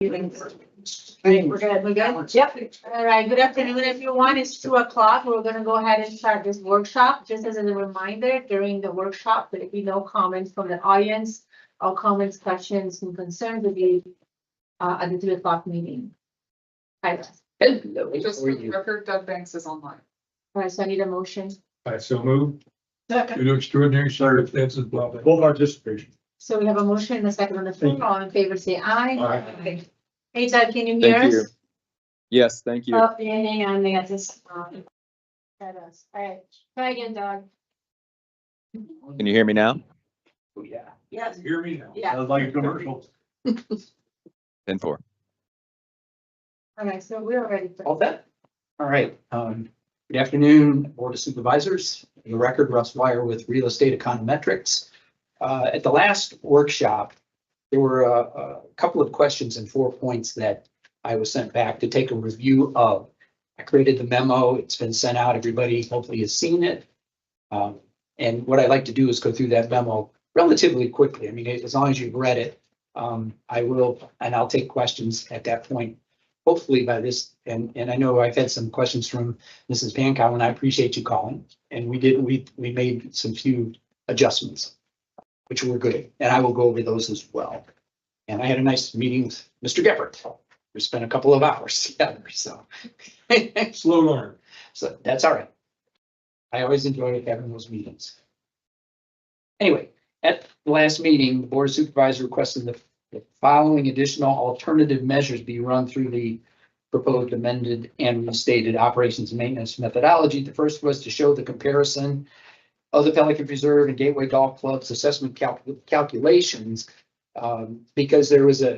Right, we're good, we good? Yep. All right, good afternoon, everyone. It's 2:00. We're gonna go ahead and start this workshop. Just as a reminder, during the workshop, there will be no comments from the audience. All comments, questions, and concerns will be at the 3:00 meeting. Hi, Russ. Hello. Just for the record, Doug Banks is online. All right, so I need a motion. I so move. Second. Due to extraordinary circumstances, blah, blah. Full participation. So we have a motion and a second on the floor. All in favor, say aye. Aye. Hey, Doug, can you hear Thank you. us? Yes, thank you. Oh, yeah, hang on, they got this. All right, try again, Doug. Can you hear me now? Oh, yeah. Yes. Hear me now. Yeah. Sounds like a commercial. 10-4. All right, so we're ready. All set? All right. Good afternoon, Board of Supervisors. For the record, Russ Wire with Real Estate Econometrics. At the last workshop, there were a couple of questions and 4 points that I was sent back to take a review of. I created the memo. It's been sent out. Everybody hopefully has seen it. And what I'd like to do is go through that memo relatively quickly. I mean, as long as you've read it, I will, and I'll take questions at that point. Hopefully by this, and I know I've had some questions from Mrs. Pankow, and I appreciate you calling. And we made some few adjustments, which were good, and I will go over those as well. And I had a nice meeting with Mr. Geppert. We spent a couple of hours together, so. Slow learn. So that's all right. I always enjoy having those meetings. Anyway, at the last meeting, the Board of Supervisors requested the following additional alternative measures be run through the proposed amended and restated operations and maintenance methodology. The first was to show the comparison of the Pelican Reserve and Gateway Golf Club's assessment calculations, because there was an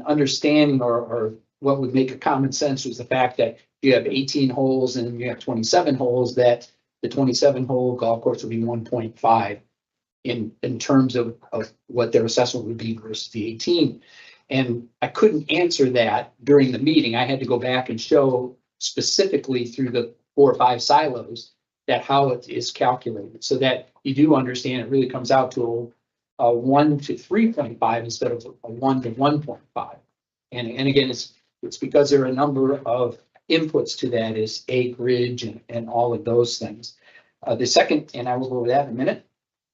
understanding or what would make a common sense was the fact that you have 18 holes and you have 27 holes, that the 27 hole golf course would be 1.5 in terms of what their assessment would be versus the 18. And I couldn't answer that during the meeting. I had to go back and show specifically through the 4 or 5 silos that how it is calculated, so that you do understand it really comes out to a 1 to 3.5 instead of a 1 to 1.5. And again, it's because there are a number of inputs to that, is acreage and all of those things. The second, and I will go over that in a minute.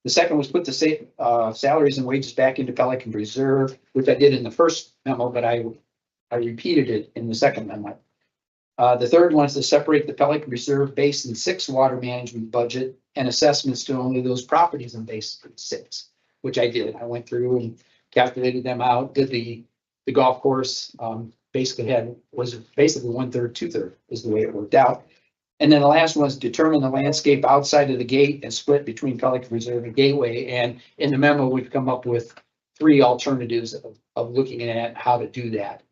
The second was put the salaries and wages back into Pelican Reserve, which I did in the first memo, but I repeated it in the second memo. The third one is to separate the Pelican Reserve Basin 6 water management budget and assessments to only those properties in Basin 6, which I did. I went through and calculated them out, did the golf course, was basically 1/3, 2/3 is the way it worked out. And then the last one was determine the landscape outside of the gate and split between Pelican Reserve and Gateway. And in the memo, we've come up with 3 alternatives of looking at how to do that.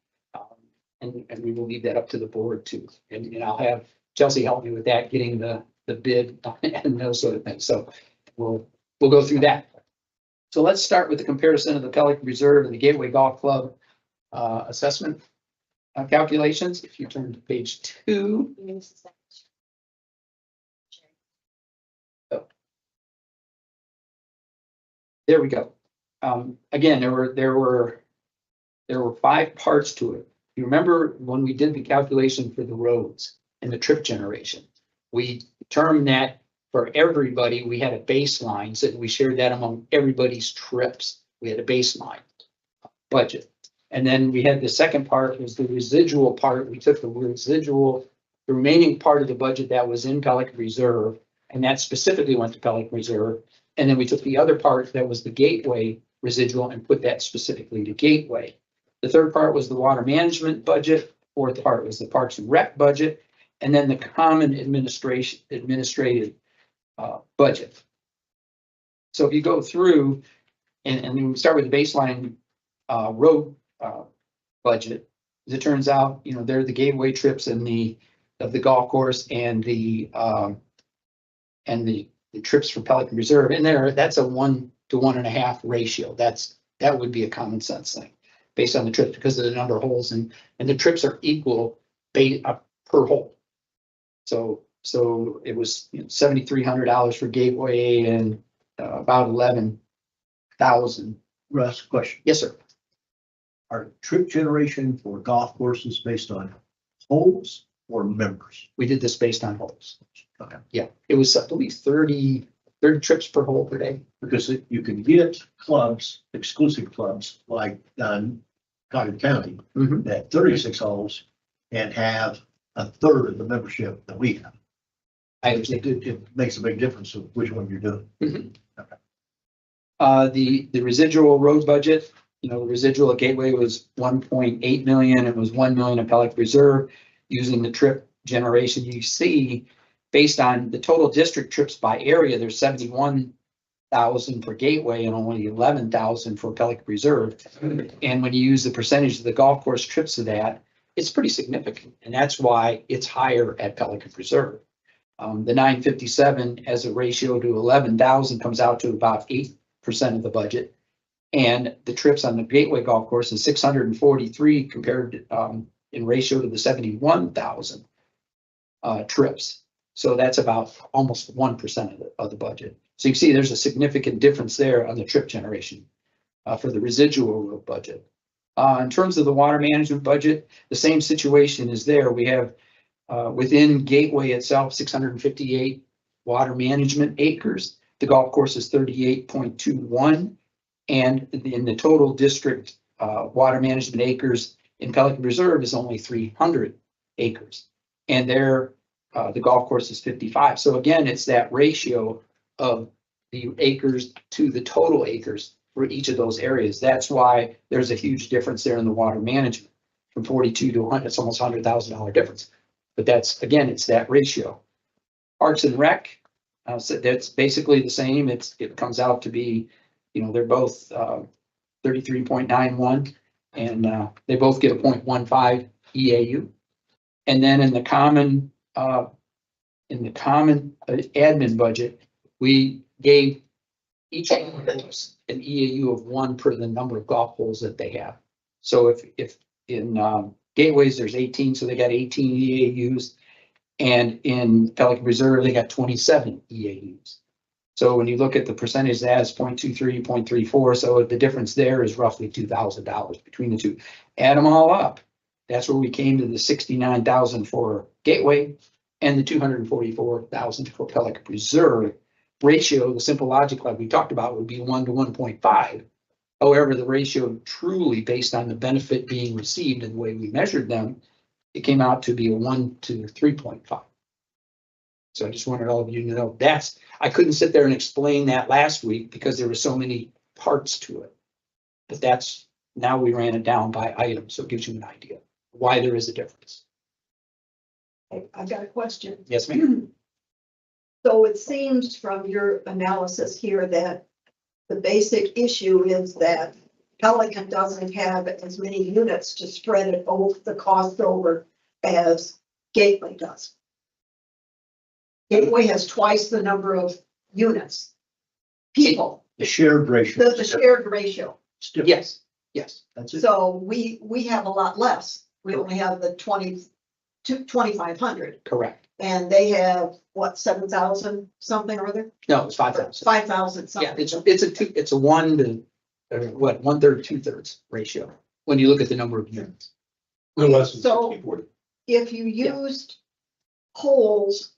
And we will leave that up to the board too. And I'll have Chelsea help me with that, getting the bid and those sort of things. So we'll go through that. So let's start with the comparison of the Pelican Reserve and the Gateway Golf Club assessment calculations. If you turn to page 2. Oh. There we go. Again, there were 5 parts to it. You remember when we did the calculation for the roads and the trip generation, we determined that for everybody, we had a baseline, so we shared that among everybody's trips. We had a baseline budget. And then we had the second part was the residual part. We took the remaining part of the budget that was in Pelican Reserve, and that specifically went to Pelican Reserve. And then we took the other part that was the Gateway residual and put that specifically to Gateway. The third part was the water management budget. Fourth part was the Parks and Rec budget, and then the common administrative budget. So if you go through and then we start with the baseline road budget, as it turns out, they're the Gateway trips and the golf course and the trips for Pelican Reserve. And that's a 1 to 1.5 ratio. That would be a common sense thing based on the trips because of the number of holes, and the trips are equal per hole. So it was $7,300 for Gateway and about 11,000. Russ, question. Yes, sir. our trip generation for golf courses based on holes or members? We did this based on holes. Okay. Yeah, it was, I believe, 30 trips per hole per day. Because you can get clubs, exclusive clubs like Cotton County, Mhm. that 36 holes and have a third of the membership that we have. I It, understand. it makes a big difference of which one you're doing. The residual road budget, the residual at Gateway was 1.8 million. It was 1 million in Pelican Reserve. Using the trip generation, you see, based on the total district trips by area, there's 71,000 for Gateway and only 11,000 for Pelican Reserve. And when you use the percentage of the golf course trips to that, it's pretty significant. And that's why it's higher at Pelican Reserve. The 957 as a ratio to 11,000 comes out to about 8% of the budget. And the trips on the Gateway Golf Course is 643 compared in ratio to the 71,000 trips. So that's about almost 1% of the budget. So you can see there's a significant difference there on the trip generation for the residual road budget. In terms of the water management budget, the same situation is there. We have within Gateway itself, 658 water management acres. The golf course is 38.21. And in the total district water management acres in Pelican Reserve is only 300 acres. And there, the golf course is 55. So again, it's that ratio of the acres to the total acres for each of those areas. That's why there's a huge difference there in the water management from 42 to 100. It's almost $100,000 difference. But that's, again, it's that ratio. Parks and Rec, so that's basically the same. It comes out to be, they're both 33.91 and they both get a 0.15 EAU. And then in the common admin budget, we gave each of those an EAU of 1 per the number of golf holes that they have. So if in Gateways, there's 18, so they got 18 EAUs. And in Pelican Reserve, they got 27 EAUs. So when you look at the percentage, that's 0.23, 0.34. So the difference there is roughly $2,000 between the two. Add them all up. That's where we came to the 69,000 for Gateway and the 244,000 for Pelican Reserve. Ratio, the simple logic like we talked about would be 1 to 1.5. However, the ratio truly based on the benefit being received and the way we measured them, it came out to be a 1 to 3.5. So I just wanted all of you to know I couldn't sit there and explain that last week because there were so many parts to it. But now we ran it down by item, so it gives you an idea why there is a difference. I've got a question. Yes, ma'am. So it seems from your analysis here that the basic issue is that Pelican doesn't have as many units to spread it over the cost over as Gateway does. Gateway has twice the number of units. People, The shared ratio. the shared ratio. It's different. Yes. That's it. So we have a lot less. We only have the 2,500 Correct. and they have what, 7,000 something or other? No, it's 5,000. 5,000 Yeah, something. it's a 1 to 1/3, 2/3 ratio when you look at the number of units. No less than So- 60/40. If you used holes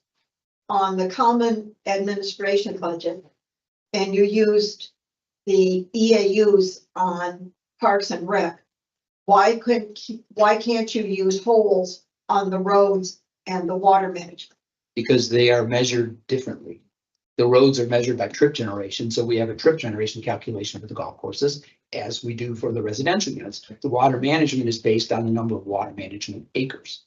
on the common administration budget and you used the EAUs on Parks and Rec, why can't you use holes on the roads and the water management? Because they are measured differently. The roads are measured by trip generation, so we have a trip generation calculation for the golf courses, as we do for the residential units. The water management is based on the number of water management acres.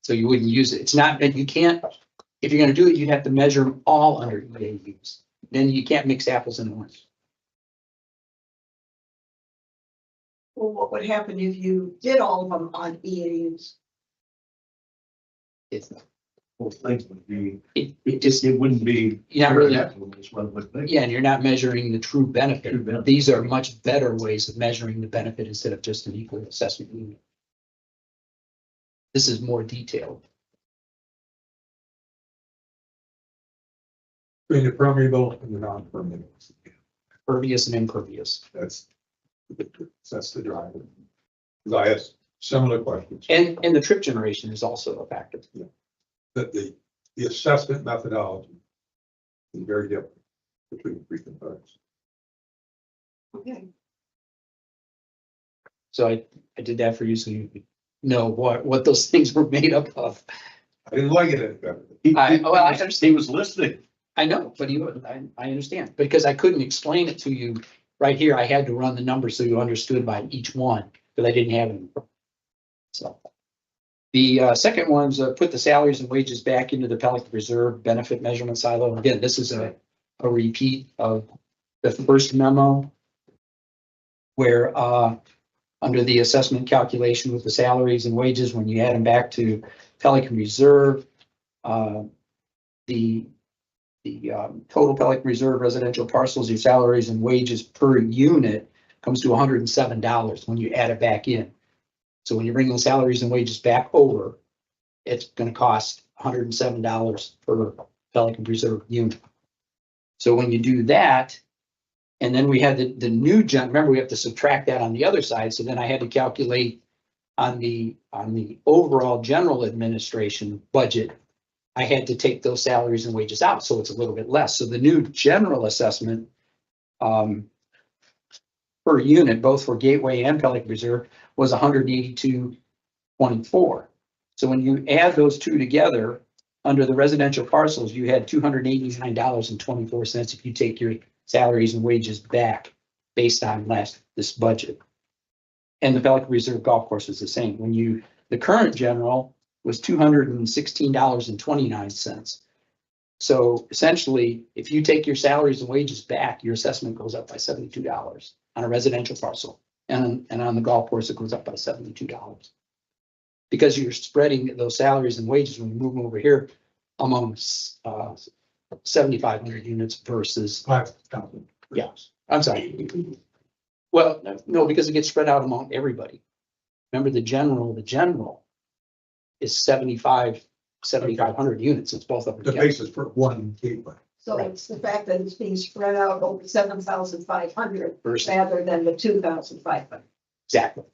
So you wouldn't use it. It's not, and you can't, if you're gonna do it, you'd have to measure them all under EAUs. Then you can't mix apples and oranges. Well, what would happen if you did all of them on EAUs? It's, Whole things would be, it just, it wouldn't be. you're not really, It's one would think. yeah, and you're not measuring the true benefit. True benefit. These are much better ways of measuring the benefit instead of just an equal assessment unit. This is more detailed. Between the permeable and the non-permeable. Pervious and impervious. That's That's the driver. Because I asked similar questions. And the trip generation is also a factor. That the assessment methodology is very different between three components. Okay. So I did that for you so you know what those things were made up of. I didn't like it any better. I He understand. was listening. I know, but I understand, because I couldn't explain it to you right here. I had to run the numbers so you understood by each one, but I didn't have any. So. The second one's put the salaries and wages back into the Pelican Reserve benefit measurement silo. Again, this is a repeat of the first memo where under the assessment calculation with the salaries and wages, when you add them back to Pelican Reserve, the total Pelican Reserve residential parcels, your salaries and wages per unit comes to $107 when you add it back in. So when you bring the salaries and wages back over, it's gonna cost $107 per Pelican Reserve unit. So when you do that, and then we had the new remember, we have to subtract that on the other side, so then I had to calculate on the overall general administration budget, I had to take those salaries and wages out, so it's a little bit less. So the new general assessment per unit, both for Gateway and Pelican Reserve, was $182.24. So when you add those two together, under the residential parcels, you had $289.24 if you take your salaries and wages back based on this budget. And the Pelican Reserve Golf Course is the same. The current general was $216.29. So essentially, if you take your salaries and wages back, your assessment goes up by $72 on a residential parcel. And on the golf course, it goes up by $72. Because you're spreading those salaries and wages when you move them over here among 7,500 units versus, 5,000. Yeah. I'm sorry. Well, no, because it gets spread out among everybody. Remember, the general is 7,500 units. It's both of them The together. basis for one gateway. So it's the fact that it's being spread out over 7,500 Versus- rather than the 2,500. Exactly.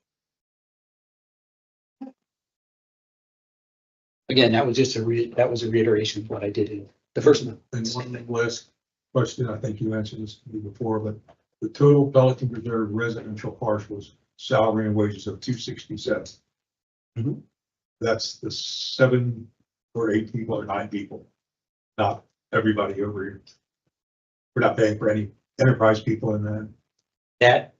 Again, that was just a reiteration of what I did in the first one. And one last question, I think you answered this before, but the total Pelican Reserve residential parcels, salary and wages of 267. Mhm. That's the 7 or 8 people or 9 people, not everybody over here. We're not paying for any enterprise people in that, That,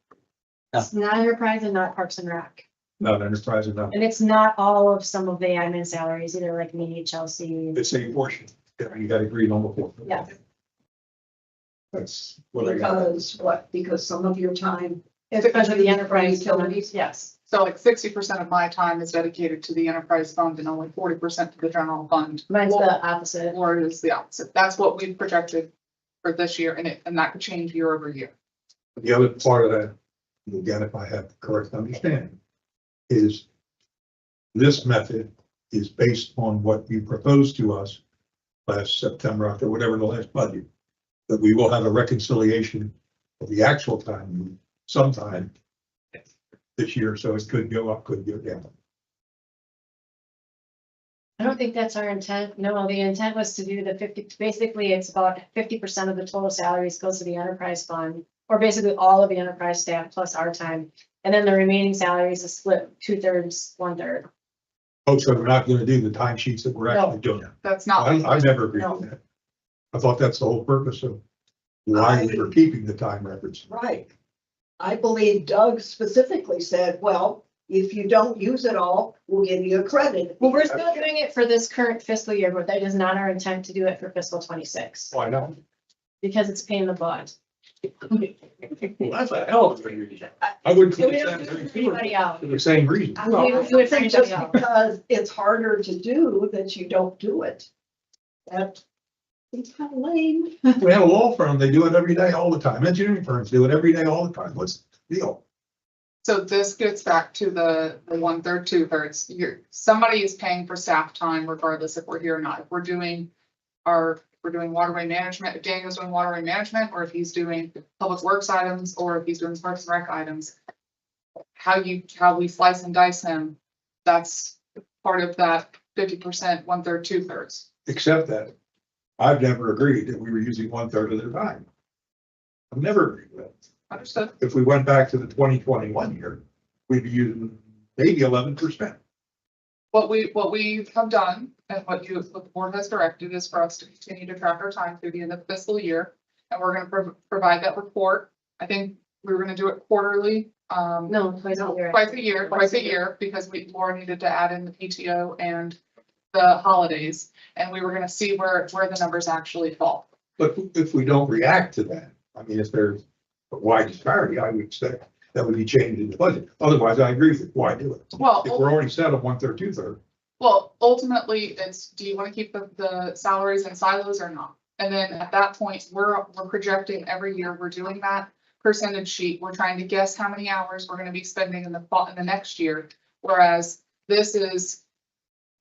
It's not enterprise and not Parks and Rec. not enterprise enough. And it's not all of some of the admin salaries, either like me, Chelsea. It's a portion that you got agreed on before. Yeah. That's what I got. Because some of your time. Because of the enterprise Utilities. yes. So like 60% of my time is dedicated to the enterprise fund and only 40% to the general fund. Mine's the opposite. Or it is the opposite. That's what we've projected for this year, and that could change year over year. The other part of that, and again, if I have the correct understanding, is this method is based on what you proposed to us last September, October, whatever the last budget, that we will have a reconciliation of the actual time sometime this year, so it could go up, could go down. I don't think that's our intent. No, the intent was to do the 50, basically it's about 50% of the total salaries goes to the enterprise fund, or basically all of the enterprise staff plus our time. And then the remaining salaries is split 2/3, 1/3. Oh, so we're not gonna do the timesheets that we're actually doing. That's not. I never agreed No. with that. I thought that's the whole purpose of why we were keeping the time records. Right. I believe Doug specifically said, well, if you don't use it all, we'll give you a credit. Well, we're still doing it for this current fiscal year, but that is not our intent to do it for fiscal 26, Why not? because it's a pain in the butt. That's a hell of a reason. I wouldn't. So we don't do it for anybody else. For the same reason. We don't do it for Just anybody else. because it's harder to do that you don't do it. That it's kind of lame. We have a law firm, they do it every day, all the time. Engineering firms do it every day, all the time. What's the deal? So this gets back to the 1/3, 2/3. Somebody is paying for staff time regardless if we're here or not. If we're doing our we're doing waterway management, if Daniel's doing waterway management, or if he's doing public works items, or if he's doing parks and rec items. How we slice and dice him, that's part of that 50%, 1/3, 2/3. Except that I've never agreed that we were using 1/3 of their time. I've never agreed with that. Understood? If we went back to the 2021 year, we'd be using maybe 11%. What we have done and what the board has directed is for us to continue to track our time through the end of the fiscal year. And we're gonna provide that report. I think we were gonna do it quarterly, No, twice a year. twice a year, because Laura needed to add in the PTO and the holidays. And we were gonna see where the numbers actually fall. But if we don't react to that, I mean, if there's a wide disparity, I would expect that would be changed in the budget. Otherwise, I agree with you. Why do it? Well, If we're already set on 1/3, 2/3, Well, ultimately, it's, do you want to keep the salaries in silos or not? And then at that point, we're projecting every year, we're doing that percentage sheet. We're trying to guess how many hours we're gonna be spending in the next year. Whereas this is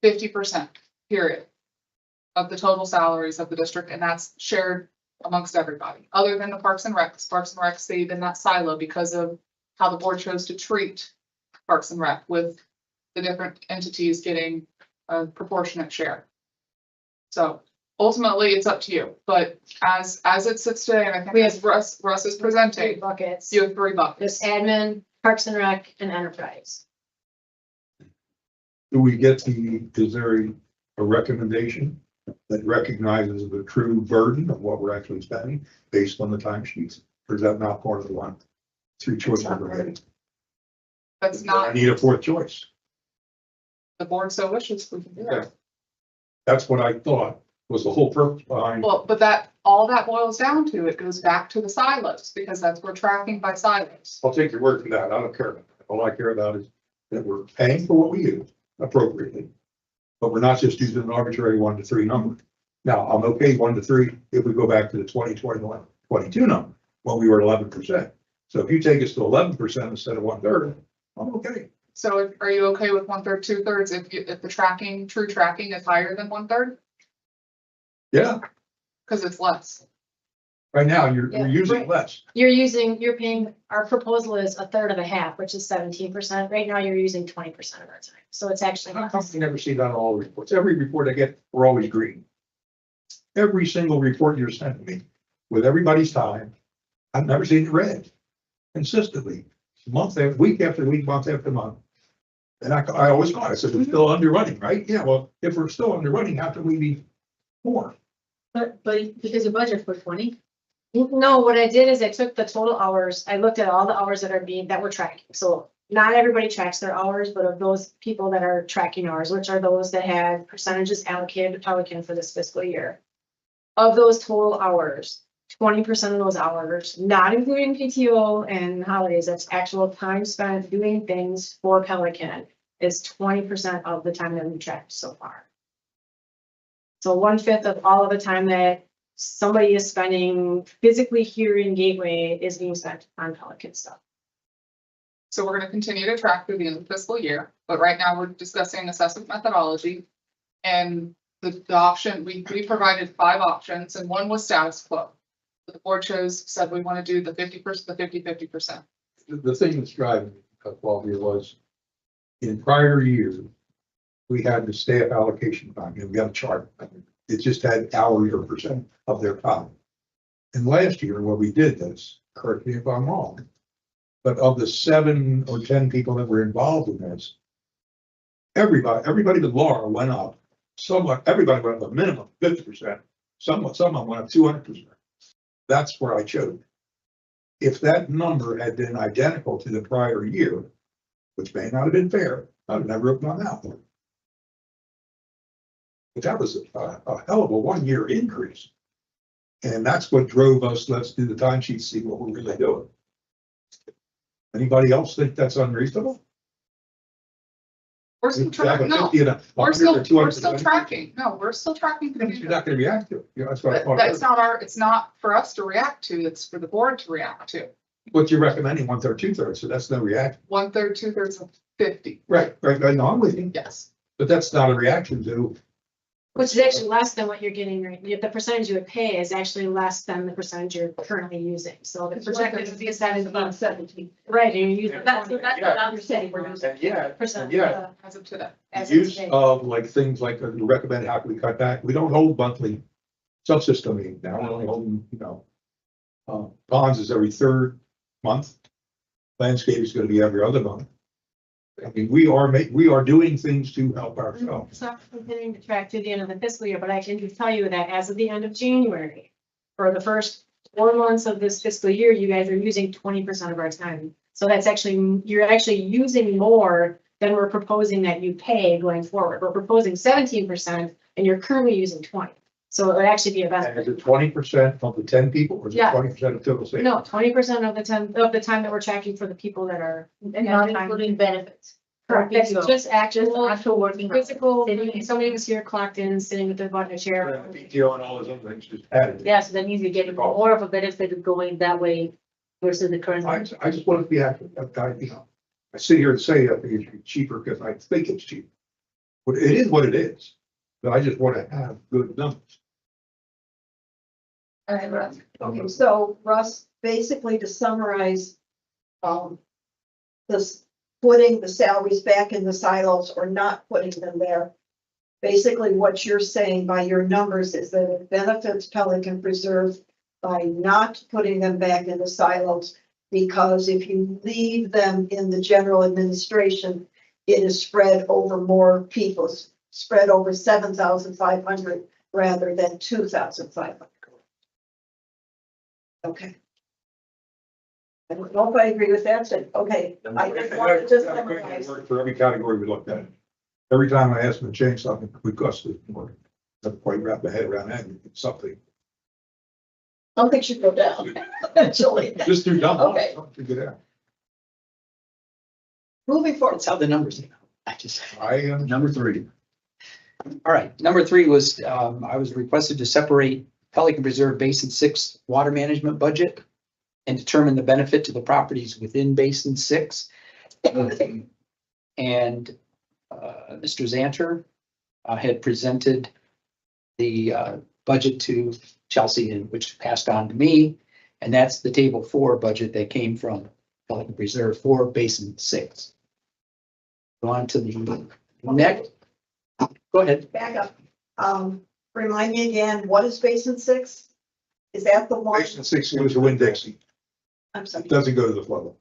50%, period, of the total salaries of the district, and that's shared amongst everybody, other than the Parks and Recs. Parks and Rec stayed in that silo because of how the board chose to treat Parks and Rec, with the different entities getting a proportionate share. So ultimately, it's up to you, but as it sits today, and I think We as Russ is Three presenting, buckets. you have 3 buckets. There's admin, Parks and Rec, and enterprise. do we get is there a recommendation that recognizes the true burden of what we're actually spending based on the timesheets? Or is that not part of the one? 3 choices we're getting? That's I not, need a 4th choice. the board so wishes, we can do that. That's what I thought was the whole purpose behind. Well, but all that boils down to, it goes back to the silos, because that's, we're tracking by silos. I'll take your word for that. I don't care about that. All I care about is that we're paying for what we use appropriately. But we're not just using an arbitrary 1 to 3 number. Now, I'm okay 1 to 3 if we go back to the 2021, 22 number, when we were at 11%. So if you take us to 11% instead of 1/3, I'm okay. So are you okay with 1/3, 2/3 if the true tracking is higher than 1/3? Yeah, Because it's less. right now you're Yeah, using right. less. You're paying, our proposal is 1/3 of a half, which is 17%. Right now, you're using 20% of our time. So it's actually. I never see that on all reports. Every report I get, we're always green. Every single report you're sending me with everybody's time, I've never seen it red consistently, week after week, month after month. And I always call it, I said, we're still under running, right? Yeah, well, if we're still under running, how can we be more? But because you budget for 20? No, what I did is I took the total hours, I looked at all the hours that we're tracking. So not everybody tracks their hours, but of those people that are tracking hours, which are those that had percentages allocated to Pelican for this fiscal year. Of those total hours, 20% of those hours, not including PTO and holidays, that's actual time spent doing things for Pelican, is 20% of the time that we tracked so far. So 1/5 of all of the time that somebody is spending physically here in Gateway is being spent on Pelican stuff. So we're gonna continue to track through the end of the fiscal year, but right now we're discussing assessment methodology. And the option, we provided 5 options, and one was status quo. But the board said we want to do the 50%, the 50%. The thing that's driving me, Bobby, was in prior years, we had the staff allocation time, we got a chart. It just had hourly or percent of their time. And last year, when we did this, correct me if I'm wrong, but of the 7 or 10 people that were involved in this, everybody but Laura went up. Everybody went up a minimum 50%. Some of them went up 200%. That's where I chose. If that number had been identical to the prior year, which may not have been fair, I'd never have gone out there. But that was a hell of a 1-year increase. And that's what drove us, let's do the timesheet, see what we're really doing. Anybody else think that's unreasonable? We're still If you have a tracking, no, 50 and a 100 or 200 we're still tracking, no, we're still tracking. You're not gonna react to it. That's what I thought. It's not for us to react to, it's for the board to react to. What you're recommending, 1/3, 2/3, so that's no reaction. 1/3, 2/3 of 50, Right, no, I'm with you, yes. but that's not a reaction to Which is actually less than what you're getting right, the percentage you would pay is actually less than the percentage you're currently using, so the projected would be a About 17. 17. Right, and you're using. That's what I'm saying, we're using. Yeah, Percent. yeah. As of today. As Use of today. of like things like you recommend, how can we cut back? We don't hold monthly subsystem meetings now. We only hold, ponds is every third month. Landscape is gonna be every other month. I mean, we are doing things to help ourselves. It's not continuing to track to the end of the fiscal year, but I can just tell you that as of the end of January, for the first 4 months of this fiscal year, you guys are using 20% of our time. So that's actually, you're actually using more than we're proposing that you pay going forward. We're proposing 17% and you're currently using 20. So it would actually be a And is benefit. it 20% of the 10 people or is it Yeah. 20% of total savings? No, 20% of the time that we're tracking for the people that are. And not including benefits. Correct, that's So, just actual, actual working. physical, Sitting. somebody was here clocked in, sitting with their butt in a chair. PTO and all those other things just added. Yeah, so that means you're getting more of a benefit going that way versus the current. I just want to be accurate. I sit here and say I think it should be cheaper because I think it's cheap. But it is what it is. But I just want to have good numbers. All right, Russ. Okay, so Russ, basically to summarize, this putting the salaries back in the silos or not putting them there. Basically, what you're saying by your numbers is that it benefits Pelican Preserve by not putting them back in the silos. Because if you leave them in the general administration, it is spread over more people, spread over 7,500 rather than 2,500. Okay. I don't know if I agree with that, but okay, I just wanted to summarize. For every category we looked at. Every time I ask them to change something, we cost it more. Not quite wrap my head around that, it's something. Something should go down, actually. Just do dumb. Okay. Figure it out. Moving forward. That's how the numbers came out. I just, Number 3. all right, number 3 was, I was requested to separate Pelican Preserve Basin 6 water management budget and determine the benefit to the properties within Basin 6. And Mr. Zanter had presented the budget to Chelsea, and which passed on to me. And that's the table 4 budget that came from Pelican Preserve for Basin 6. Go on to the next. Go ahead. Back up. Remind me again, what is Basin 6? Is that the one? Basin 6 goes to Winn-Dixie. I'm sorry. It doesn't go to the flood line.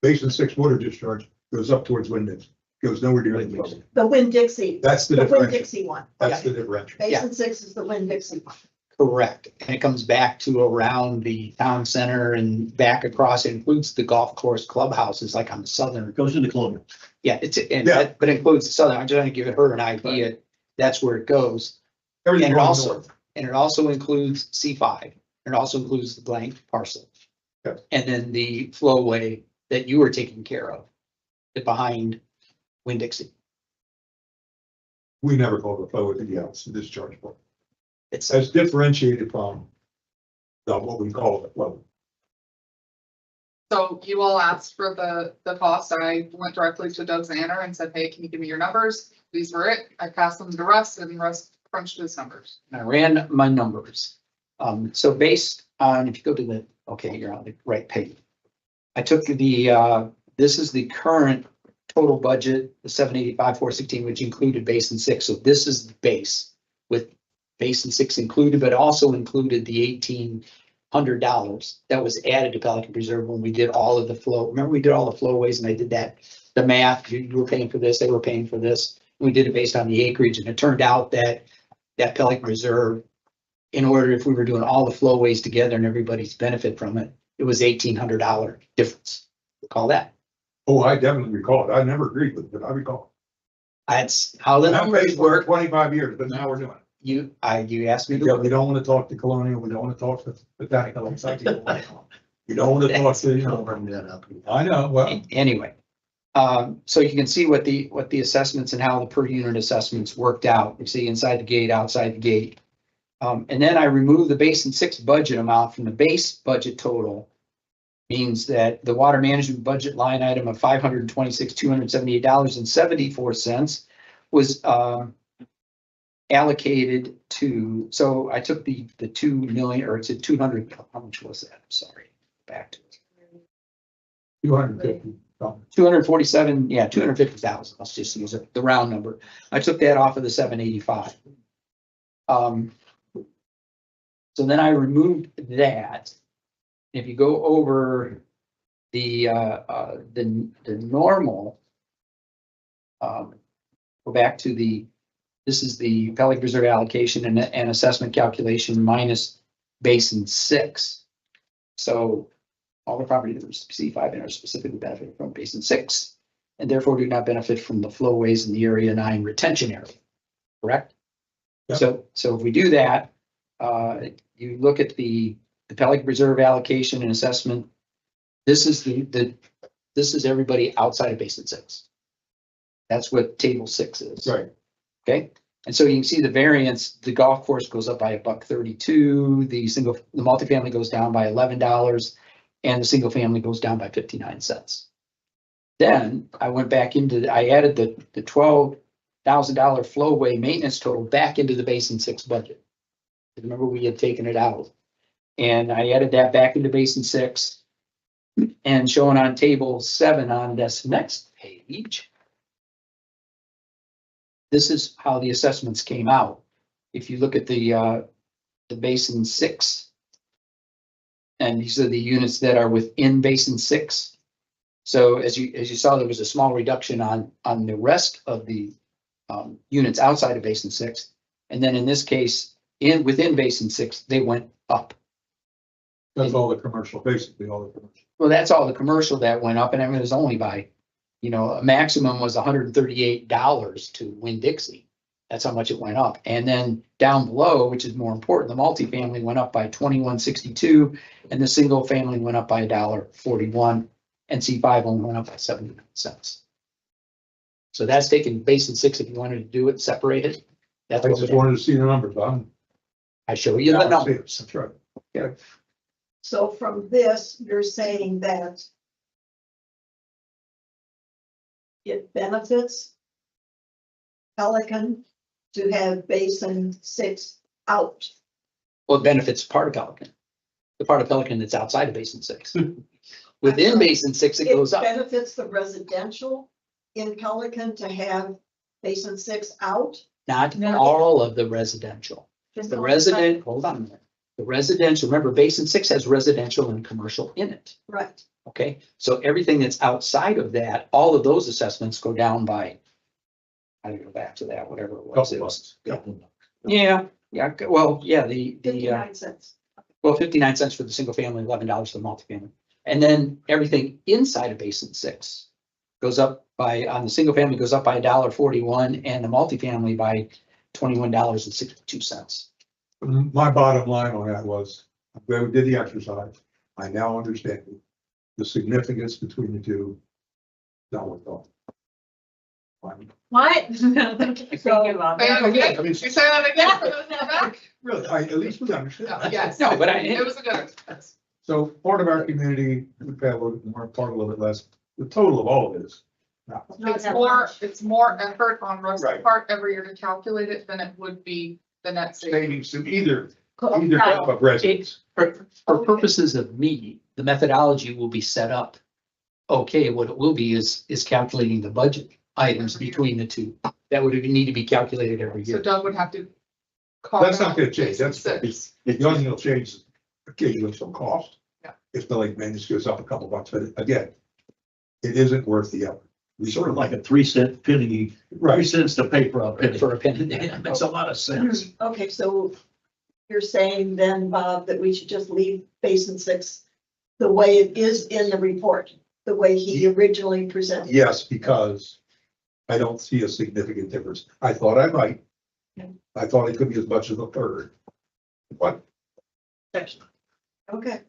Basin 6 water discharge goes up towards Winn-Dixie. Goes nowhere near the flood line. The Winn-Dixie. That's the The differential. Winn-Dixie one. That's Okay. the differential. Basin 6 is the Winn-Dixie one. Correct. And it comes back to around the town center and back across. It includes the golf course clubhouses, like on the southern. Goes into Columbia. Yeah, it's, and Yeah. that, but it includes the southern. I'm just trying to give her an idea. That's where it goes. Everything And going also, north. and it also includes C5. And it also includes the blank parcel. Yes. And then the flowway that you were taking care of behind Winn-Dixie. We never call the flow with the else, the discharge point. It's, That's differentiated from what we call the flow. So you all asked for the cost. I went directly to Doug Zanner and said, hey, can you give me your numbers? These were it. I passed them to Russ and Russ crunched his numbers. I ran my numbers. So based on, if you go to the, okay, you're on the right page. I took the, this is the current total budget, the 785, 416, which included Basin 6. So this is the base with Basin 6 included, but also included the $1,800 that was added to Pelican Preserve when we did all of the flow. Remember, we did all the flowways and I did that, the math, you were paying for this, they were paying for this. We did it based on the acreage, and it turned out that Pelican Reserve, in order, if we were doing all the flowways together and everybody's benefit from it, it was $1,800 difference. Recall that. Oh, I definitely recall it. I never agreed with it, but I recall. That's how the numbers work. 25 years, but now we're doing it. You asked me Yeah, to, we don't want to talk to Colonial, we don't want to talk to Botanical. We don't want to talk to, I'll bring that up. I know, well, anyway. So you can see what the assessments and how the per unit assessments worked out. You see inside the gate, outside the gate. And then I removed the Basin 6 budget amount from the base budget total. Means that the water management budget line item of $526,278.74 was allocated to, so I took the 2 million, or it's a 200, how much was that? I'm sorry, back to it. 250. 247, yeah, 250,000, let's just use it, the round number. I took that off of the 785. So then I removed that. If you go over the normal, go back to this is the Pelican Reserve allocation and assessment calculation minus basin 6. So all the property numbers C5 are specifically benefit from basin 6, and therefore do not benefit from the flowways in the area 9 retention area, correct? Yep. So if we do that, you look at the Pelican Reserve allocation and assessment. This is this is everybody outside of basin 6. That's what table 6 is. Right. Okay, and so you can see the variance, the golf course goes up by $1.32, the multifamily goes down by $11, and the single family goes down by 59 cents. Then I went back I added the $12,000 flowway maintenance total back into the basin 6 budget. Remember, we had taken it out. And I added that back into basin 6, and showing on table 7 on this next page. This is how the assessments came out. If you look at the basin 6, and these are the units that are within basin 6. So as you saw, there was a small reduction on the rest of the units outside of basin 6. And then in this case, within basin 6, they went up. That's all the commercial, basically all the commercial. Well, that's all the commercial that went up, and I mean, it was only by, a maximum was $138 to Winn-Dixie. That's how much it went up. And then down below, which is more important, the multifamily went up by $21.62, and the single family went up by $1.41, and C5 only went up by 79 cents. So that's taking basin 6 if you wanted to do it, separate it. That's I what just we're- wanted to see the numbers, I show you the numbers. That's right. So from this, you're saying that it benefits Pelican to have basin 6 out. Well, it benefits part of Pelican, the part of Pelican that's outside of basin 6. Within basin 6, it goes up. Benefits the residential in Pelican to have basin 6 out. Not No. all of the residential. Just The the resident, hold on a minute. The residential, remember, basin 6 has residential and commercial in it. Right. Okay, so everything that's outside of that, all of those assessments go down by, I didn't go back to that, whatever it was. It was, yeah, well, yeah, the 59 cents. well, 59 cents for the single family, $11 for the multifamily. And then everything inside of basin 6 goes up by, on the single family goes up by $1.41, and the multifamily by $21.62. My bottom line on that was, I'm glad we did the exercise. I now understand the significance between the two. Not what thought. Fine. What? Thinking about that. I mean, You say that again for those in the back? really, at least we understand. Yes. No, but It was a good. So part of our community, we pay a little bit more, part a little bit less. The total of all of this. Not It's that more, much. it's more effort on Russ's Right. part every year to calculate it than it would be the net savings. Savings to either Right. type of residence. For purposes of me, the methodology will be set up. Okay, what it will be is calculating the budget items between the two. That would need to be calculated every So year. Doug would have to. carve That's not out gonna change. basin That's, 6. the only thing that'll change is occasionally some cost. Yeah. If the lake maintenance goes up a couple bucks, but again, it isn't worth the effort. We Sort of like a 3-cent penny, 3 Right, cents to pay for a penny. For a penny. That makes a lot of sense. Okay, so you're saying then, Bob, that we should just leave basin 6 the way it is in the report, the way he originally presented. yes, because I don't see a significant difference. I thought I might. I thought it could be as much as a third. But Okay,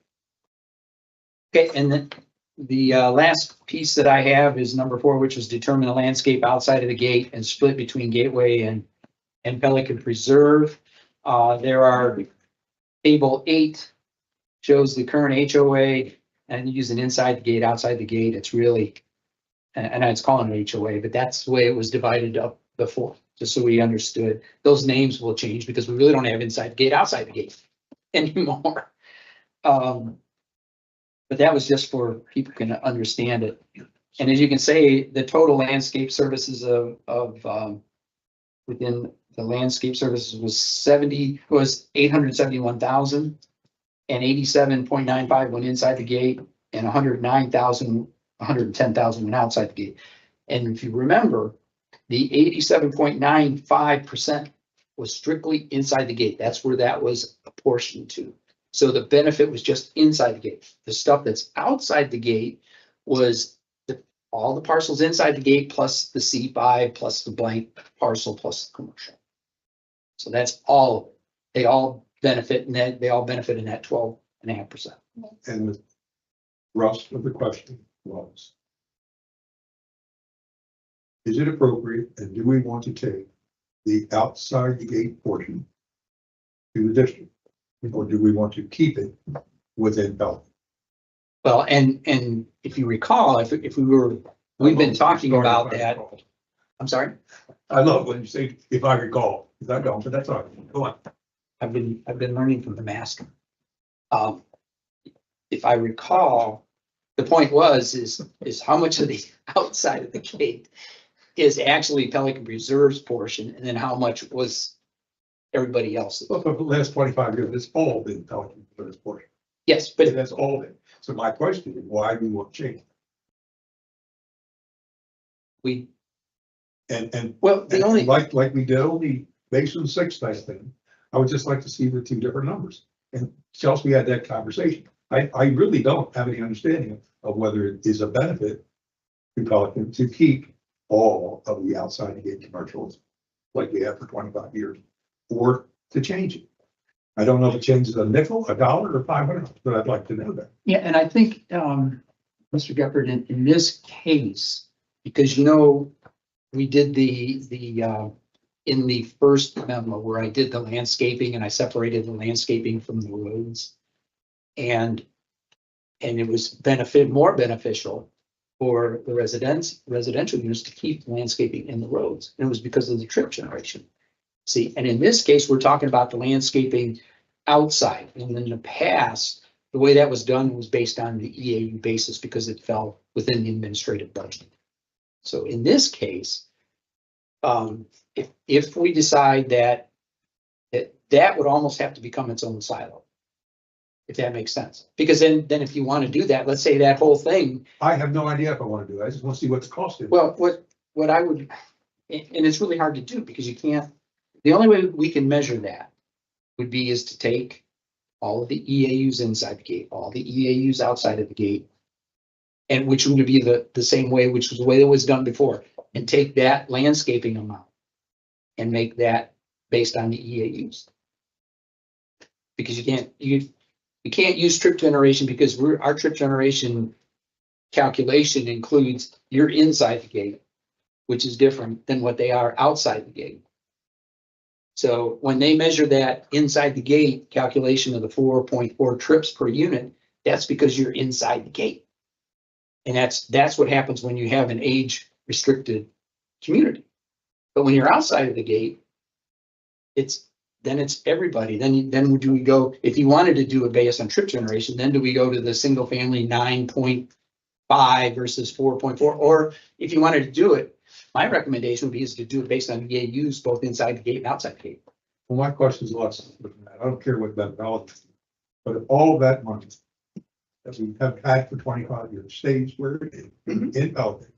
Okay, and then the last piece that I have is number 4, which was determine the landscape outside of the gate and split between Gateway and Pelican Preserve. There are, table 8 shows the current HOA, and using inside the gate, outside the gate, it's really, and it's calling it HOA, but that's the way it was divided up before. just so we understood. Those names will change because we really don't have inside the gate, outside the gate anymore. But that was just for people can understand it. And as you can say, the total landscape services within the landscape services was 871,000 and 87.95 went inside the gate and 110,000 went outside the gate. And if you remember, the 87.95% was strictly inside the gate. That's where that was apportioned to. So the benefit was just inside the gate. The stuff that's outside the gate was all the parcels inside the gate plus the C5 plus the blank parcel plus the commercial. So that's all of it. They all benefit in that, they all benefit in that 12.5%. And the thrust of the question was, is it appropriate and do we want to take the outside the gate portion to the district? Or do we want to keep it within Pelican? Well, and if you recall, we've been talking about that. I'm sorry. I love when you say, if I recall, because I don't, but that's all right. Go on. I've been learning from the master. If I recall, the point is how much of the outside of the gate is actually Pelican Reserve's portion, and then how much was everybody else's. Well, for the last 25 years, it's all been Pelican for this portion. Yes, but That's all been. So my question is, why do we want to change? we, And well, the only, like we did on the Basin 6 type thing, I would just like to see the two different numbers. And Chelsea had that conversation. I really don't have any understanding of whether it is a benefit to Pelican to keep all of the outside the gate commercials like we have for 25 years, or to change it. I don't know if it changes a nickel, a dollar, or 500, but I'd like to know that. yeah, and I think, Mr. Gephardt, in this case, because we did in the first memo where I did the landscaping and I separated the landscaping from the roads. And it was more beneficial for the residential units to keep landscaping in the roads. And it was because of the trip generation. See, and in this case, we're talking about the landscaping outside. And in the past, the way that was done was based on the EAU basis because it fell within the administrative budget. So in this case, if we decide that would almost have to become its own silo, if that makes sense. Because then if you want to do that, let's say that whole thing. I have no idea if I want to do it. I just want to see what the cost is. Well, what I would, and it's really hard to do because you can't, the only way we can measure that is to take all of the EAUs inside the gate, all the EAUs outside of the gate, and which would be the same way, which was the way it was done before, and take that landscaping amount and make that based on the EAUs. Because you can't use trip generation because our trip generation calculation includes your inside the gate, which is different than what they are outside the gate. So when they measure that inside the gate calculation of the 4.4 trips per unit, that's because you're inside the gate. And that's what happens when you have an age restricted community. But when you're outside of the gate, it's everybody. Then do we go, if you wanted to do it based on trip generation, then do we go to the single family 9.5 versus 4.4? Or if you wanted to do it, my recommendation would be is to do it based on EAUs, both inside the gate and outside the gate. Well, my question is a lot simpler than that. I don't care what that value is. But if all that money that we have had for 25 years stays where it is in Pelican,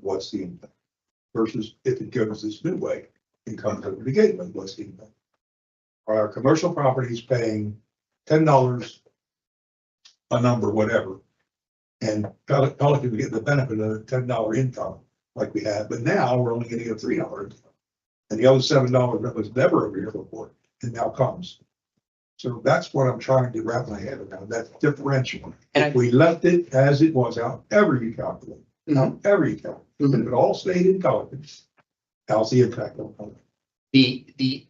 what's the impact? Versus if it goes this new way and comes over the gateway, what's the impact? Are our commercial properties paying $10 a number, whatever? And Pelican would get the benefit of a $10 income like we had, but now we're only getting a $3. And the other $7 that was never over here before and now comes. So that's what I'm trying to wrap my head around, that differential. And If we left it as it was, however you calculate, however you calculate, if it all stayed in Pelican, how's the impact on Pelican? The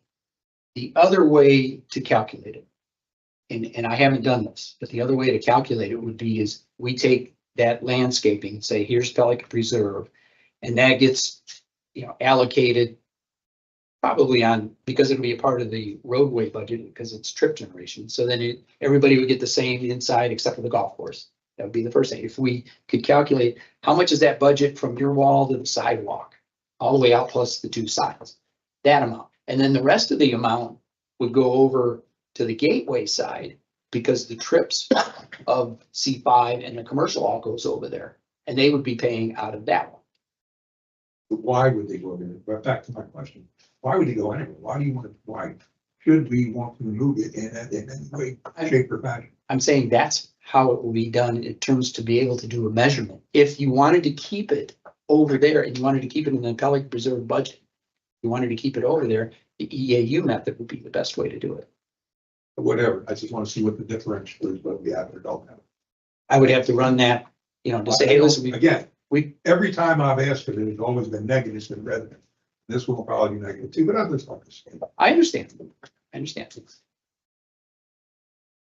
other way to calculate it, and I haven't done this, but the other way to calculate it would be is we take that landscaping, say, here's Pelican Preserve, and that gets, allocated probably on, because it'll be a part of the roadway budget, because it's trip generation. So then everybody would get the same inside except for the golf course. That would be the first thing. If we could calculate, how much is that budget from your wall to the sidewalk? All the way out plus the two sides, that amount. And then the rest of the amount would go over to the gateway side, because the trips of C5 and the commercial all goes over there. And they would be paying out of that one. Why would they go there? But back to my question, why would they go anywhere? Why do you want to, why should we want to remove it in any way, shape or fashion? I'm saying that's how it will be done in terms to be able to do a measurement. If you wanted to keep it over there and you wanted to keep it in the Pelican Preserve budget, you wanted to keep it over there, the EAU method would be the best way to do it. Whatever, I just want to see what the differential is, what we have or don't have. I would have to run that, to say, hey, listen, Again, we, every time I've asked for it, it's always been negative in revenue. This will probably be negative too, but I'm just not saying. I understand.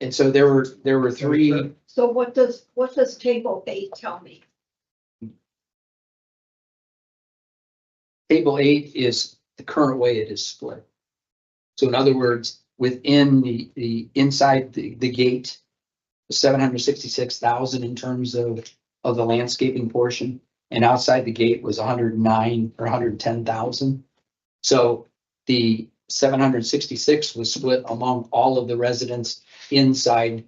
And so there were three, So what does table 8 tell me? table 8 is the current way it is split. So in other words, within the inside the gate, 766,000 in terms of the landscaping portion, and outside the gate was 109 or 110,000. So the 766 was split among all of the residents inside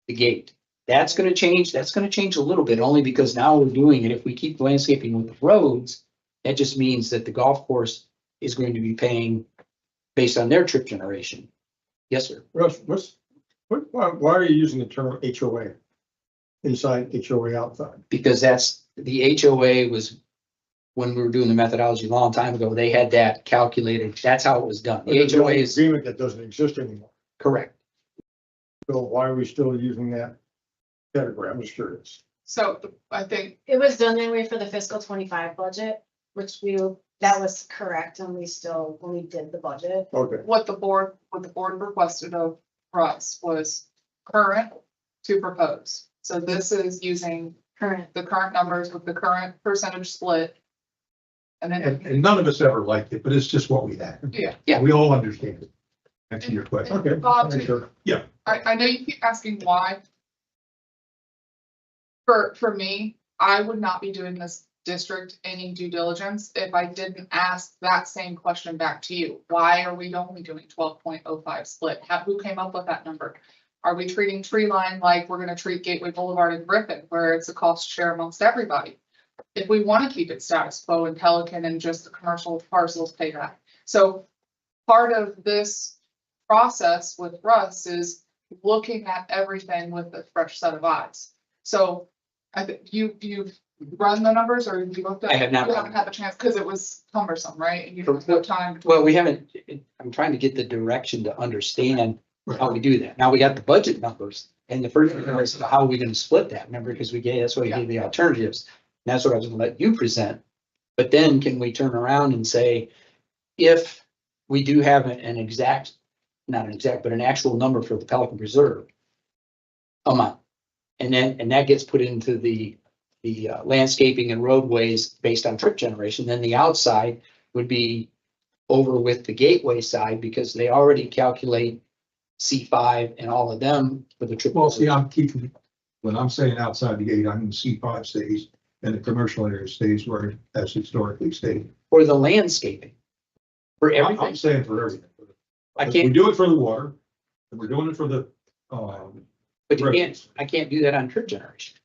the gate. That's going to change. That's going to change a little bit, only because now we're doing it. If we keep landscaping with the roads, that just means that the golf course is going to be paying based on their trip generation. Yes, sir. Russ, why are you using the term HOA? Inside, HOA outside? Because that's, the HOA was, when we were doing the methodology a long time ago, they had that calculated. That's how it was done. The There's no HOA is agreement that doesn't exist anymore. correct. So why are we still using that category? I'm just curious. So I think, It was done that way for the fiscal 25 budget, which that was correct, and when we did the budget. Okay. what the board requested of us was current to propose. So this is using Current. the current numbers with the current percentage split. And then, And none of us ever liked it, but it's just what we had. yeah. Yeah. We all understand it. Answer your question. Okay. Bob, Thank you. I know you keep asking why. For me, I would not be doing this district any due diligence if I didn't ask that same question back to you. Why are we only doing 12.05 split? Who came up with that number? Are we treating tree line like we're gonna treat Gateway Boulevard and Griffin, where it's a cost share amongst everybody? If we want to keep it status quo in Pelican and just the commercial parcels pay that. So part of this process with Russ is looking at everything with a fresh set of eyes. So I think you've run the numbers, or you looked at? I have not. You haven't had the chance because it was cumbersome, right? And you didn't have time. Well, we haven't, I'm trying to get the direction to understand how we do that. Now we got the budget numbers, and the first thing is how are we going to split that? Remember, because that's why we gave the alternatives. And that's what I was going to let you present. But then can we turn around and say, if we do have an exact, not an exact, but an actual number for the Pelican Preserve amount, and that gets put into the landscaping and roadways based on trip generation, then the outside would be over with the gateway side, because they already calculate C5 and all of them for the trip. Well, see, I'm keeping, when I'm saying outside the gate, I mean C5 stays and the commercial area stays where it has historically stayed. For the landscaping, for I'm everything. saying for everything. I We can't, do it for the water, and we're doing it for the, but I can't do that on trip generation.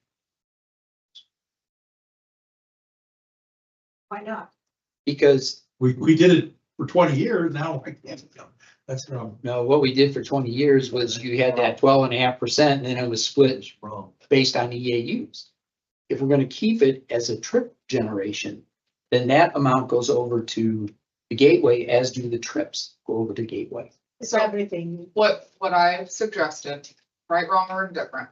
Why not? Because we did it for 20 years, now I can't, that's wrong. no, what we did for 20 years was you had that 12.5%, and then it was split based on EAUs. If we're going to keep it as a trip generation, then that amount goes over to the gateway, as do the trips go over to gateway. It's So- everything. What I've suggested, right, wrong, or indifferent.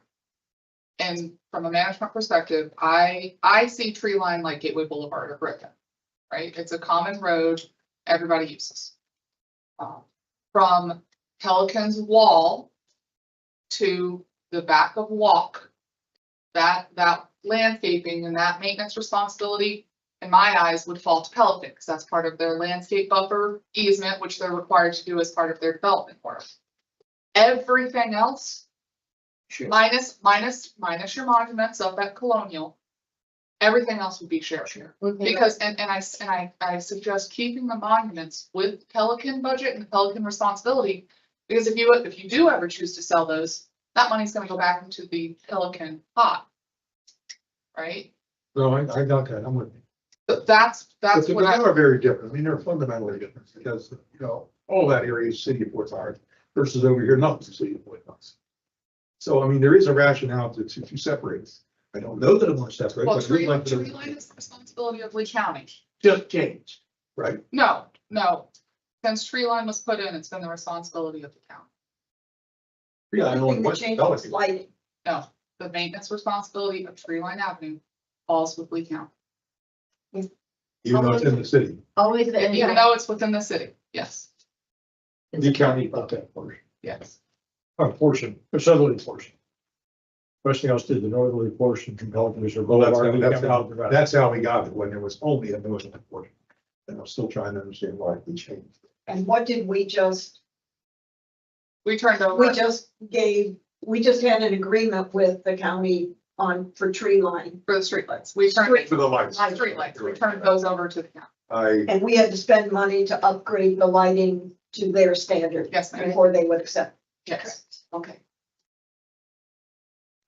And from a management perspective, I see tree line like Gateway Boulevard or Griffin, right? It's a common road everybody uses. From Pelican's wall to the back of Walk, that landscaping and that maintenance responsibility in my eyes, would fall to Pelican, because that's part of their landscape buffer easement, which they're required to do as part of their development work. Everything else, Sure. minus your monuments up at Colonial, everything else would be shared. Because, and I suggest keeping the monuments with Pelican budget and Pelican responsibility, because if you do ever choose to sell those, that money's gonna go back into the Pelican pot. Right? No, I got that, I'm with you. But that's But what they I, are very different, I mean, they're fundamentally different, because, you know, all that area is city of Fort Myers versus over here, nothing's city of Fort Myers. So, I mean, there is a rationale to separate. I don't know that I want to separate, well, but I tree would like line to, is the responsibility of Lee County. Just change. right? No. Since tree line was put in, it's been the responsibility of the county. Yeah, I The know only thing that what changed Pelican- was lighting. No, the maintenance responsibility of Tree Line Avenue falls with Lee County, even though it's in the city. Always the. even though it's within the city. Yes, The county bought that portion, yes. a portion, a southerly portion. Westinghouse else did the northerly portion from Pelican Reserve Well, Boulevard. that's how we got it, when there was only a northern portion. And I'm still trying to understand why we changed. And what did we just, We turned over, we just had an agreement with the county on, for tree line. for the streetlights, we turned, Street- For the lights. streetlights, we turned those over to the county. I, And we had to spend money to upgrade the lighting to their standard Yes, ma'am. before they would accept. Yes. Okay.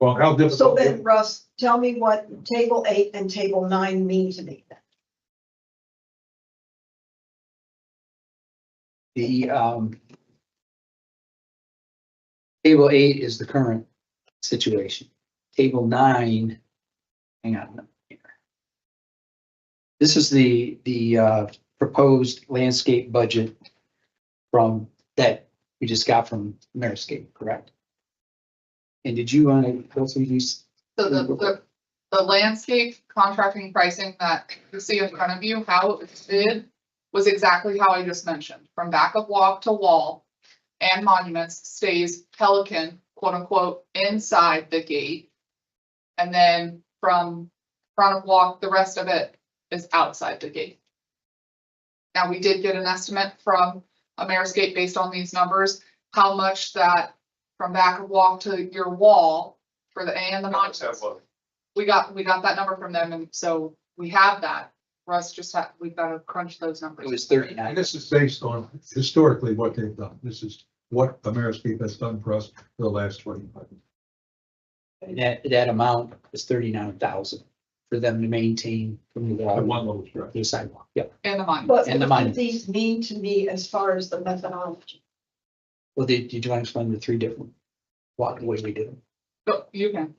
well, how So difficult, then, Russ, tell me what table 8 and table 9 mean to me. The, table 8 is the current situation. Table 9, hang on a minute here. This is the proposed landscape budget from, that we just got from Meriscape, correct? And did you want to go through these? So the landscape contracting pricing that you see in front of you, how it was bid was exactly how I just mentioned, from back of walk to wall and monuments stays Pelican, quote unquote, inside the gate. And then from front of walk, the rest of it is outside the gate. Now, we did get an estimate from Ameriscape based on these numbers, how much that from back of walk to your wall for the A and the monuments. We got that number from them, and so we have that. Russ just had, we've got to crunch those numbers. It was 39. and this is based on historically what they've done. This is what Ameriscape has done for us for the last 25 years. And that amount is 39,000 for them to maintain from the The wall one little to stretch. the sidewalk. Yep. And the monuments. But And the what do money. these mean to me as far as the methodology? Well, did you want to explain the three different, what, the way we did them? Go, you can.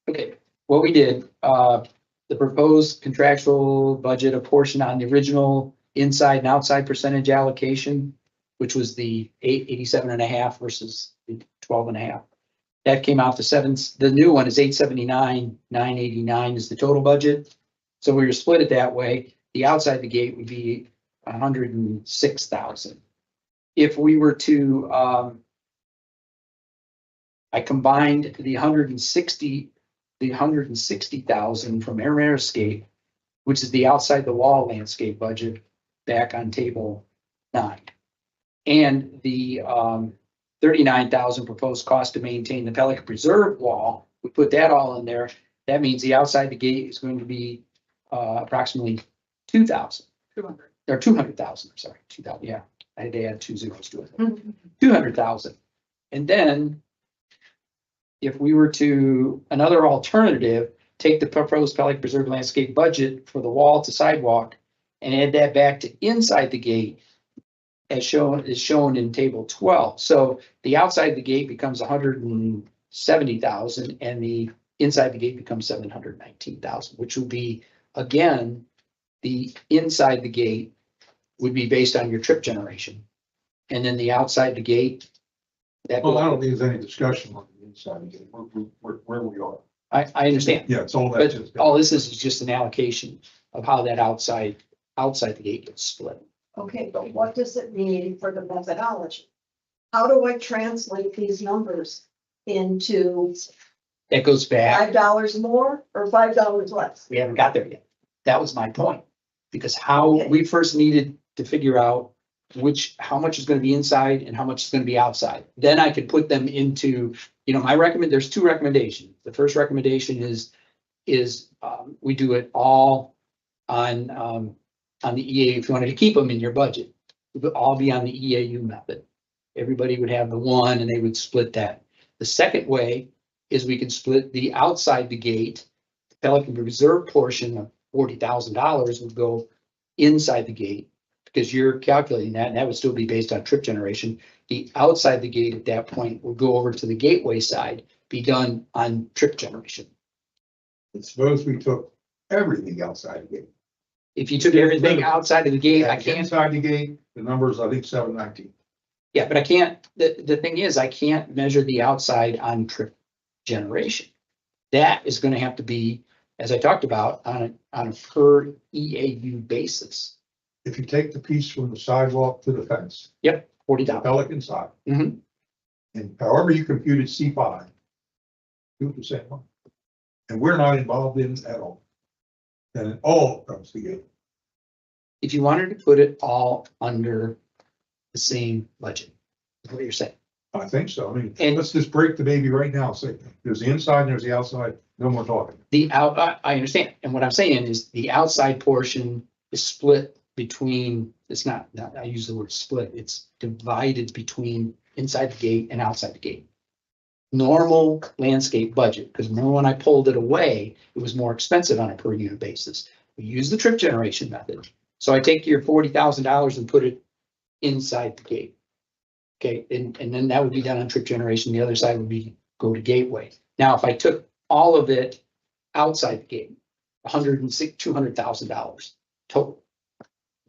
Okay, what we did, the proposed contractual budget, a portion on the original inside and outside percentage allocation, which was the 87.5 versus the 12.5. That came out to the new one is 879, 989 is the total budget. So we were split it that way. The outside the gate would be 106,000. If we were to, I combined the 160,000 from Air which is the outside the wall landscape budget, back on table 9. And the 39,000 proposed cost to maintain the Pelican Preserve wall, we put that all in there. That means the outside the gate is going to be approximately 2,000 200. or 200,000, I'm sorry, 2,000, yeah. I had to add 2 zeros to it. 200,000. And then if we were to, another alternative, take the proposed Pelican Preserve landscape budget for the wall to sidewalk and add that back to inside the gate as shown in table 12. So the outside the gate becomes 170,000 and the inside the gate becomes 719,000, which will be, again, the inside the gate would be based on your trip generation. And then the outside the gate. That Well, I don't think there's any discussion on the inside of it. We're where we are. I understand, Yeah, it's all that. but just- all this is just an allocation of how that outside the gate gets split. Okay, but what does it mean for the methodology? How do I translate these numbers into That goes back, $5 more or $5 less? we haven't got there yet. That was my point. Because how we first needed to figure out how much is gonna be inside and how much is gonna be outside. Then I could put them into, there's two recommendations. The first recommendation is we do it all on the EAU. If you wanted to keep them in your budget, it would all be on the EAU method. Everybody would have the one and they would split that. The second way is we can split the outside the gate. The Pelican Reserve portion of $40,000 would go inside the gate because you're calculating that, and that would still be based on trip generation. The outside the gate at that point will go over to the gateway side, be done on trip generation. And suppose we took everything outside the gate. If you took everything outside of the gate, I can't. Inside the gate, the number is, I think, 719. Yeah, but I can't, the thing is, I can't measure the outside on trip generation. That is gonna have to be, as I talked about, on a per EAU basis. If you take the piece from the sidewalk to the fence, Yep, the $40. Pelican side, Mhm. and however you computed C5, do it the same way. And we're not involved in it at all. Then it all comes together. If you wanted to put it all under the same budget, is what you're saying. I think so. I mean, And- let's just break the baby right now. Say, there's the inside and there's the outside. No more talking. I understand. And what I'm saying is the outside portion is split between, it's not, I use the word split, it's divided between inside the gate and outside the gate. Normal landscape budget, because remember when I pulled it away, it was more expensive on a per unit basis. We use the trip generation method. So I take your $40,000 and put it inside the gate. Okay, and then that would be done on trip generation. The other side would be go to gateway. Now, if I took all of it outside the gate, $200,000 total.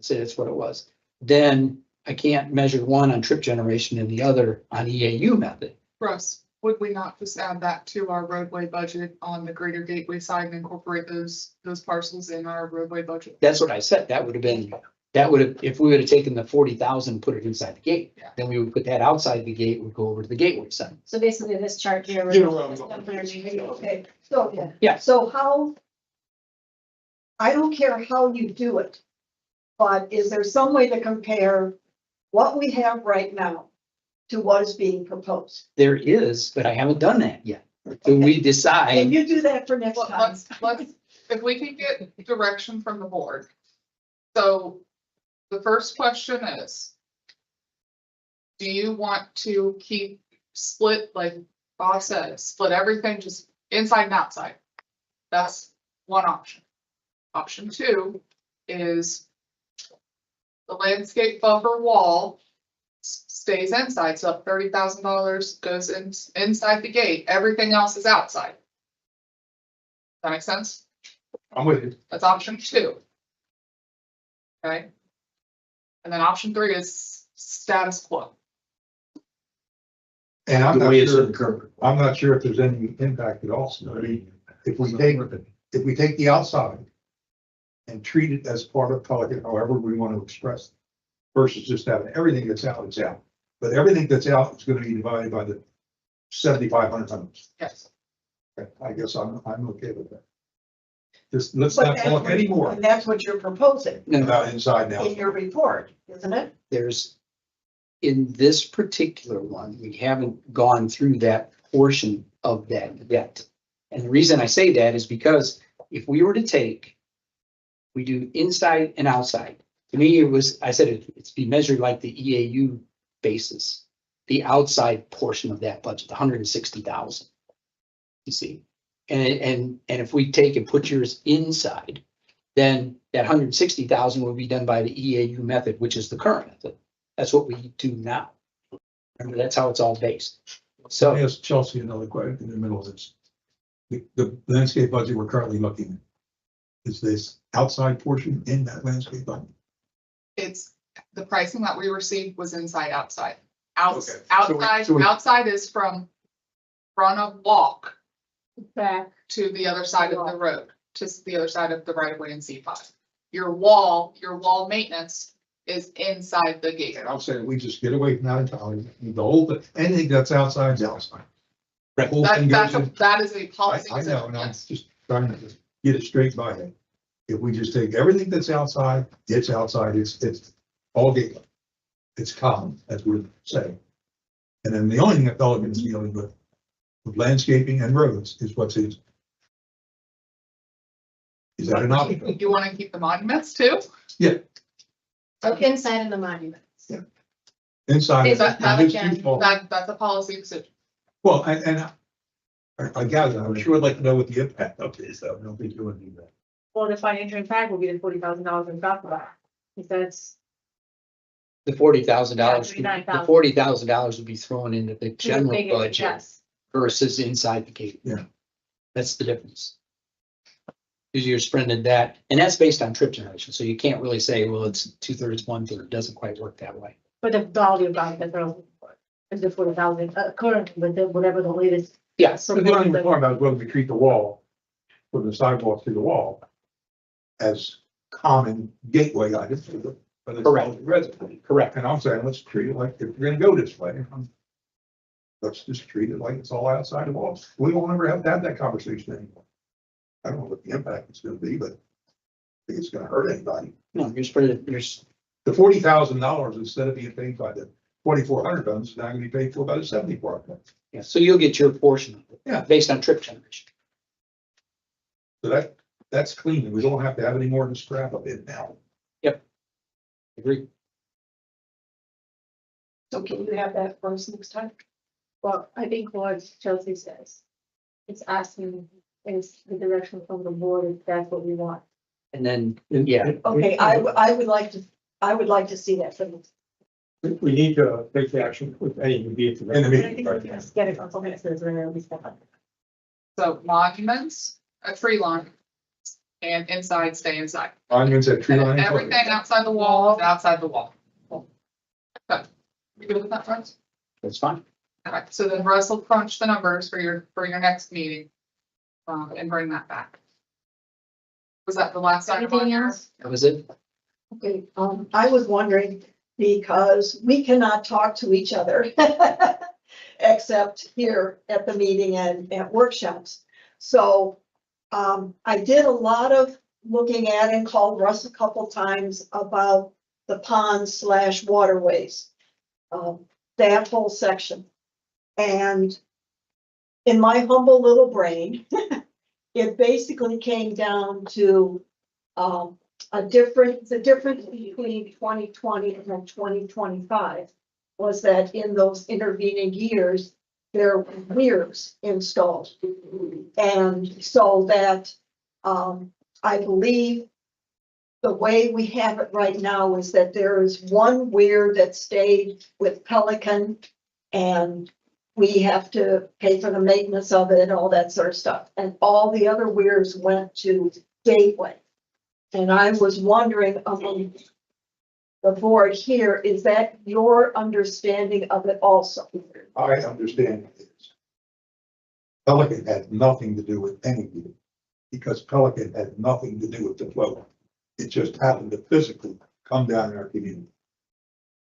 Say that's what it was. Then I can't measure one on trip generation and the other on EAU method. Russ, would we not just add that to our roadway budget on the greater gateway side and incorporate those parcels in our roadway budget? That's what I said. If we would have taken the 40,000 and put it inside the gate, Yeah. then we would put that outside the gate, would go over to the gateway side. So basically this chart here. You know where I'm going. Okay, so, yeah. Yeah. So how, I don't care how you do it, but is there some way to compare what we have right now to what is being proposed? There is, but I haven't done that yet. So we Can decide, you do that for next Well, time? let's, if we can get direction from the board. So the first question is, do you want to keep split, like Bob said, split everything just inside and outside? That's one option. Option two is the landscape buffer wall stays inside, so $30,000 goes inside the gate, everything else is outside. That make sense? I'm with you. That's option two. Okay. And then option three is status quo. And I'm The not way it's sure, in current. I'm not sure if there's any impact at all. I mean, if we take the outside and treat it as part of Pelican, however we want to express it, versus just having everything that's out, it's out. But everything that's out is going to be divided by the 7,500 homes. Yes. Okay, I guess I'm okay with that. Just let's But not that's talk what- anymore And that's what you're proposing about inside now. in your report, isn't it? in this particular one, we haven't gone through that portion of that yet. And the reason I say that is because if we were to take, we do inside and outside. To me, I said it's be measured like the EAU basis, the outside portion of that budget, 160,000. You see, and if we take and put yours inside, then that 160,000 will be done by the EAU method, which is the current method. That's what we do now. Remember, that's how it's all based. So I So asked Chelsea another question in the middle of this. The landscape budget we're currently looking at, is this outside portion in that landscape budget? It's, the pricing that we received was inside, outside. Okay. So we- Outside is from front of walk Back. to the other side of the road, to the other side of the right of way in C5. Your wall maintenance is inside the gate. And I'm saying we just get away from that entirely. The whole, anything that's outside is outside. The whole thing goes in. That is a policy I know, decision, and I'm yes. just trying to get it straight by head. If we just take everything that's outside, it's outside, it's all gateway. It's common, as we're saying. And then the only thing that Pelican is dealing with landscaping and roads is what's in. Is that an option? Do you want to keep the monuments too? So inside in the monuments. Yeah. Inside. Is that, and it's too small. that's a policy decision. Well, I gather, I'm sure I'd like to know what the impact of this, though. I don't think you would do that. Well, the financial impact will be the $40,000 we talked about. If that's The $40,000, Yeah, the $40,000 would be thrown into the general big, budget yes. versus inside the gate. Yeah. That's the difference. Because you're spreading that, and that's based on trip generation, so you can't really say, well, it's 2/3, 1/3, it doesn't quite work that way. But the value about that they're looking for is the 40,000, currently, but then whatever the latest. Yes, So the only thing we're talking about is whether we treat the wall, from the sidewalk to the wall, as common gateway items for the Correct. resident. correct. And I'm saying, let's treat it like, if we're gonna go this way, let's just treat it like it's all outside the walls. We won't ever have to have that conversation anymore. I don't know what the impact is gonna be, but I think it's gonna hurt anybody. No, you're spreading, The $40,000, instead of being paid by the 2,400 homes, is now gonna be paid for by the 7,400. yeah, so you'll get your portion of it. Yeah. Based on trip generation. So that's clean. We don't have to have any more than scrap of it now. Agree. So can you have that for us next time? Well, I think what Chelsea says, it's asking, is the direction from the board if that's what we want. And then, yeah, Okay, I would like to see that from. We need to take the action with any immediate. In the meeting, right? Just get a couple minutes, there's where we step up. So monuments, a tree line, and inside, stay inside. Monuments at tree And line. everything outside the wall is outside the wall. Okay, you good with that, Russ? that's fine. Okay, so then Russ will crunch the numbers for your next meeting. And bring that back. Was that the last item on Anything yours? else? That was it. Okay, I was wondering, because we cannot talk to each other except here at the meeting and at workshops. So I did a lot of looking at and called Russ a couple times about the ponds / waterways, that whole section. And in my humble little brain, it basically came down to the difference between 2020 and 2025 was that in those intervening years, there were weirs installed. And so that I believe the way we have it right now is that there is one weir that stayed with Pelican, and we have to pay for the maintenance of it and all that sort of stuff. And all the other weirs went to Gateway. And I was wondering among the board here, is that your understanding of it also? I understand it is. Pelican had nothing to do with anything, because Pelican had nothing to do with the flow. It just happened to physically come down in our community.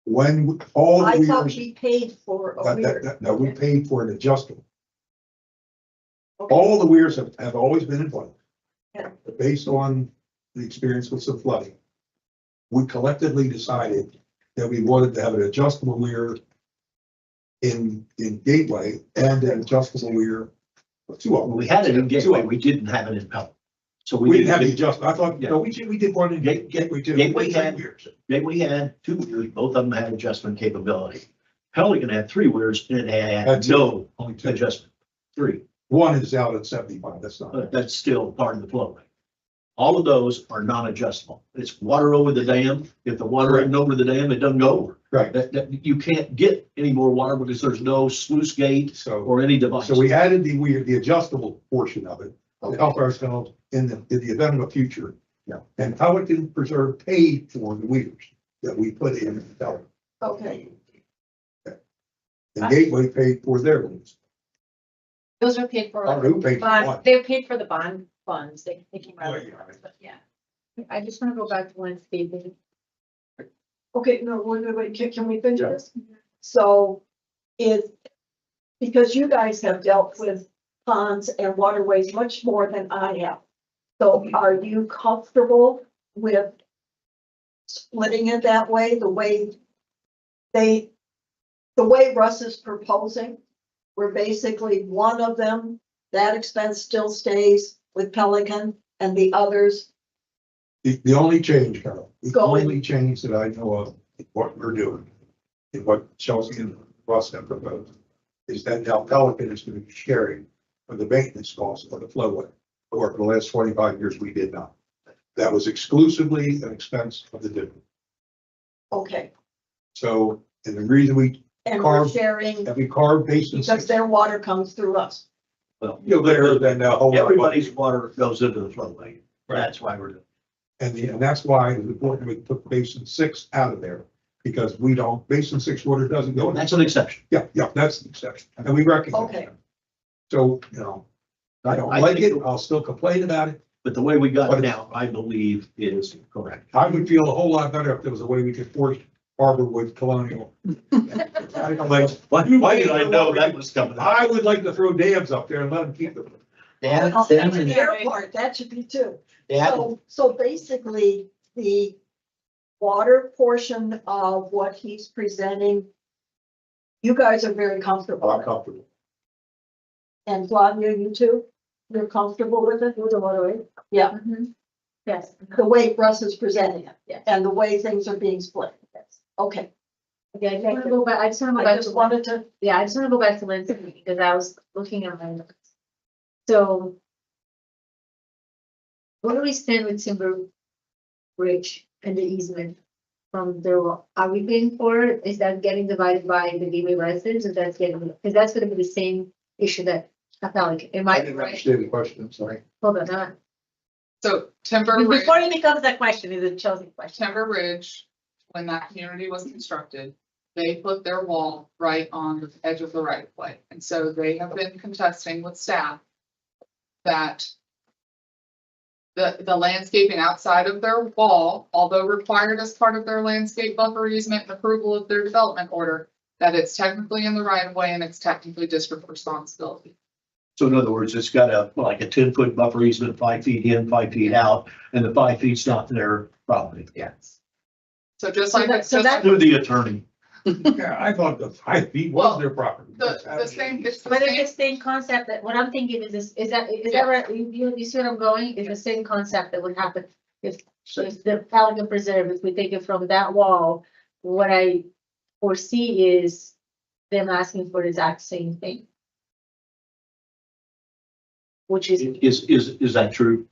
When all the I thought weirs, we paid for a weir. no, we paid for an adjustable. Okay. All the weirs have always been in place. Yeah. But based on the experience with some flooding, we collectively decided that we wanted to have an adjustable weir in Gateway and an adjustable weir. Two of them. We had it in Gateway, we didn't have it in Pelican. So We didn't have the adjustment. I thought, Yeah. no, we did one in Gateway too. Gateway had- Three weirs. Gateway had 2 weirs, both of them had adjustment capability. Pelican had 3 weirs and it Had had two. no Only two. adjustment. 3, One is out at 75, that's not. but that's still part of the flow rate. All of those are non-adjustable. It's water over the dam. If the water isn't over the dam, it doesn't go over. Right, That you can't get any more water because there's no sluice gate so, or any device. so we added the weir, the adjustable portion of it to help ourselves in the event of a future. Yeah. And Pelican Preserve paid for the weirs that we put in Pelican. Okay, And Gateway paid for their weirs. Those are paid I for, don't know who paid for bond, what. they're paid for the bond funds, they came out of Oh, yeah. the, but yeah. I just want to go back to landscaping. okay, no, wait, can we finish this? So because you guys have dealt with ponds and waterways much more than I have. So are you comfortable with splitting it that way, the way Russ is proposing? Where basically one of them, that expense still stays with Pelican and the others, The only change, Carol, the Go. only change that I know of, in what we're doing, and what Chelsea and Russ have proposed, is that now Pelican is going to be sharing for the maintenance costs of the flowway. Or for the last 25 years, we did not. That was exclusively an expense of the district. okay, So, and the reason we and we're Carve- sharing have we carved basin because six, their water comes through us. Well, you know, there, then the whole. everybody's water goes into the flowway. That's why we're doing. And that's why it's important we took basin 6 out of there, because we don't, basin 6 water doesn't go. No, that's an exception. Yeah, that's the exception, and we recognize Okay. that. So, you know, I don't I like think- it, I'll still complain about it. But the way we got it now, I believe is correct. I would feel a whole lot better if there was a way we could force Harborwood Colonial. Like, Why did I know that was coming? I would like to throw dams up there and let them keep them. Well, That, that's that, the airport, that should be too. that, So basically, the water portion of what he's presenting, you guys are very comfortable. I'm comfortable. And Flavia, you too? You're comfortable with it? With the waterway? Yeah, Mm-hmm. Yes. the way Russ is presenting it Yes. and the way things are being split. Yes. Okay, Okay, I just want to go back, I just want to go I back just to, wanted to, yeah, I just want to go back to landscaping because I was looking at my notes. So where do we stand with Timber Ridge and the easement from there? Are we paying for it? Is that getting divided by the Gateway residents or that's getting, because that's going to be the same issue that I felt like, am I didn't right? understand the question, I'm sorry. Hold on, So Timber Ridge, before it becomes that question, is a Chelsea question. Timber Ridge, when that community was constructed, they put their wall right on the edge of the right of way. And so they have been contesting with staff that the landscaping outside of their wall, although required as part of their landscape buffer easement and approval of their development order, that it's technically in the right of way and it's technically district responsibility. So in other words, it's got like a 10-foot buffer easement, 5 feet in, 5 feet out, and the 5 feet's not their property. Yes. So just So like, that- it's so just that- Through the attorney. Yeah, I thought the 5 feet was Well, their property. the same, it's the But it's same, the same concept that, what I'm thinking is that right? You see what I'm going? It's the same concept that would happen if the Pelican Preserve, if we take it from that wall, what I foresee is them asking for the exact same thing. Which is, Is that true?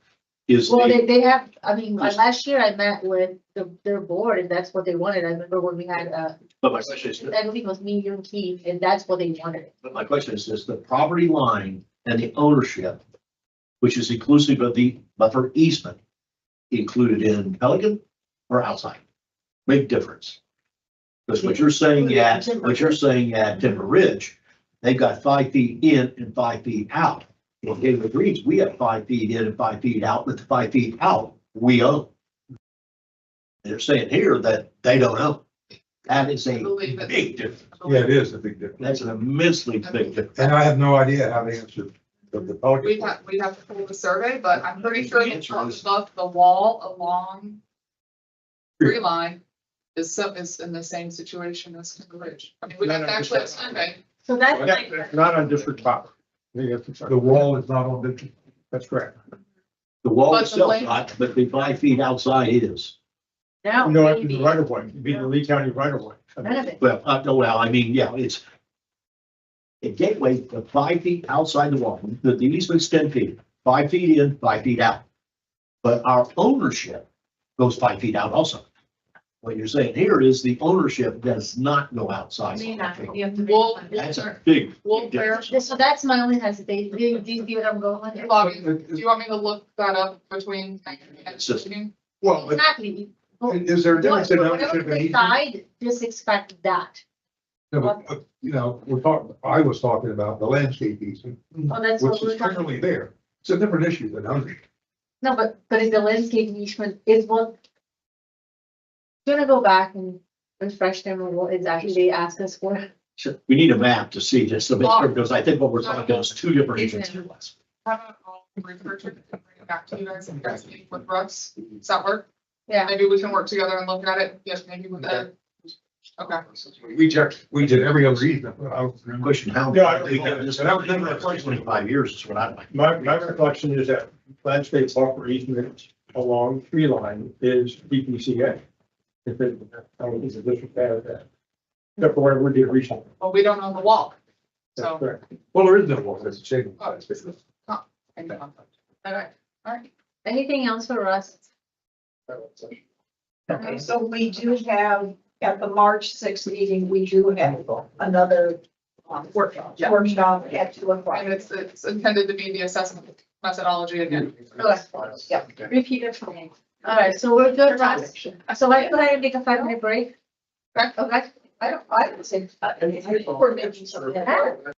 Is well, the, they have, I mean, last year I met with their board and that's what they wanted. I remember when we had, but my question is, I believe it was me, you and Keith, and that's what they wanted. but my question is the property line and the ownership, which is inclusive of the buffer easement, included in Pelican or outside? Big difference. Because what you're saying at Timber Ridge, they've got 5 feet in and 5 feet out. Well, Gateway Greens, we have 5 feet in and 5 feet out, but the 5 feet out, we own. They're saying here that they don't own. That is a believe it's- big difference. Yeah, it is a big difference. That's an immensely big difference. And I have no idea how to answer the Pelican. we'd have to pull the survey, but I'm pretty sure The the answer is- above the wall along tree line is in the same situation as Timber Ridge. I mean, we have to actually have a survey. So that's like, Not on district property. The wall is not on district, that's correct. The wall But the itself land- not, but the 5 feet outside is. now. No, it's maybe- the right of way, it'd be the Lee County right of way. None of it. Well, I mean, yeah, it's. A gateway, the 5 feet outside the wall, the easement's 10 feet, 5 feet in, 5 feet out. But our ownership goes 5 feet out also. What you're saying here is the ownership does not go outside. May not, you have to Well, refund That's it. a big. We'll bear, So that's my only hesitation. Do you see what I'm going with? Bobby, do you want me to look that up between? It's just- Well, but Exactly. is there a difference in ownership Whatever and they easement? decide, just expect that. No, but, you know, I was talking about the landscape easement, Oh, that's which what we're is talking. currently there. It's a different issue than ownership. No, but if the landscape easement is what. Gonna go back and refresh them on what exactly they asked us for. We need a map to see just to make sure, because I think what we're talking about is two different agencies. Haven't all research it, and bring it back to you guys, and you guys meet with Russ. Does that work? Yeah. Maybe we can work together and look at it, yes, maybe with Ed. Okay. We did every other easement. but I don't remember. Question, how? Yeah, we got this- and that was never a question. 25 years is what I'd like. My recollection is that landscape buffer easement along tree line is DPCA. If it, I don't think the district has that. Except for where we did recently. Well, we don't own the wall. That's So. correct. Well, there is no one, that's a shame. Oh, it's business. Okay, all right. Anything else for us? Okay, so we do have, at the March 6th meeting, we do have another workshop at 2:00. And it's intended to be the assessment methodology again. Yep. Repeat it for me. All right, so we're good, Russ. So let's go ahead and take a 5-minute break. Okay. Okay. I don't think, I think we're making something.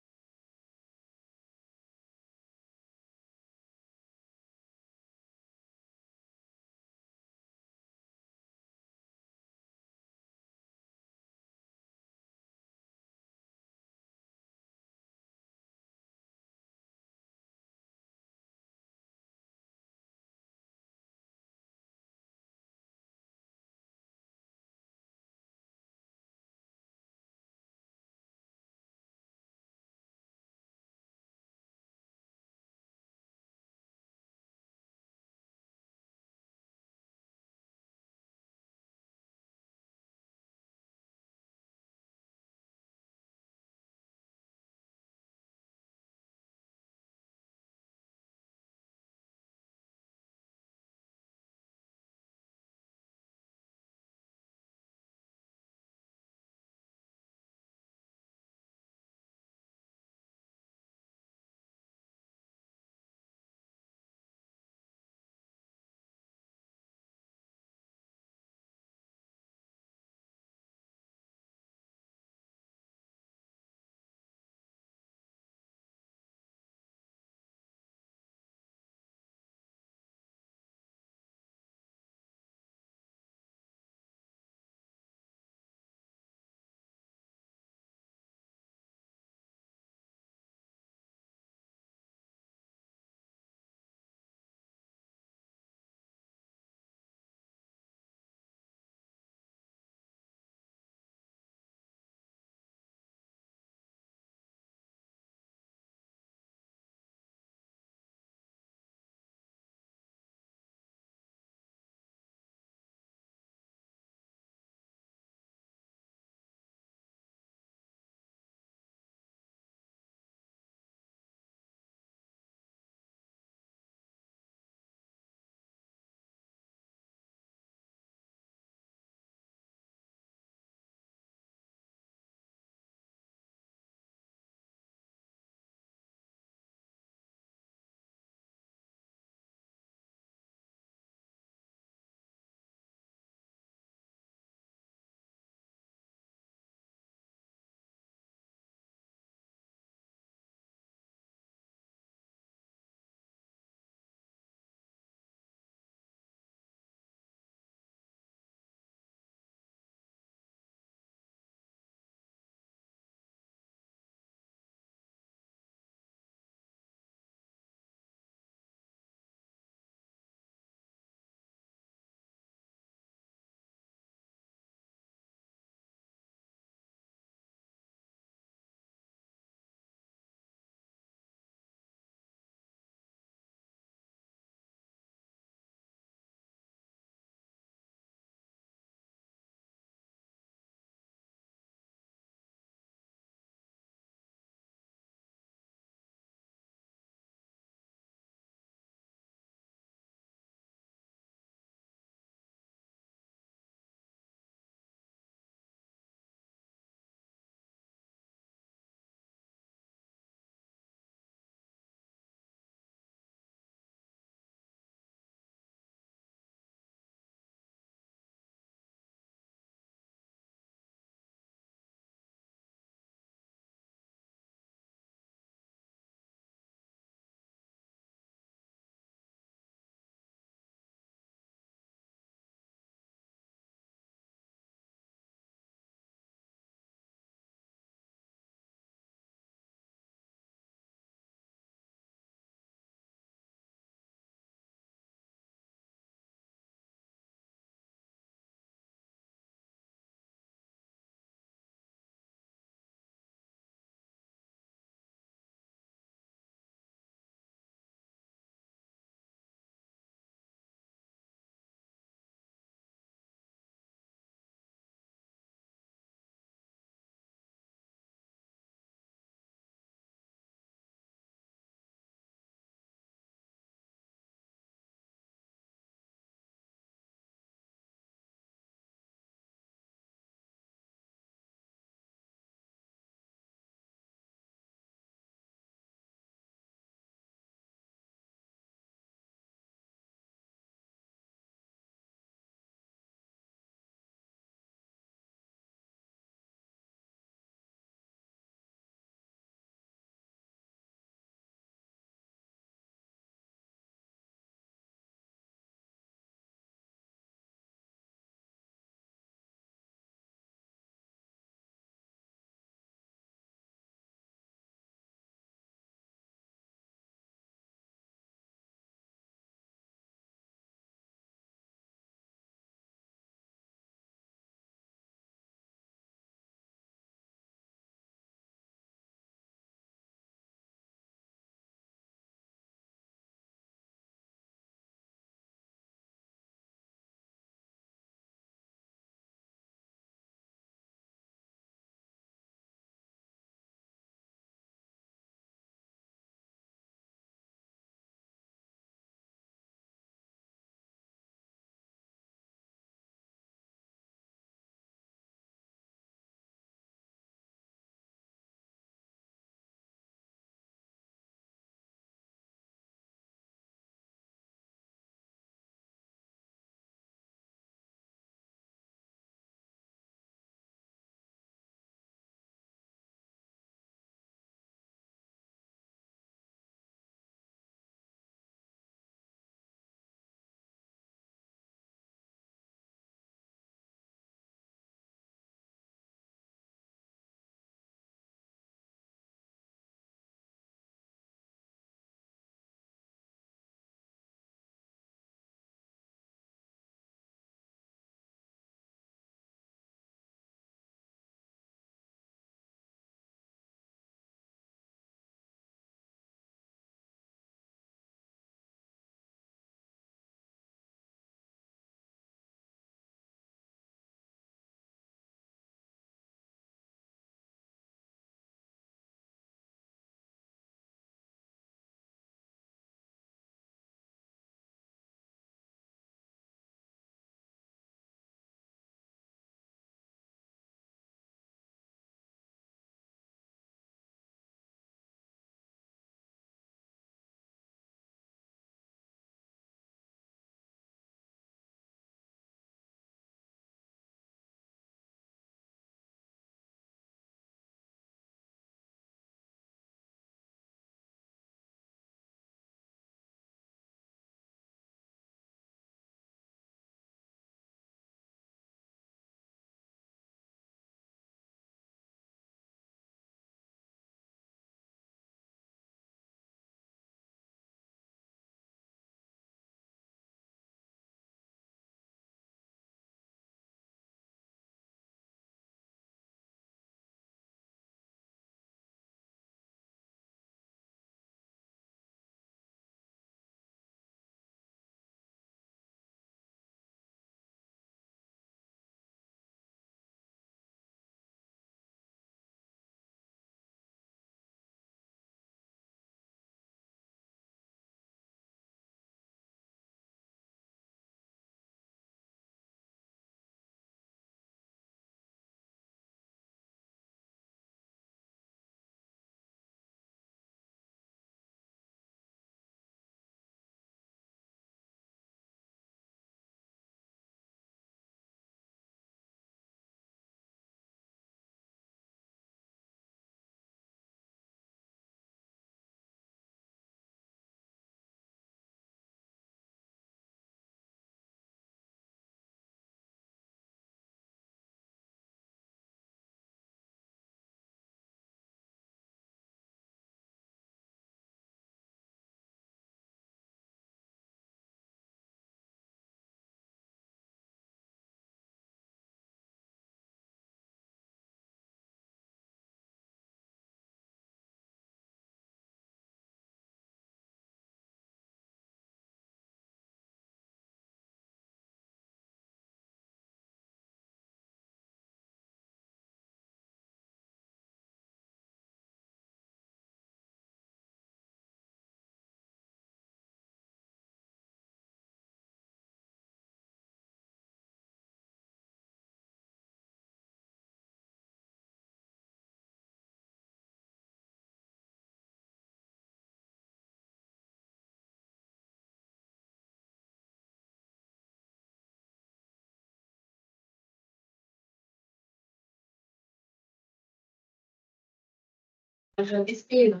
It's Steve.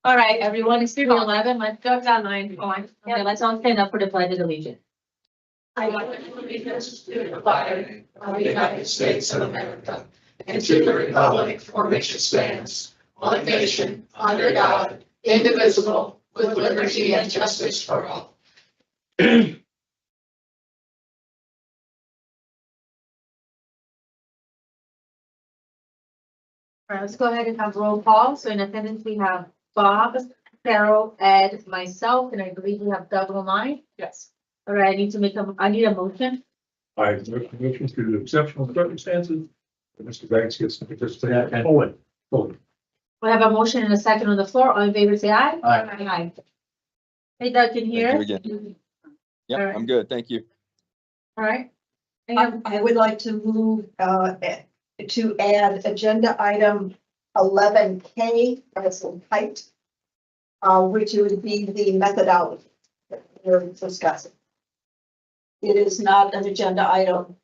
All right, everyone, it's 3:11. Let's go down line. Okay, let's all stand up for the pledge of allegiance. I allegiance to the flag of the United States of America and to the republic for which it stands, one nation, under God, indivisible, with liberty and justice for all. All right, let's go ahead and have roll call. So in attendance, we have Bob, Carol, Ed, myself, and I believe we have Doug online. Yes. All right, I need a motion. I make a motion to exceptional circumstances. that Mr. Banks gets to participate. And Owen. Fully. We have a motion and a second on the floor. All in favor, say aye. Aye. Aye. Hey, Doug, can you hear Thank us? you Yep, All right. I'm good. Thank you. All right. And I would like to move, to add agenda item 11K as in height, which would be the methodology that we're discussing. It is not an agenda item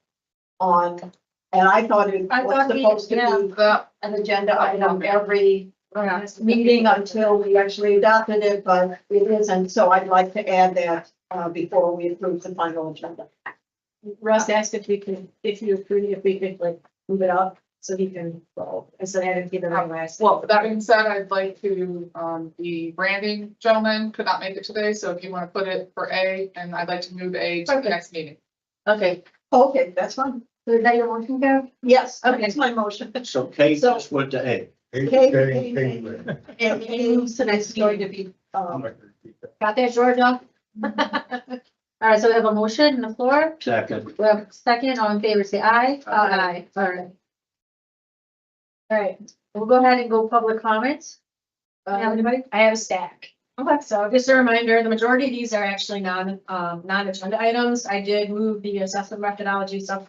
on, and I thought it was supposed to be That, an agenda item every meeting until we actually adopted it, but it isn't, so I'd like to add that, before we approve the final agenda. Russ asked if we could, if you approve, if we could like move it up so he can, well, instead of having to give it right last. well, that being said, I'd like to, the branding gentleman could not make it today, so if you want to put it for A, and I'd like to move A to the Okay. next meeting. Okay, Okay, that's fine. so is that your motion, Carol? Yes, Okay. that's my motion. So Kate So- just went to A. Okay. And it moves to next going to be, I'm not gonna repeat that. got that, Georgia? All right, so we have a motion on the floor. Second. We have a second, all in favor, say aye. Aye. All right. All right, we'll go ahead and go public comments. Have anybody? I have a stack. Okay. So just a reminder, the majority of these are actually non-agenda items. I did move the assessment methodology stuff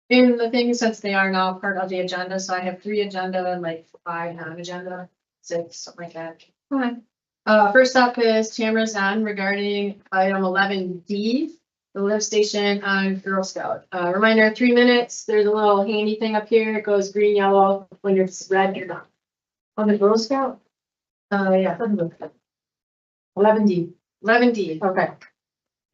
in the thing since they are now part of the agenda. So I have 3 agenda and like 5 non-agenda, 6, something like that. Okay. First up is Tamara's on regarding item 11D, the lift station on Girl Scout. Reminder, 3 minutes. There's a little handy thing up here. It goes green, yellow. When it's red, you're done. On the Girl Scout? Yeah. 11D. 11D. Okay.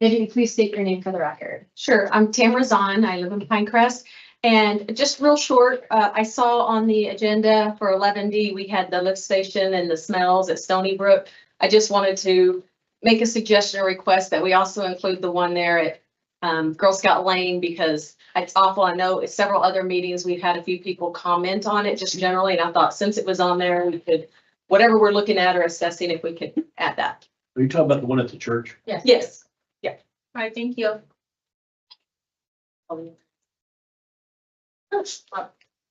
If you can please state your name for the record. Sure, I'm Tamara Zahn. I live in Pinecrest. And just real short, I saw on the agenda for 11D, we had the lift station and the smells at Stony Brook. I just wanted to make a suggestion or request that we also include the one there at Girl Scout Lane, because it's awful. I know at several other meetings, we've had a few people comment on it just generally. And I thought since it was on there, we could, whatever we're looking at or assessing, if we could add that. Are you talking about the one at the church? Yes. All right, thank you.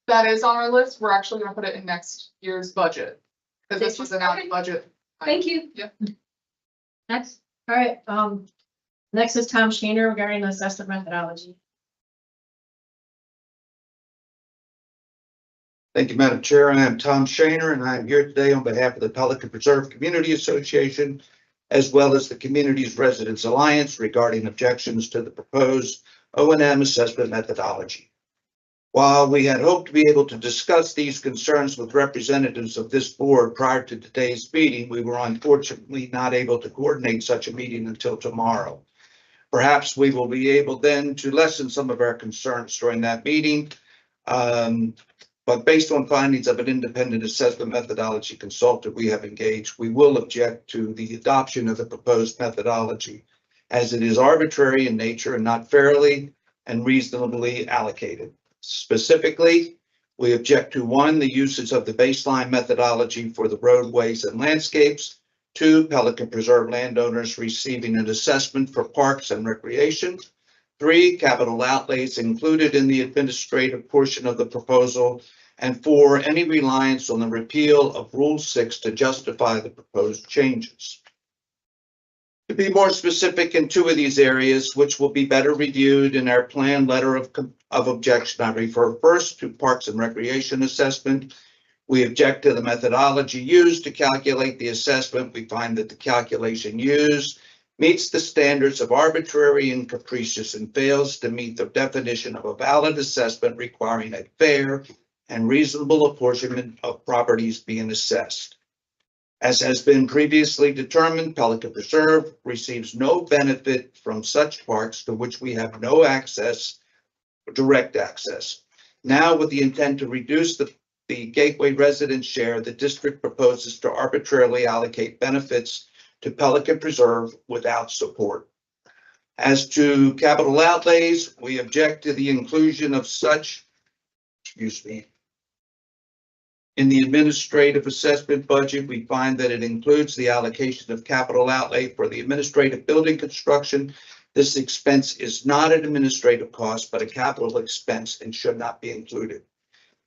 That is on our list. We're actually gonna put it in next year's budget. Because this was an out of budget. Thank you. Yeah. Next. All right, next is Tom Shaner regarding the assessment methodology. Thank you, Madam Chair. I am Tom Shaner, and I am here today on behalf of the Pelican Preserve Community Association, as well as the Communities Residents Alliance regarding objections to the proposed O&M assessment methodology. While we had hoped to be able to discuss these concerns with representatives of this board prior to today's meeting, we were unfortunately not able to coordinate such a meeting until tomorrow. Perhaps we will be able then to lessen some of our concerns during that meeting. But based on findings of an independent assessment methodology consultant we have engaged, we will object to the adoption of the proposed methodology, as it is arbitrary in nature and not fairly and reasonably allocated. Specifically, we object to 1, the usage of the baseline methodology for the roadways and landscapes, 2, Pelican Preserve landowners receiving an assessment for parks and recreation, 3, capital outlays included in the administrative portion of the proposal, and 4, any reliance on the repeal of Rule 6 to justify the proposed changes. To be more specific in 2 of these areas, which will be better reviewed in our planned letter of objection, I refer first to Parks and Recreation assessment. We object to the methodology used to calculate the assessment. We find that the calculation used meets the standards of arbitrary and capricious and fails to meet the definition of a valid assessment requiring a fair and reasonable apportionment of properties being assessed. As has been previously determined, Pelican Preserve receives no benefit from such parks to which we have no access, direct access. Now, with the intent to reduce the Gateway resident share, the district proposes to arbitrarily allocate benefits to Pelican Preserve without support. As to capital outlays, we object to the inclusion of such, in the administrative assessment budget. We find that it includes the allocation of capital outlay for the administrative building construction. This expense is not an administrative cost, but a capital expense and should not be included.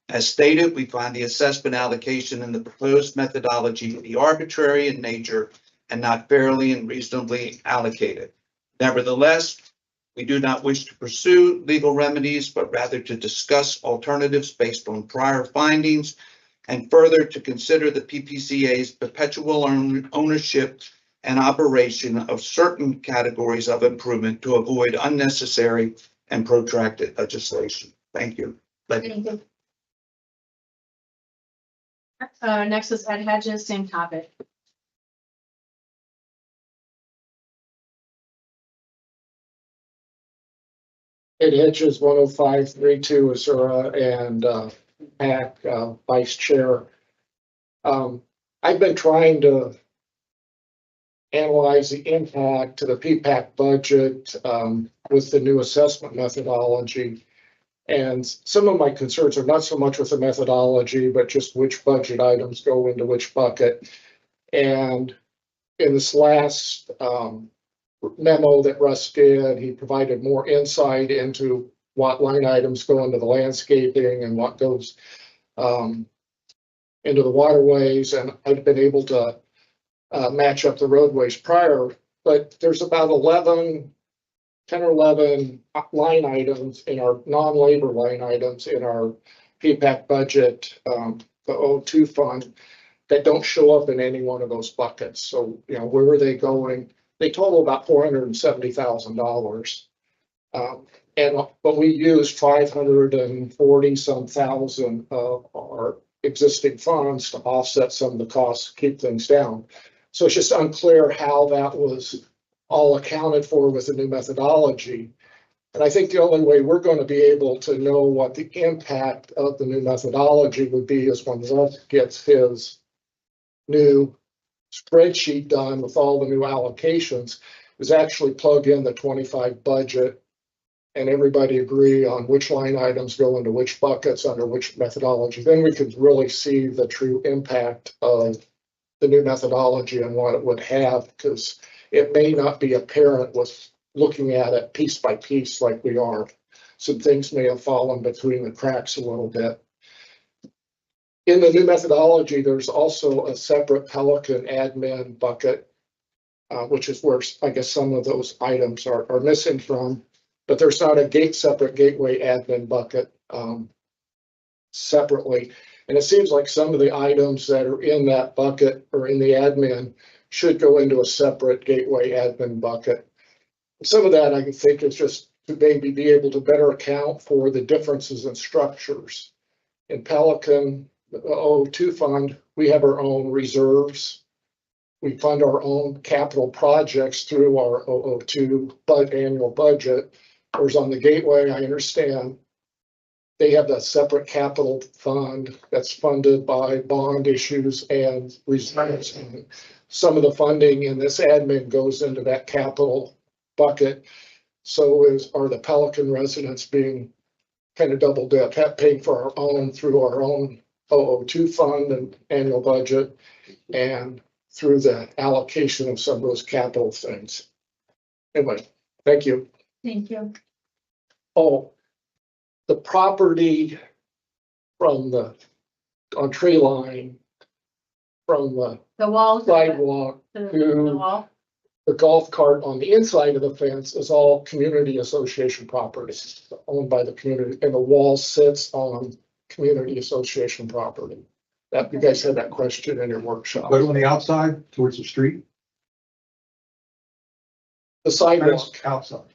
As stated, we find the assessment allocation in the proposed methodology to be arbitrary in nature and not fairly and reasonably allocated. Nevertheless, we do not wish to pursue legal remedies, but rather to discuss alternatives based on prior findings, and further to consider the PPCA's perpetual ownership and operation of certain categories of improvement to avoid unnecessary and protracted legislation. Thank you. Next is Ed Hedges, same topic. Ed Hedges, 10532 Azura, and PAC Vice Chair. I've been trying to analyze the impact to the PPAC budget with the new assessment methodology. And some of my concerns are not so much with the methodology, but just which budget items go into which bucket. And in this last memo that Russ did, he provided more insight into what line items go into the landscaping and what goes into the waterways. And I've been able to match up the roadways prior, but there's about 10 or 11 line items in our non-labor line items in our PPAC budget, the O2 fund, that don't show up in any one of those buckets. So, where are they going? They total about $470,000. But we used 540 some thousand of our existing funds to offset some of the costs, keep things down. So it's just unclear how that was all accounted for with the new methodology. And I think the only way we're going to be able to know what the impact of the new methodology would be is when Russ gets his new spreadsheet done with all the new allocations, is actually plug in the 25 budget and everybody agree on which line items go into which buckets under which methodology. Then we could really see the true impact of the new methodology and what it would have, because it may not be apparent with looking at it piece by piece like we are. Some things may have fallen between the cracks a little bit. In the new methodology, there's also a separate Pelican admin bucket, which is where I guess some of those items are missing from, but there's not a separate gateway admin bucket separately. And it seems like some of the items that are in that bucket or in the admin should go into a separate gateway admin bucket. Some of that I think is just to maybe be able to better account for the differences in structures. In Pelican, the O2 fund, we have our own reserves. We fund our own capital projects through our O2 annual budget. Whereas on the gateway, I understand they have a separate capital fund that's funded by bond issues and reserves. And some of the funding in this admin goes into that capital bucket. So are the Pelican residents being kind of double dip, paying for our own through our own O2 fund and annual budget, and through the allocation of some of those capital things. Anyway, thank you. Thank you. Oh, the property from on tree line, from the The walls. sidewalk The to wall. the golf cart on the inside of the fence is all community association property owned by the community, and the wall sits on community association property. That you guys had that question in your workshop. But on the outside towards the street, The sidewalk, outside.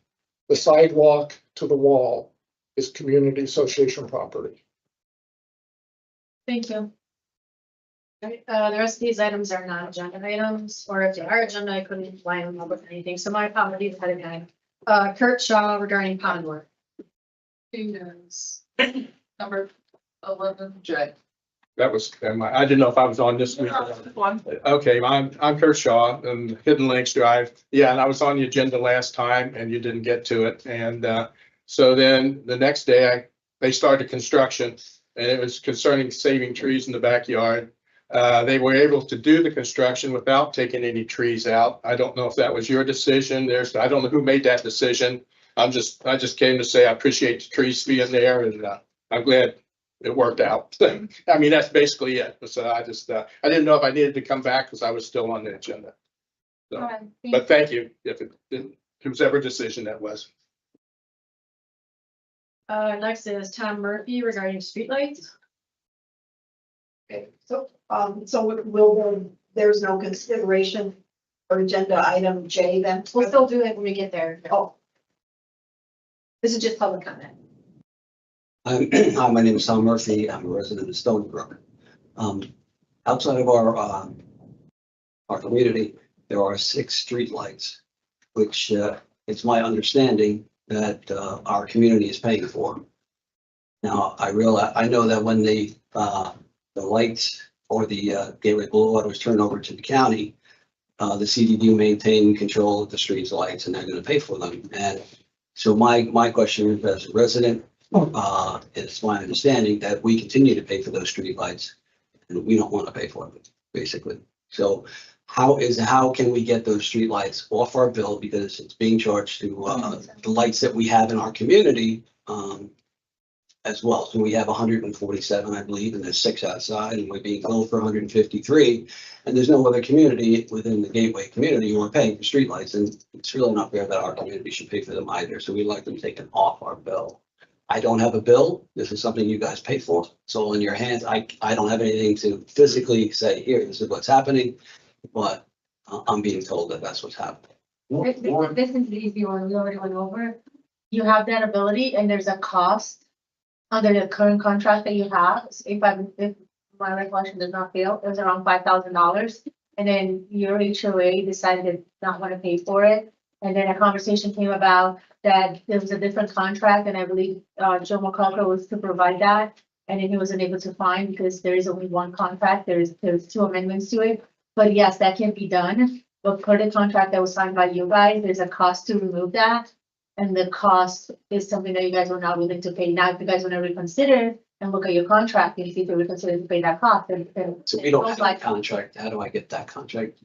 the sidewalk to the wall is community association property. Thank you. Right, the rest of these items are not agenda items, or if they are agenda, I couldn't line them up with anything, so my apologies ahead of time. Kurt Shaw regarding pond work. Is number 11J. That was, I didn't know if I was on this week. One. Okay, I'm Kurt Shaw and Hidden Lakes Drive. Yeah, and I was on the agenda last time and you didn't get to it. And so then the next day they started construction and it was concerning saving trees in the backyard. They were able to do the construction without taking any trees out. I don't know if that was your decision. I don't know who made that decision. I just came to say I appreciate the trees being there and I'm glad it worked out. I mean, that's basically it. So I didn't know if I needed to come back because I was still on the agenda. So, All right, but thank you, if it didn't, whosever decision that was. Next is Tom Murphy regarding streetlights. Okay, so there's no consideration for agenda item J then? We'll still do it when we get there. Oh, This is just public comment. Hi, my name is Tom Murphy. I'm a resident of Stony Brook. Outside of our community, there are 6 streetlights, which it's my understanding that our community is paying for. Now, I know that when the lights or the Gateway Blue Water was turned over to the county, the CDD maintained control of the streets lights and they're going to pay for them. And so my question is, as a resident, it's my understanding that we continue to pay for those streetlights and we don't want to pay for them, basically. So how can we get those streetlights off our bill, because it's being charged to the lights that we have in our community as well. So we have 147, I believe, and there's 6 outside, and we're being billed for 153. And there's no other community within the Gateway community who are paying for streetlights, and it's really not fair that our community should pay for them either. So we'd like them taken off our bill. I don't have a bill. This is something you guys pay for. It's all in your hands. I don't have anything to physically say, here, this is what's happening, but I'm being told that that's what's happening. This is the easy one, we already went over. You have that ability and there's a cost under the current contract that you have. If my recollection does not fail, it was around $5,000. And then your HOA decided to not want to pay for it. And then a conversation came about that there was a different contract, and I believe Joe McCullough was to provide that. And then he wasn't able to find, because there is only one contract, there's 2 amendments to it. But yes, that can be done. But per the contract that was signed by you guys, there's a cost to remove that. And the cost is something that you guys are not willing to pay. Now, if you guys want to reconsider and look at your contract and see if you're reconsidering to pay that cost, then. So we don't have a contract. How do I get that contract?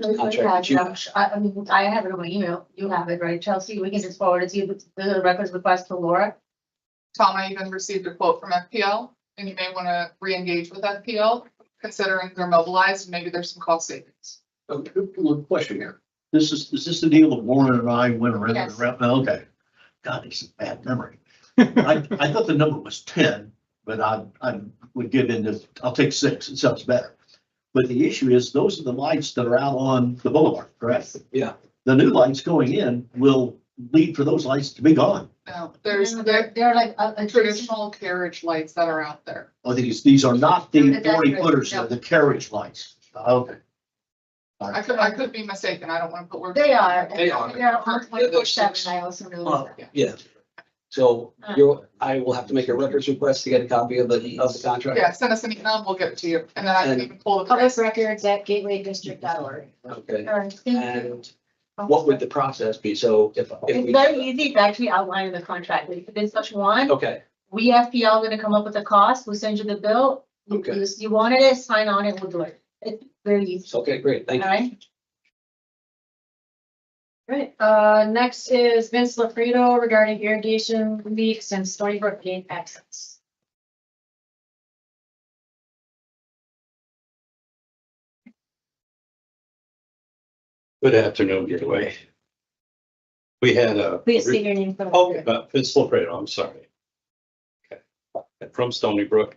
No, Contract that you have. I mean, I have it on my email. You have it, right, Chelsea? We can just forward it to you, the records request to Laura. Tom, I even received a quote from FPL, and you may want to re-engage with FPL, considering they're mobilized and maybe there's some cost savings. Okay, good question here. Is this the deal that Warren and I went around and Yes. around? Okay. God, it's a bad memory. I thought the number was 10, but I would give in to, I'll take 6. It sounds better. But the issue is, those are the lights that are out on the boulevard, correct? Yeah. The new lights going in will lead for those lights to be gone. No, They're like a traditional carriage lights that are out there. Oh, these are not the That's 40 right, footers, no. they're the carriage lights. Okay. All right. I could be mistaken. I don't want to put words. They are. They are. They're on 24/7, I also know that. Yeah. So I will have to make a records request to get a copy of the contract? Yeah, send us an email, we'll get it to you, and then I can And- even pull the. Public records at gatewaydistrict.org. Okay. All right, thank you. And what would the process be? So if It's we, very easy to actually outline in the contract. If it's such one, okay, we FPL gonna come up with a cost, we'll send you the bill. Okay. You wanted it, sign on it, we'll do it. It's very easy, okay, great, thank all you. right? Right, next is Vince LaFredo regarding irrigation leaks and Stony Brook gate access. Good afternoon, Gateway. We had a. Please state your name for the Oh, record. Vince Lafredo, I'm sorry. Okay, from Stony Brook.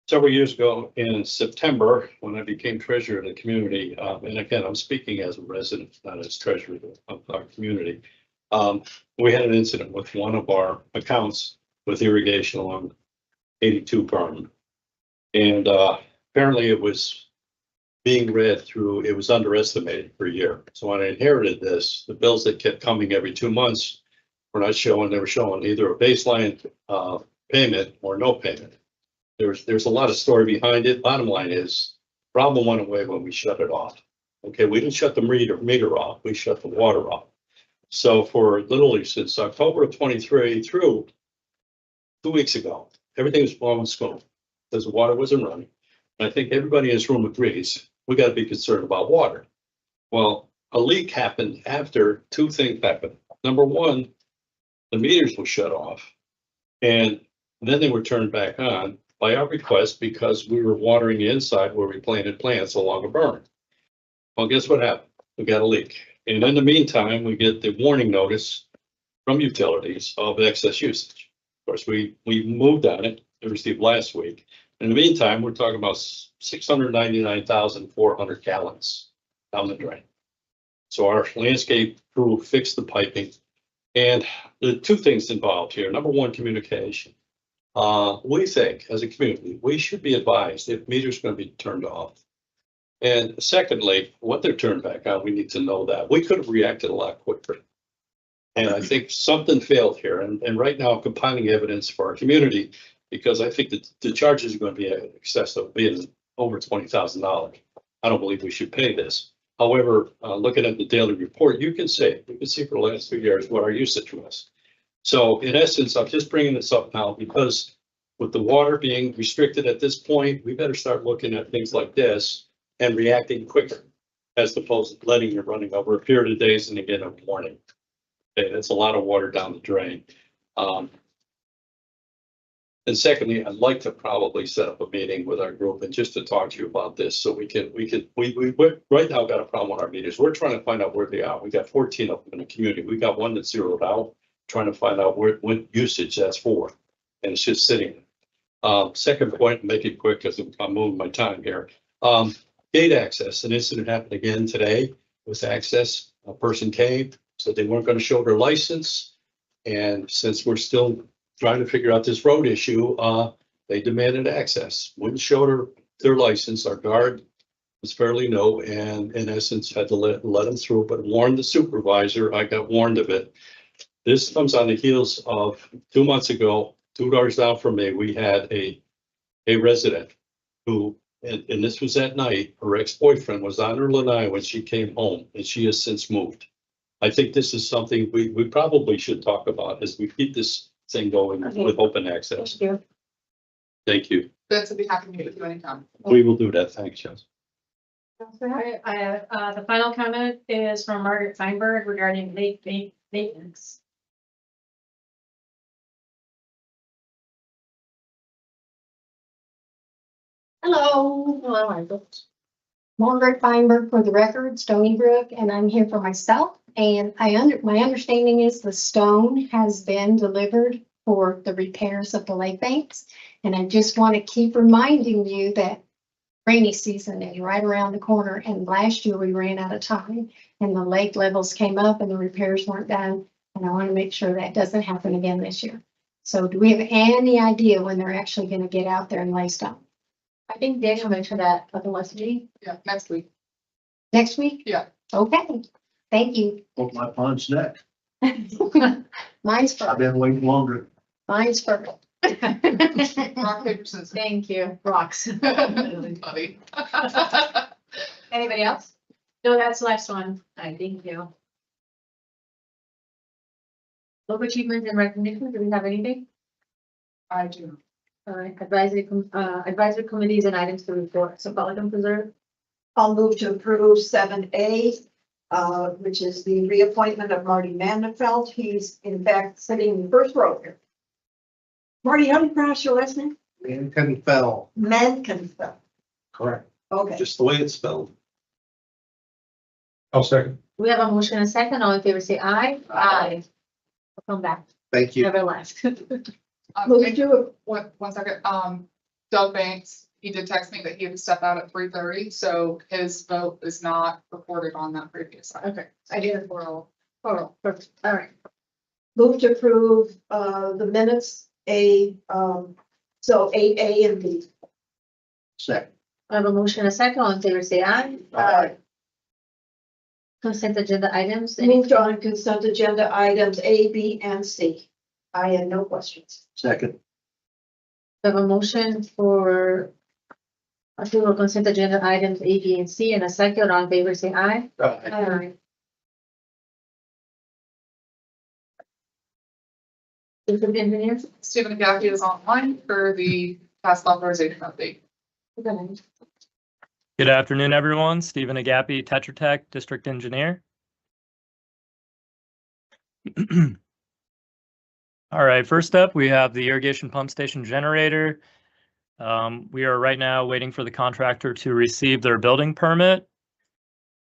Several years ago in September, when I became treasurer of the community, and again, I'm speaking as a resident, not as treasurer of our community. We had an incident with one of our accounts with irrigation along 82 burned. And apparently it was being read through, it was underestimated per year. So when I inherited this, the bills that kept coming every 2 months were not showing, they were showing either a baseline payment or no payment. There's a lot of story behind it. Bottom line is, problem went away when we shut it off. Okay, we didn't shut the meter off, we shut the water off. So for literally since October of 23 through 2 weeks ago, everything was flowing smooth because the water wasn't running. And I think everybody in this room agrees, we got to be concerned about water. Well, a leak happened after two things happened. Number one, the meters were shut off and then they were turned back on by our request because we were watering the inside where we planted plants along a burn. Well, guess what happened? We got a leak. And in the meantime, we get the warning notice from utilities of excess usage. Of course, we moved on it, it received last week. In the meantime, we're talking about 699,400 gallons down the drain. So our landscape crew fixed the piping. And the two things involved here. Number one, communication. We think as a community, we should be advised if meters are going to be turned off. And secondly, when they're turned back on, we need to know that. We could have reacted a lot quicker. And I think something failed here. And right now, I'm compiling evidence for our community because I think that the charges are going to be in excess of being over $20,000. I don't believe we should pay this. However, looking at the daily report, you can see for the last 3 years what our usage was. So in essence, I'm just bringing this up now because with the water being restricted at this point, we better start looking at things like this and reacting quicker as opposed to letting it running over a period of days and again a morning. Okay, that's a lot of water down the drain. And secondly, I'd like to probably set up a meeting with our group and just to talk to you about this so we right now got a problem with our meters. We're trying to find out where they are. We got 14 of them in the community. We got one that's zeroed out, trying to find out what usage that's for. And it's just sitting. Second point, make it quick because I'm moving my time here. Gate access, an incident happened again today with access. A person came, said they weren't going to show their license. And since we're still trying to figure out this road issue, they demanded access. Wouldn't show their license. Our guard was fairly new and in essence had to let them through, but warned the supervisor. I got warned of it. This comes on the heels of 2 months ago, 2 doors down from me, we had a resident who, and this was at night, her ex-boyfriend was on her lanai when she came home and she has since moved. I think this is something we probably should talk about as we keep this thing going with open access. Thank you. Thank you. Vince would be happy to meet with you anytime. We will do that. Thanks, Jess. The final comment is from Margaret Feinberg regarding lake maintenance. Hello. Hello, Margaret. Margaret Feinberg for the record, Stony Brook, and I'm here for myself. And my understanding is the stone has been delivered for the repairs of the lake banks. And I just want to keep reminding you that rainy season is right around the corner. And last year we ran out of time and the lake levels came up and the repairs weren't done. And I want to make sure that doesn't happen again this year. So do we have any idea when they're actually going to get out there and lay stone? I think Daniel mentioned that at the last meeting. Yeah, next week. Next week? Yeah. Okay, thank you. Hope my pond's next. Mine's I've first. been waiting longer. Mine's first. Rock, paper, scissors. Thank you, rocks. Funny. Anybody else? No, that's the last one. I thank you. Local achievements and recognition, do we have anything? I do. Advisory committees and items to report, so Pelican Preserve. I'll move to approve 7A, which is the reappointment of Marty Mandenfeld. He's in fact sitting in the first row here. Marty, how do you pronounce your last name? Mandenfeld. Mandenfeld. Correct. Okay. Just the way it's spelled. I'll second. We have a motion and a second, all in favor say aye. Aye. I'll come back, Thank you. never left. Move to One second, Doug Banks, he did text me that he had to step out at 3:30, so his vote is not recorded on that previous item. Okay, I did it for all, perfect, all right. move to approve the minutes, So 8A and B. Second. I have a motion and a second. All in favor, say aye. Aye. Consent agenda items. Moved on consent agenda items A, B, and C. I have no questions. Second. I have a motion for approval of consent agenda items A, B, and C, and a second. All in favor, say aye. Aye. District engineer. Stephen Gaffey is online for the task authorization update. Good afternoon, everyone. Stephen Agapi, Tetra Tech District Engineer. All right, first up, we have the irrigation pump station generator. We are right now waiting for the contractor to receive their building permit.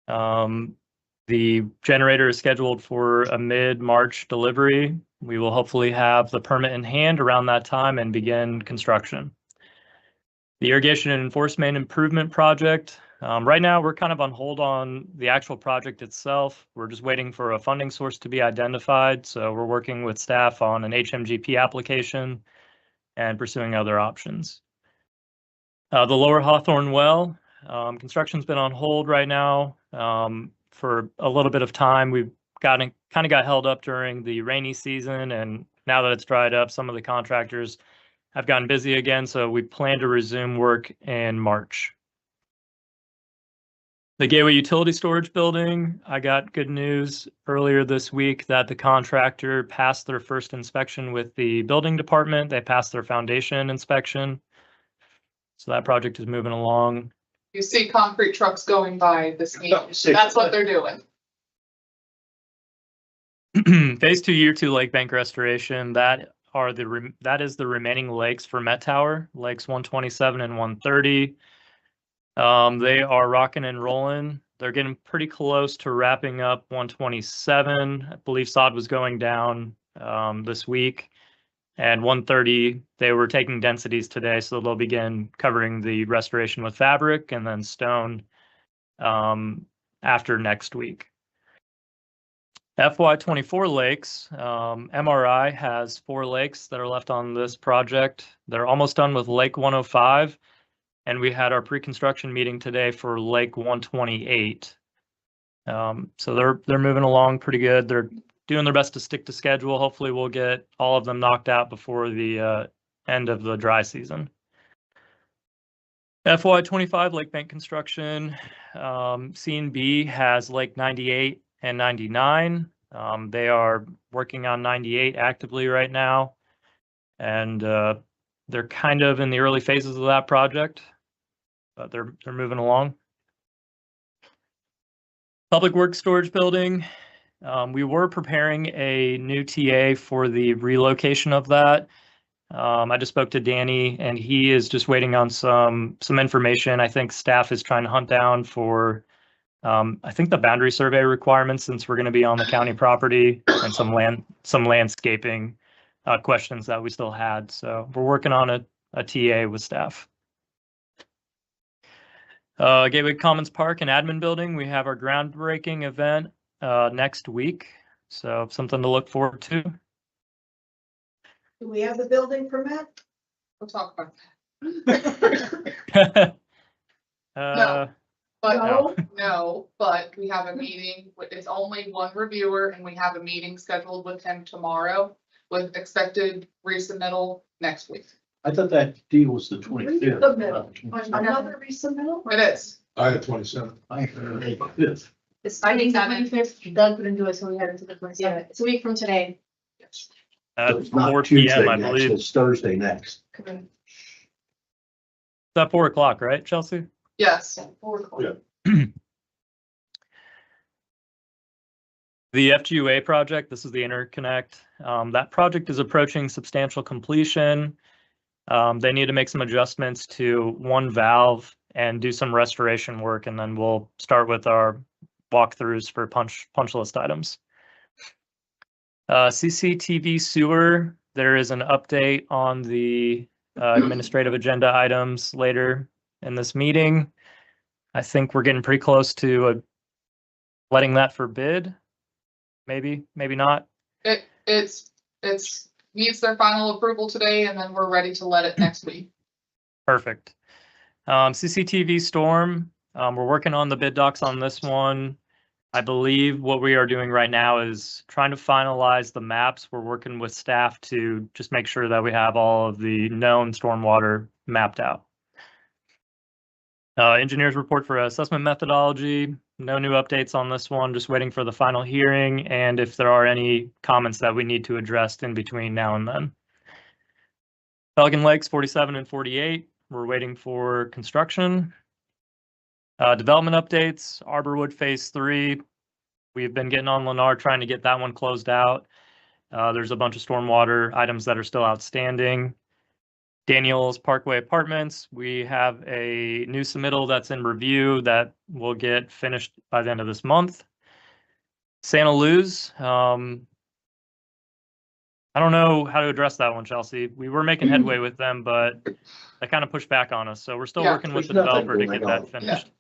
The generator is scheduled for a mid-March delivery. We will hopefully have the permit in hand around that time and begin construction. The irrigation and enforcement improvement project. Right now, we're kind of on hold on the actual project itself. We're just waiting for a funding source to be identified. So we're working with staff on an HMGP application and pursuing other options. The Lower Hawthorne well, construction's been on hold right now for a little bit of time. We've kind of got held up during the rainy season, and now that it's dried up, some of the contractors have gotten busy again, so we plan to resume work in March. The Gateway Utility Storage Building, I got good news earlier this week that the contractor passed their first inspection with the building department. They passed their foundation inspection. So that project is moving along. You see concrete trucks going by this meeting. That's what they're doing. Phase 2, Year 2 lake bank restoration, that is the remaining lakes for Met Tower, lakes 127 and 130. They are rocking and rolling. They're getting pretty close to wrapping up 127. I believe sod was going down this week. And 130, they were taking densities today, so they'll begin covering the restoration with fabric and then stone after next week. FY24 lakes, MRI has 4 lakes that are left on this project. They're almost done with Lake 105, and we had our pre-construction meeting today for Lake 128. So they're moving along pretty good. They're doing their best to stick to schedule. Hopefully we'll get all of them knocked out before the end of the dry season. FY25 lake bank construction, C and B has Lake 98 and 99. They are working on 98 actively right now, and they're kind of in the early phases of that project, but they're moving along. Public Works Storage Building, we were preparing a new TA for the relocation of that. I just spoke to Danny, and he is just waiting on some information. I think staff is trying to hunt down for I think the boundary survey requirements, since we're going to be on the county property, and some landscaping questions that we still had. So we're working on a TA with staff. Gateway Commons Park and Admin Building, we have our groundbreaking event next week. So something to look forward to. Do we have the building permit? We'll talk about that. No. No, but we have a meeting. It's only one reviewer, and we have a meeting scheduled with him tomorrow with expected resubmittal next week. I thought that deal was the 25th. Another resubmittal? It is. I had 27. I heard 25th. It's starting the 25th. Doug couldn't do it, so we had it to the 27th. Yeah, it's a week from today. At So it's not 4 Tuesday p.m., I next, believe. It's Thursday next. Correct. It's at 4 o'clock, right, Chelsea? Yes. 4 o'clock. Yeah. The FGUA project, this is the interconnect. That project is approaching substantial completion. They need to make some adjustments to one valve and do some restoration work, and then we'll start with our walkthroughs for punch list items. CCTV sewer, there is an update on the administrative agenda items later in this meeting. I think we're getting pretty close to letting that for bid. Maybe not. It's needs their final approval today, and then we're ready to let it next week. Perfect. CCTV storm, we're working on the bid docs on this one. I believe what we are doing right now is trying to finalize the maps. We're working with staff to just make sure that we have all of the known stormwater mapped out. Engineers report for assessment methodology. No new updates on this one, just waiting for the final hearing and if there are any comments that we need to address in between now and then. Pelican Lakes 47 and 48, we're waiting for construction. Development updates, Arborwood Phase 3. We've been getting on Lennar trying to get that one closed out. There's a bunch of stormwater items that are still outstanding. Daniels Parkway Apartments, we have a new submittal that's in review that will get finished by the end of this month. Santa Luz, I don't know how to address that one, Chelsea. We were making headway with them, but they kind of pushed back on us. So we're still Yeah, working with the there's nothing developer to going get that on. finished.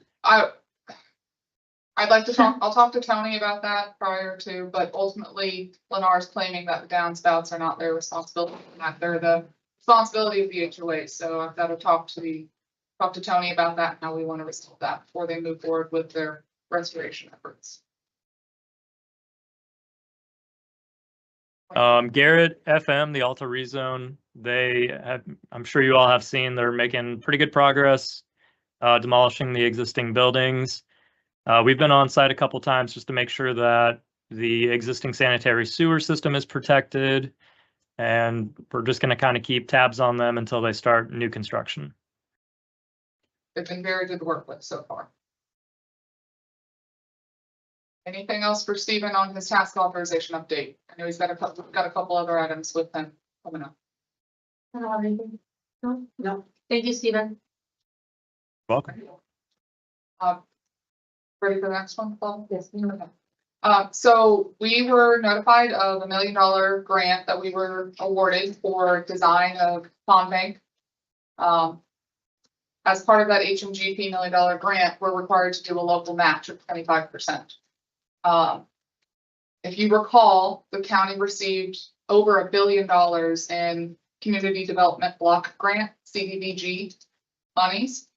I'd like to talk, I'll talk to Tony about that prior to, but ultimately Lennar's claiming that the downspouts are not their responsibility, that they're the responsibility of the HOA. So I've got to talk to Tony about that, and how we want to resolve that before they move forward with their restoration efforts. Garrett FM, the Alta rezone, I'm sure you all have seen, they're making pretty good progress, demolishing the existing buildings. We've been on site a couple times just to make sure that the existing sanitary sewer system is protected. And we're just going to kind of keep tabs on them until they start new construction. They've been very good to work with so far. Anything else for Stephen on his task authorization update? I know he's got a couple other items with him coming up. I don't have anything. No. Thank you, Stephen. Welcome. Ready for the next one, Paul? Yes. So we were notified of $1 million grant that we were awarded for design of pond bank. As part of that HMGP $1 million grant, we're required to do a local match of 25%. If you recall, the county received over $1 billion in community development block grant, CDBG monies.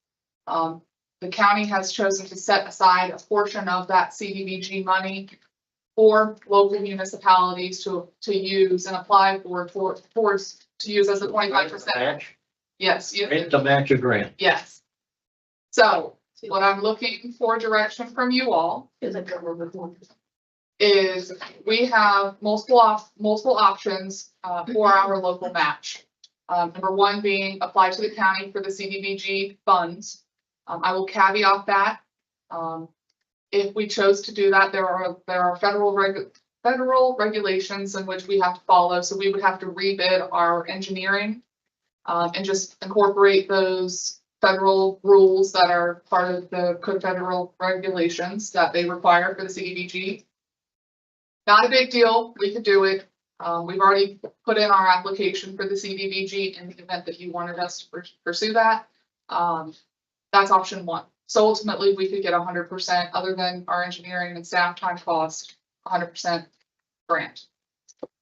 The county has chosen to set aside a portion of that CDBG money for local municipalities to use and apply towards to use as a 25%. Match, Yes. to match a grant. Yes. So what I'm looking for direction from you all is we have multiple options for our local match. Number one being apply to the county for the CDBG funds. I will caveat that. If we chose to do that, there are federal regulations in which we have to follow. So we would have to rebid our engineering and just incorporate those federal rules that are part of the federal regulations that they require for the CDBG. Not a big deal. We could do it. We've already put in our application for the CDBG in the event that you wanted us to pursue that. That's option one. So ultimately we could get 100% other than our engineering and staff time cost, 100% grant.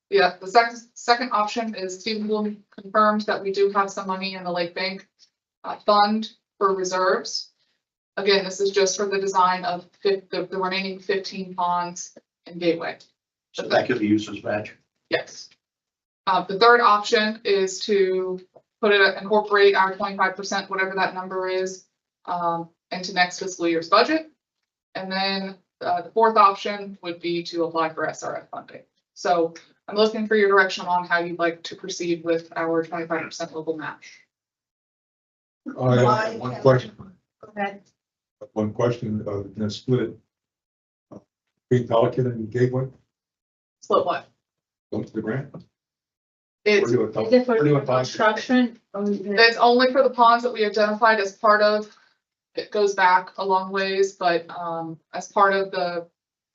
Yeah, the second option is Stephen Bloom confirmed that we do have some money in the Lake Bank fund for reserves. Again, this is just for the design of the remaining 15 ponds in Gateway. So that could be used as match. Yes. The third option is to incorporate our 25%, whatever that number is, into next fiscal year's budget. And then the fourth option would be to apply for SRF funding. So I'm looking for your direction on how you'd like to proceed with our 25% local match. I have one question. Go ahead. One question, then split it. Between Pelican and Gateway, Split what? go to the grant. It's, Is it for construction? it's only for the ponds that we identified as part of, it goes back a long ways, but as part of the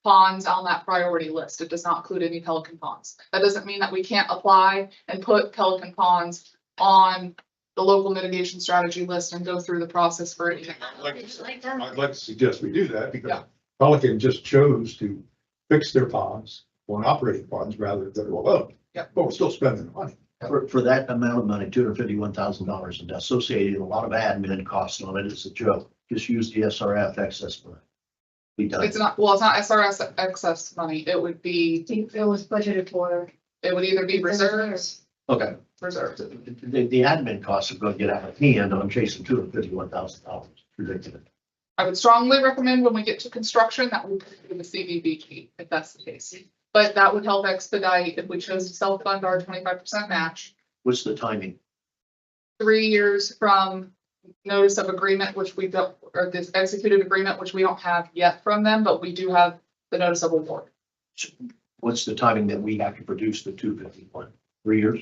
ponds on that priority list, it does not include any Pelican ponds. That doesn't mean that we can't apply and put Pelican ponds on the local mitigation strategy list and go through the process for anything. I'd like to suggest we do that because Pelican just chose to fix their ponds on operating ponds rather than, well, But we're still spending money. For that amount of money, $251,000 and associated a lot of admin costs on it, it's a joke. Just use the SRF excess money. Be done. It's not, well, it's not SRS excess money. It would be, It was budgeted for. it would either be reserves, Okay. reserves. The admin costs are going to get out of hand on chasing $251,000. Ridiculous. I would strongly recommend when we get to construction that we do the CDBG, if that's the case. But that would help expedite if we chose to self-fund our 25% match. What's the timing? 3 years from notice of agreement, which we don't, or this executed agreement, which we don't have yet from them, but we do have the notice of award. What's the timing that we have to produce the 251? 3 years?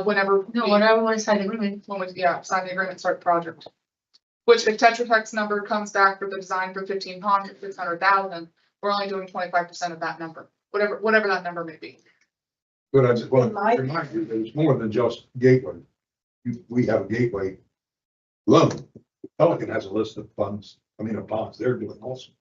Whenever. No, whatever we sign the agreement. When we, yeah, sign the agreement, start the project. Which if Tetra Tech's number comes back for the design for 1,500, 600,000, we're only doing 25% of that number, whatever that number may be. But I just want to remind you that it's more than just Gateway. We have a Gateway loan. Pelican has a list of funds, of bonds they're doing also.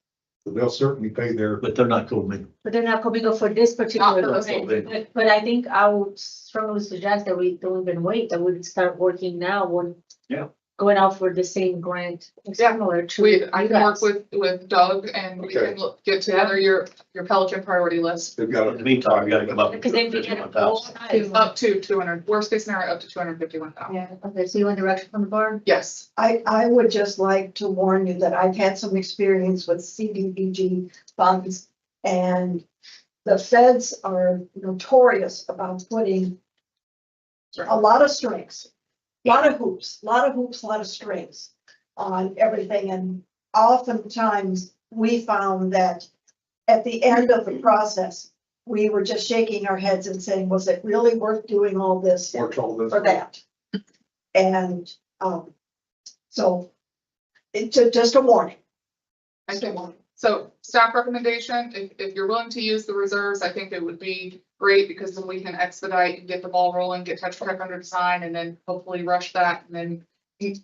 So they'll certainly pay their. But they're not commingled. But they're not coming up for this particular. Not for this grant. one. But I think I would strongly suggest that we don't even wait, that we start working now when. Yeah. Going out for the same grant, similar to. I you can work guys. with Doug and we Okay. can get together your Pelican priority list. They've got In the meantime, we gotta come up with Because then we get a full $251,000. size. Up to 200, worst case scenario, up to 251,000. Yeah, okay, so you want direction from the board? Yes, I would just like to warn you that I've had some experience with CDBG funds, and the feds are notorious about putting a lot of strings, a lot of hoops, a lot of strings on everything. And oftentimes we found that at the end of the process, we were just shaking our heads and saying, was it really worth doing all this for that? And, so it's just a warning. I can. So staff recommendation, if you're willing to use the reserves, I think it would be great because then we can expedite and get the ball rolling, get Tetra Tech under design and then hopefully rush that. And then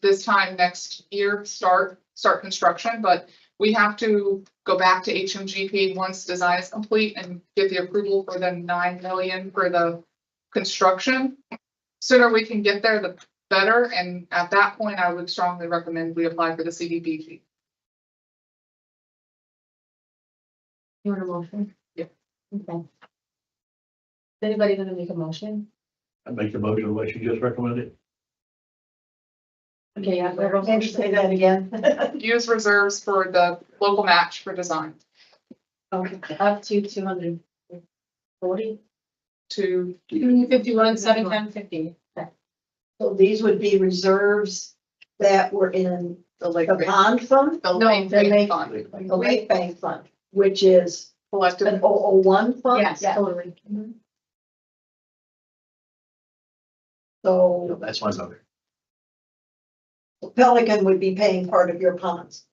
this time next year, start construction, but we have to go back to HMGP once design is complete and get the approval for the 9 million for the construction. Sooner we can get there, the better. And at that point, I would strongly recommend we apply for the CDBG. You want a motion? Yeah. Okay. Is anybody gonna make a motion? I make the motion of what you just recommended. Okay, yeah. Maybe say that again. Use reserves for the local match for design Okay, up to 240. to 251, 710, So these would be reserves that were in the lake. the bond fund, The No, lake the bank lake- fund. the lake bank fund, which is Collective. an 001 fund. Yes, Yeah. totally. So That's my motion. Pelican would be paying part of your ponds.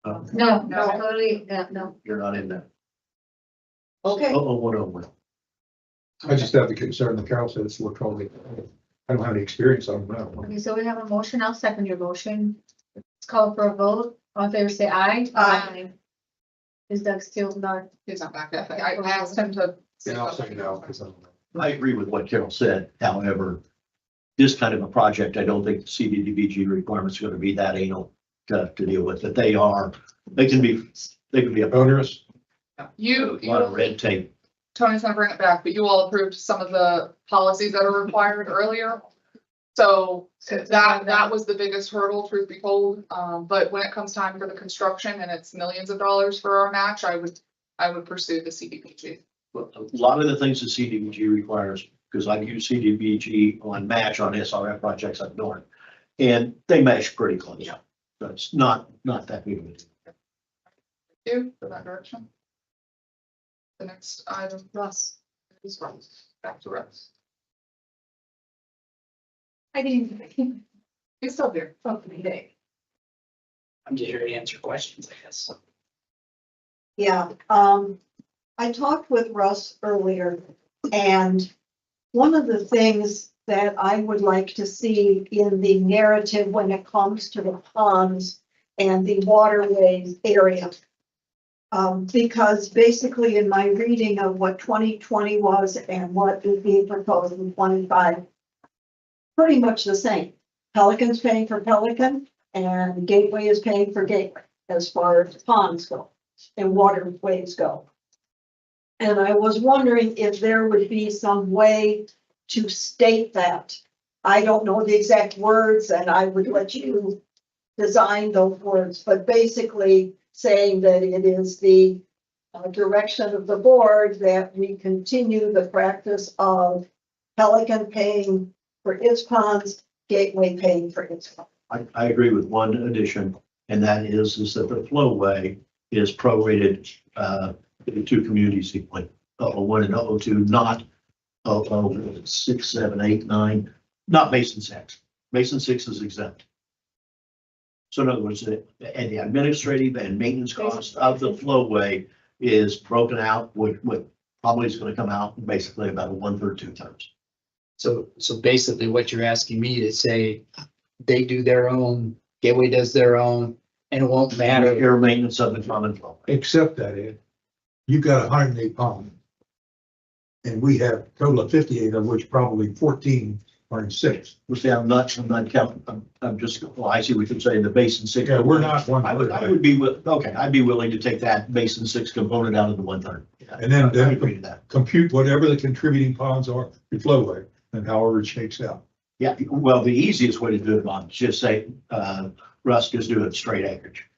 No, totally, no. You're not in that. Okay. Oh, what over? I just have the concern that Carol said it's totally, I don't have any experience, I don't know. Okay, so we have a motion. I'll second your motion. Let's call for a vote. All in favor, say aye. Aye. Is Doug still not? He's not back yet. I asked him to. Yeah, I'll say no, because I don't know. I agree with what Carol said. However, this kind of a project, I don't think the CDBG requirements are going to be that anal to deal with. That they can be a Onerous? lot of red tape. Tony's gonna bring it back, but you all approved some of the policies that are required earlier. So that was the biggest hurdle, truth be told. But when it comes time for the construction and it's millions of dollars for our match, I would pursue the CDBG. A lot of the things the CDBG requires, because I've used CDBG on match on SRF projects up north, and they mesh pretty close. Yeah. So it's not that big of a deal. Thank you for that direction. The next item, Russ, is Russ, back to Russ. I didn't. He's still here. Okay. I'm just here to answer questions, I guess. Yeah, I talked with Russ earlier, and one of the things that I would like to see in the narrative when it comes to the ponds and the waterways area Because basically in my reading of what 2020 was and what is being proposed in 25, pretty much the same. Pelican's paying for Pelican and Gateway is paying for Gateway as far as ponds go and waterways go. And I was wondering if there would be some way to state that. I don't know the exact words and I would let you design those words, but basically saying that it is the direction of the board that we continue the practice of Pelican paying for its ponds, Gateway paying for its ponds. I agree with one addition, and that is that the flowway is prorated to two communities equally, 01 and 002, not 6, 7, 8, 9, not Mason 6. Mason 6 is exempt. So in other words, the administrative and maintenance cost of the flowway is broken out, what probably is going to come out basically about a 1/3, 2/3. So basically what you're asking me to say, they do their own, Gateway does their own, and it won't matter. Air maintenance of the common flow. Except that, Ed, you've got 108 ponds. And we have a total of 58, of which probably 14 are in 6. Well, see, I'm not counting, I'm just, well, I see what you're saying, the Basin 6. Yeah, we're not one. I would be, okay, I'd be willing to take that Basin 6 component out of the 1/3. And then I agree to that. compute whatever the contributing ponds are to flowway and however it shakes out. Yeah, well, the easiest way to do it, Bob, is just say, Russ, just do it straight acreage.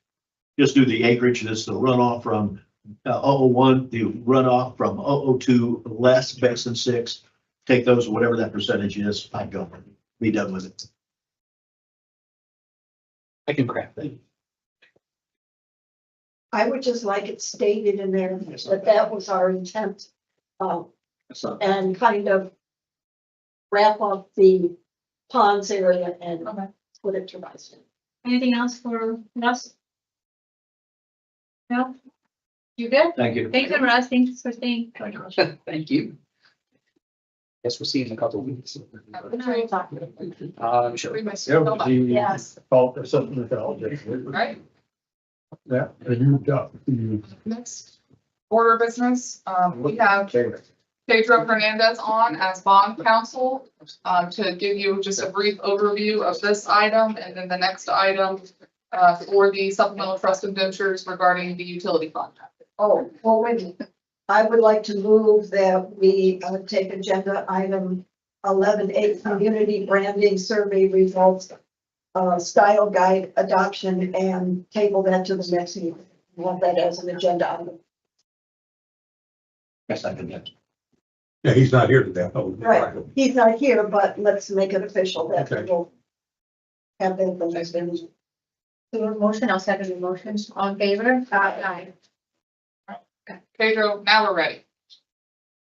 Just do the acreage, that's the runoff from 001, the runoff from 002 less Basin 6. Take those, whatever that percentage is, I'd go, be done with it. I can craft that. I would just like it stated in there that that was our intent. And kind of wrap up the ponds area and put it to rest. Anything else for Russ? No? You good? Thank you. Thank you, Russ. Thanks for staying. Thank you. Guess we'll see you in a couple of weeks. Sure. We missed it. Yes. Fault or something fell. Right, Yeah, and you got. next order of business, we have Pedro Hernandez on as bond counsel, to give you just a brief overview of this item, and then the next item, for the supplemental trust indentures regarding the utility fund. Oh, well, wait a minute. I would like to move that we take agenda item 11A, community branding survey results, style guide adoption, and table that to the next meeting. Want that as an agenda item. Yes, I can do. Yeah, he's not here today. Oh, Right, he's not here, but let's make it official that Okay. we'll have that the next meeting. Your motion, I'll second the motion. All in favor? Aye. Pedro, now we're ready.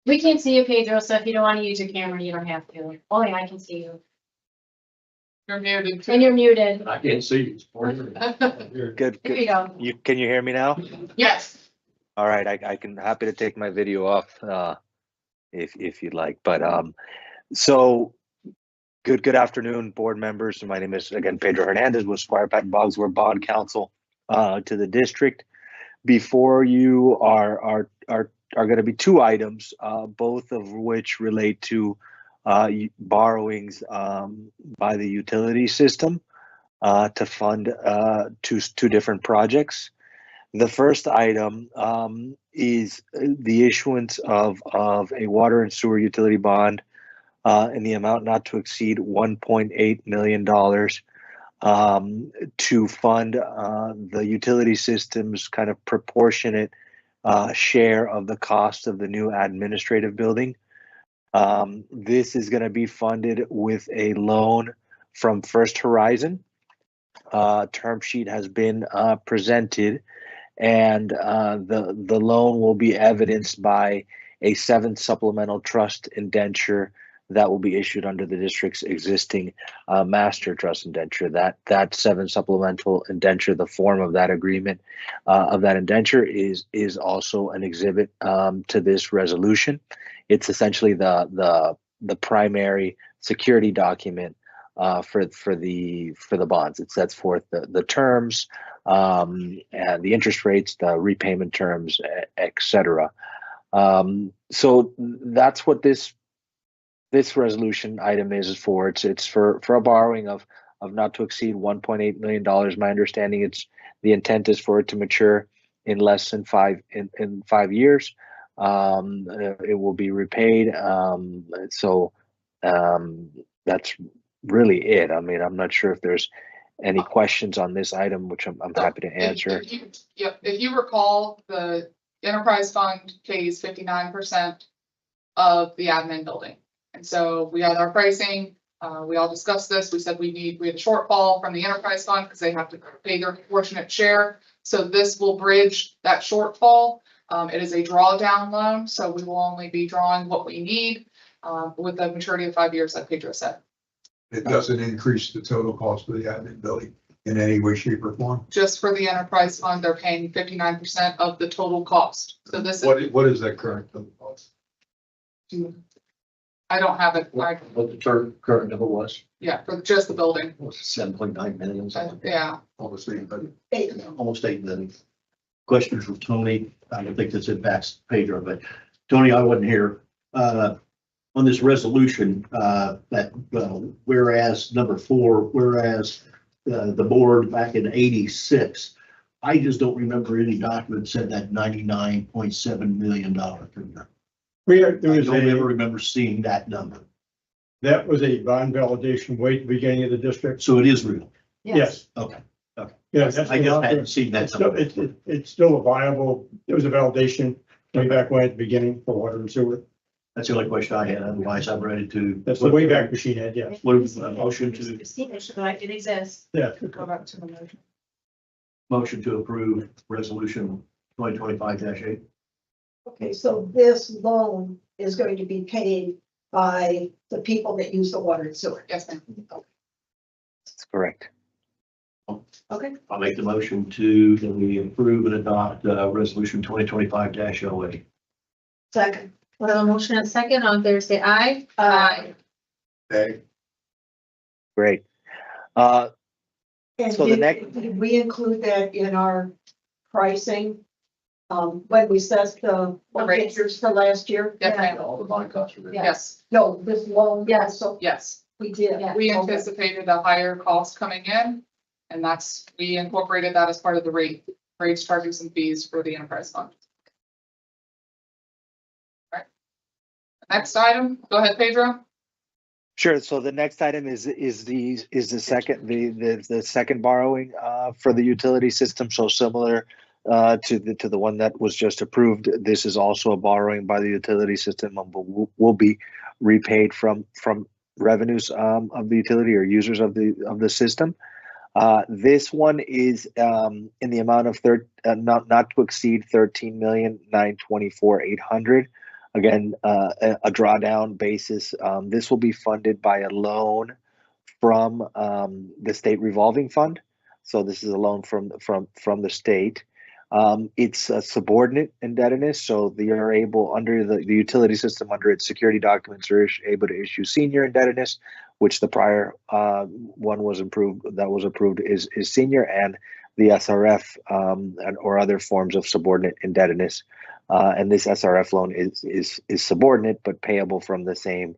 We can't see you, Pedro, so if you don't want to use your camera, you don't have to. Only I can see you. You're muted. And you're muted. I can't see you. Good, There you go. Can you hear me now? Yes. All right, I can, happy to take my video off, if you'd like, but, so good afternoon, board members. My name is, again, Pedro Hernandez with Squire Patton Boggs. We're bond counsel, to the district. Before you are going to be two items, both of which relate to borrowings by the utility system to fund two different projects. The first item is the issuance of a water and sewer utility bond in the amount not to exceed $1.8 million to fund the utility system's kind of proportionate share of the cost of the new administrative building. This is going to be funded with a loan from First Horizon. Term sheet has been presented, and the loan will be evidenced by a 7th supplemental trust indenture that will be issued under the district's existing master trust indenture. That 7th supplemental indenture, the form of that agreement of that indenture is also an exhibit to this resolution. It's essentially the primary security document for the bonds. It sets forth the terms, and the interest rates, the repayment terms, et cetera. So that's what this resolution item is for. It's for a borrowing of not to exceed $1.8 million. My understanding, the intent is for it to mature in less than 5 years. It will be repaid. That's really it. I mean, I'm not sure if there's any questions on this item, which I'm happy to answer. If you recall, the enterprise fund pays 59% of the admin building. And so we had our pricing, we all discussed this. We said we had a shortfall from the enterprise fund because they have to pay their proportionate share. So this will bridge that shortfall. It is a drawdown loan, so we will only be drawing what we need with a maturity of 5 years, like Pedro said. It doesn't increase the total cost of the admin building in any way, shape, or form. Just for the enterprise fund, they're paying 59% of the total cost. So this is. What is that current total cost? I don't have it. What the current number was, Yeah, for just the building. was 7.9 million, something like that. Yeah. Almost anybody. Almost 8 million. Question from Tony. I don't think this impacts Pedro, but Tony, I wasn't here. On this resolution, whereas number 4, whereas the board back in 86, I just don't remember any document said that $99.7 million figure. I don't ever remember seeing that number. That was a bond validation way at the beginning of the district. So it is real. Yes. Okay. Yeah, I just hadn't seen that. It's still a viable, it was a validation way back when at the beginning for water and sewer. That's the only question I had. Otherwise, I'm ready to. That's the way back machine had, yes. What is the motion to? It exists. Yeah. Go back to the motion. Motion to approve resolution 2025-8. Okay, so this loan is going to be paid by the people that use the water and sewer. Yes, ma'am. That's correct. Okay. I'll make the motion that we approve and adopt resolution 2025-08. Second. We have a motion and second. On there, say aye. Aye. Okay. Great. And So the next- did we include that in our pricing? When we set the rates. figures for last year? Yes, ma'am. All the bond costs are there. Yes, No, this loan. Yes. So yes. we did. We Okay. anticipated a higher cost coming in, and we incorporated that as part of the rates, charges, and fees for the enterprise fund. All right. Next item, go ahead, Pedro. Sure. So the next item is the second borrowing for the utility system. So similar to the one that was just approved. This is also a borrowing by the utility system, but will be repaid from revenues of the utility or users of the system. This one is in the amount of not to exceed $13,924,800. Again, a drawdown basis. This will be funded by a loan from the state revolving fund. So this is a loan from the state. It's a subordinate indebtedness, so they are able, under the utility system, under its security documents, are able to issue senior indebtedness, which the prior one was approved is senior, and the SRF or other forms of subordinate indebtedness. And this SRF loan is subordinate but payable from the same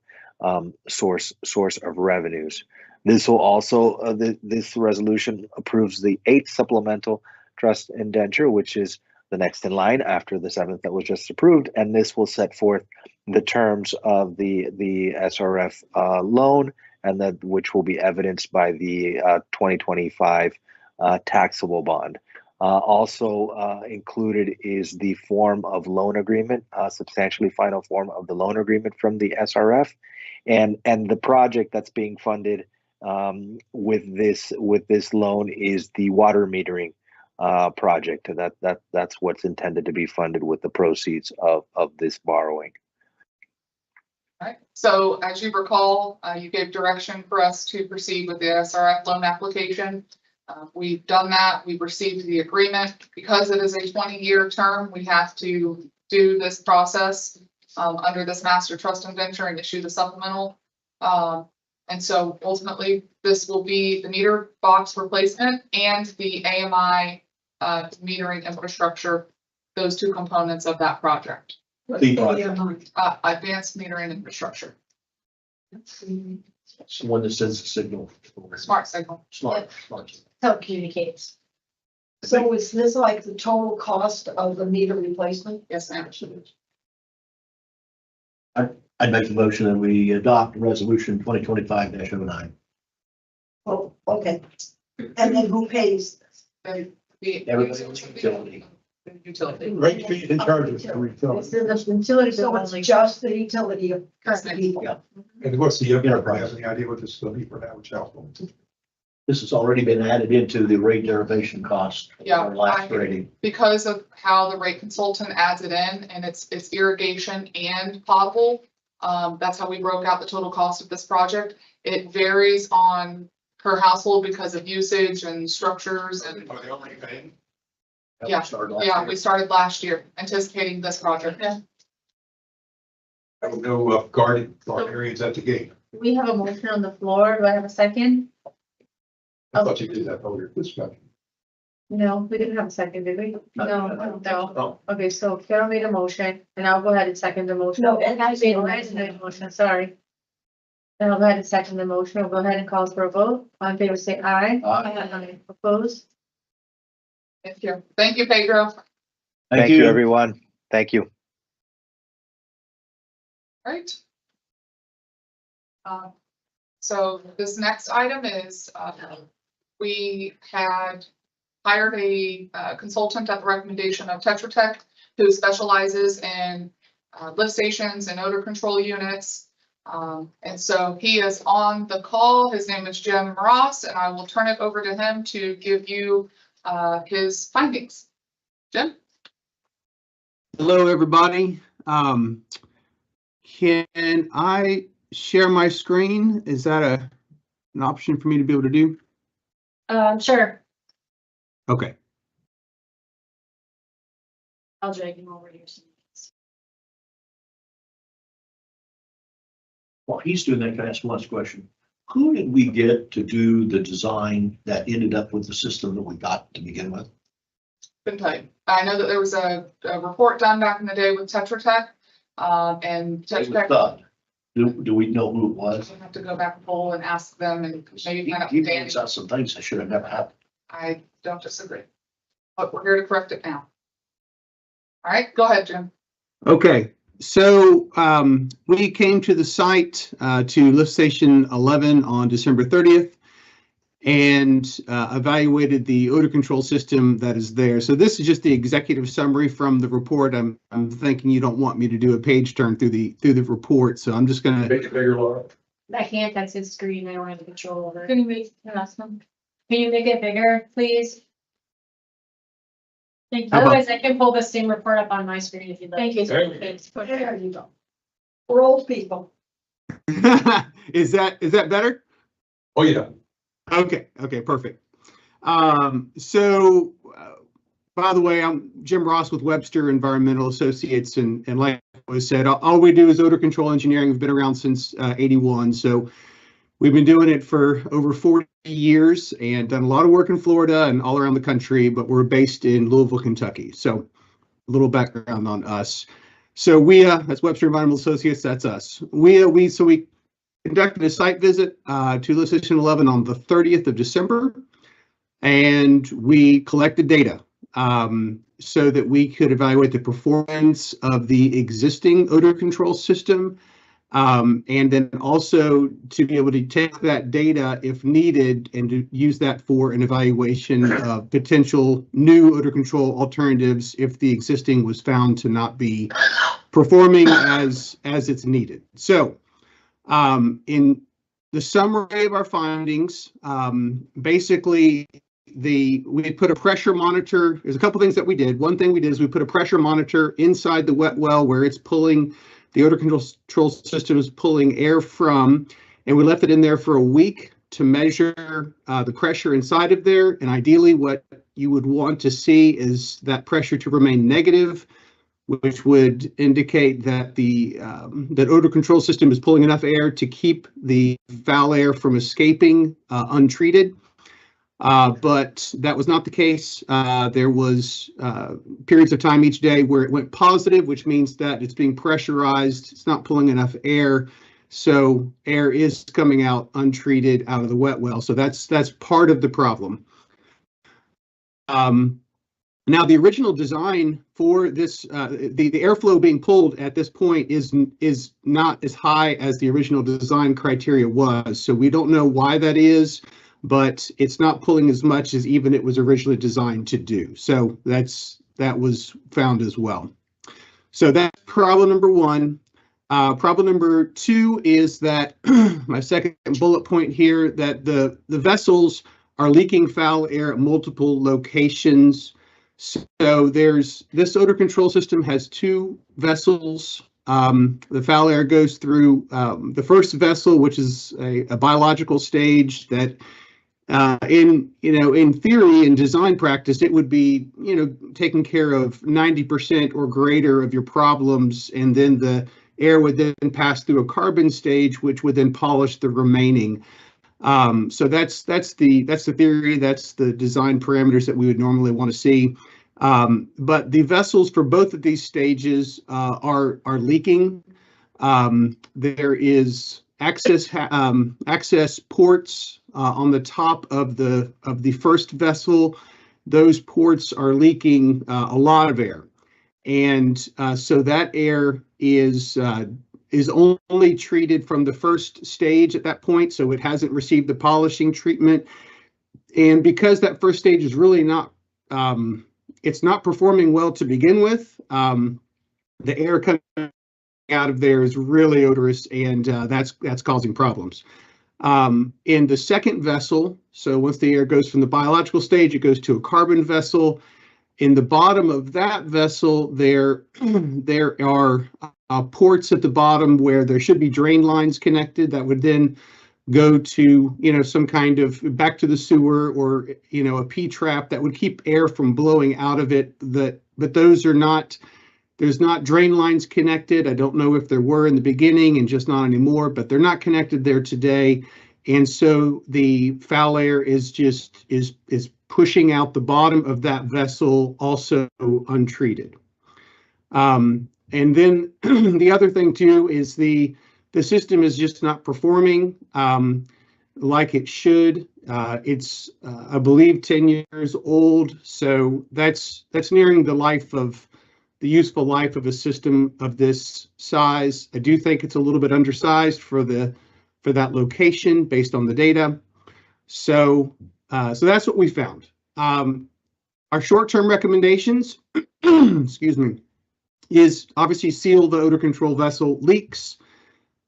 source of revenues. This will also this resolution approves the 8th supplemental trust indenture, which is the next in line after the 7th that was just approved, and this will set forth the terms of the SRF loan, and that which will be evidenced by the 2025 taxable bond. Also included is the form of loan agreement, substantially final form of the loan agreement from the SRF, and the project that's being funded with this loan is the water metering project. That's what's intended to be funded with the proceeds of this borrowing. All right. So as you recall, you gave direction for us to proceed with the SRF loan application. We've done that. We've received the agreement. Because it is a 20-year term, we have to do this process under this master trust indenture and issue the supplemental And so ultimately, this will be the meter box replacement and the AMI metering infrastructure, those two components of that project. The project, Advanced metering infrastructure, someone that sends a signal. smart signal. Smart. Telecommunicates. So is this like the total cost of the meter replacement? Yes, ma'am. I'd make the motion that we adopt resolution 2025-09. Oh, okay. And then who pays? Everybody else utility. Utility. Rate fees and charges to refill. This is the utility So bill it's only. just the utility of Correct. people. Yeah. And what's the impact? Have any idea what this will be for the average household? This has already been added into the rate derivation cost. of Yeah, Our last rating. Because of how the rate consultant adds it in, and it's irrigation and potable. That's how we broke out the total cost of this project. It varies on per household because of usage and structures and, Are they already paying? That Yeah. started last yeah, year. we started last year anticipating this project. I would know guarded areas at the gate. We have a motion on the floor. Do I have a second? I thought you did that earlier discussion. No, we didn't have a second, did we? No. Oh, Okay, so Carol made a motion and I'll go ahead and second the motion. No, Ed has made a Ed made a motion, sorry. Then I'll go ahead and second the motion. I'll go ahead and call for a vote. All in favor, say aye. Aye. Opposed? Thank you. Thank you, Pedro. Thank you, everyone. Thank you. Right. So this next item is, we had hired a consultant at the recommendation of Tetra Tech who specializes in lift stations and odor control units. And so he is on the call. His name is Jim Ross, and I will turn it over to him to give you his findings. Jim? Hello, everybody. Can I share my screen? Is that an option for me to be able to do? Sure. Okay. I'll drag him over here. While he's doing that, can I ask one last question? Who did we get to do the design that ended up with the system that we got to begin with? Couldn't tell you. I know that there was a report done back in the day with Tetra Tech, and It Tetra was Tech. done. Do we know who it was? We'll have to go back and poll and ask them and maybe find out He from Danny. points out some things that should have never happened. I don't disagree. But we're here to correct it now. All right, go ahead, Jim. Okay. So we came to the site to lift station 11 on December 30th and evaluated the odor control system that is there. So this is just the executive summary from the report. I'm thinking you don't want me to do a page turn through the report, so I'm just gonna Make it bigger, Laura. I can't, that's his screen. I don't have control over it. Can you make it awesome? Can you make it bigger, please? Thank you. Otherwise, I can pull the same report up on my screen if you'd like. Thank you. There we There you go. We're old people. Is that better? Oh, yeah. Okay, perfect. By the way, I'm Jim Ross with Webster Environmental Associates, and like was said, all we do is odor control engineering. We've been around since 81, so we've been doing it for over 40 years and done a lot of work in Florida and all around the country, but we're based in Louisville, Kentucky. So a little background on us. So that's Webster Environmental Associates, that's us. We conducted a site visit to lift station 11 on the 30th of December, and we collected data so that we could evaluate the performance of the existing odor control system, and then also to be able to take that data if needed and to use that for an evaluation of potential new odor control alternatives if the existing was found to not be performing as it's needed. So in the summary of our findings, basically we put a pressure monitor. There's a couple things that we did. One thing we did is we put a pressure monitor inside the wet well where it's pulling, the odor control system is pulling air from, and we left it in there for a week to measure the pressure inside of there. And ideally what you would want to see is that pressure to remain negative which would indicate that the that odor control system is pulling enough air to keep the foul air from escaping untreated. But that was not the case. There was periods of time each day where it went positive, which means that it's being pressurized. It's not pulling enough air. So air is coming out untreated out of the wet well. So that's part of the problem. Now, the original design for this, the airflow being pulled at this point is not as high as the original design criteria was. So we don't know why that is, but it's not pulling as much as even it was originally designed to do. So that was found as well. So that's problem number one. Problem number two is that my second bullet point here, that the vessels are leaking foul air at multiple locations. So this odor control system has two vessels. The foul air goes through the first vessel, which is a biological stage that in theory, in design practice, it would be, taking care of 90% or greater of your problems. And then the air would then pass through a carbon stage, which would then polish the remaining. So that's the theory. That's the design parameters that we would normally want to see. But the vessels for both of these stages are leaking. There is access ports on the top of the first vessel. Those ports are leaking a lot of air, and so that air is only treated from the first stage at that point, so it hasn't received the polishing treatment. And because that first stage is really not, it's not performing well to begin with, the air coming out of there is really odorous, and that's causing problems. In the second vessel, so once the air goes from the biological stage, it goes to a carbon vessel. In the bottom of that vessel, there are ports at the bottom where there should be drain lines connected that would then go to, some kind of back to the sewer, or, a P-trap that would keep air from blowing out of it. But those are not, there's not drain lines connected. I don't know if there were in the beginning and just not anymore, but they're not connected there today. And so the foul air is pushing out the bottom of that vessel, also untreated. And then the other thing too is the system is just not performing like it should. It's I believe 10 years old, so that's nearing the useful life of a system of this size. I do think it's a little bit undersized for that location based on the data. So that's what we found. Our short-term recommendations, excuse me, is obviously seal the odor control vessel leaks.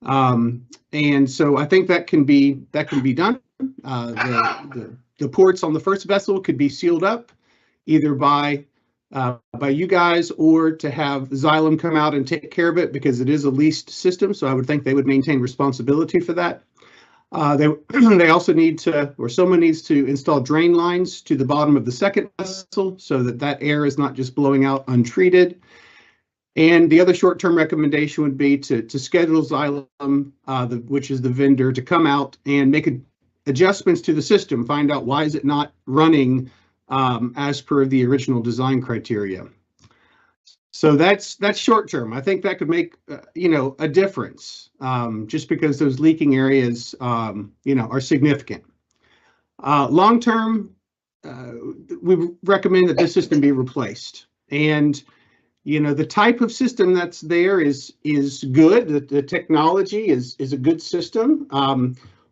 And so I think that can be done. The ports on the first vessel could be sealed up either by you guys, or to have Xylem come out and take care of it, because it is a leased system. So I would think they would maintain responsibility for that. They also need to, or someone needs to install drain lines to the bottom of the second vessel so that air is not just blowing out untreated. And the other short-term recommendation would be to schedule Xylem, which is the vendor, to come out and make adjustments to the system, find out why is it not running as per the original design criteria. So that's short-term. I think that could make a difference, just because those leaking areas are significant. Long-term, we recommend that this system be replaced. And the type of system that's there is good. The technology is a good system,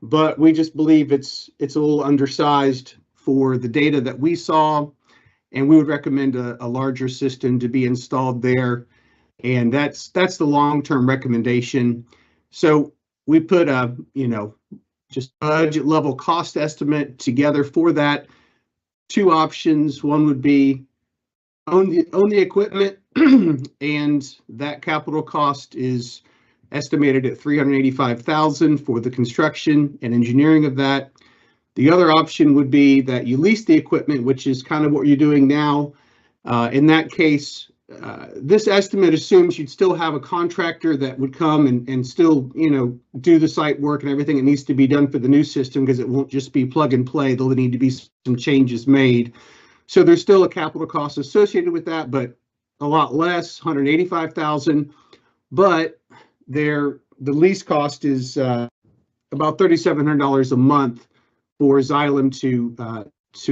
but we just believe it's a little undersized for the data that we saw, and we would recommend a larger system to be installed there. And that's the long-term recommendation. So we put a just budget level cost estimate together for that. Two options. One would be own the equipment, and that capital cost is estimated at $385,000 for the construction and engineering of that. The other option would be that you lease the equipment, which is kind of what you're doing now. In that case, this estimate assumes you'd still have a contractor that would come and still, do the site work and everything that needs to be done for the new system, because it won't just be plug and play. There'll need to be some changes made. So there's still a capital cost associated with that, but a lot less, $185,000. But the lease cost is about $3,700 a month for Xylem to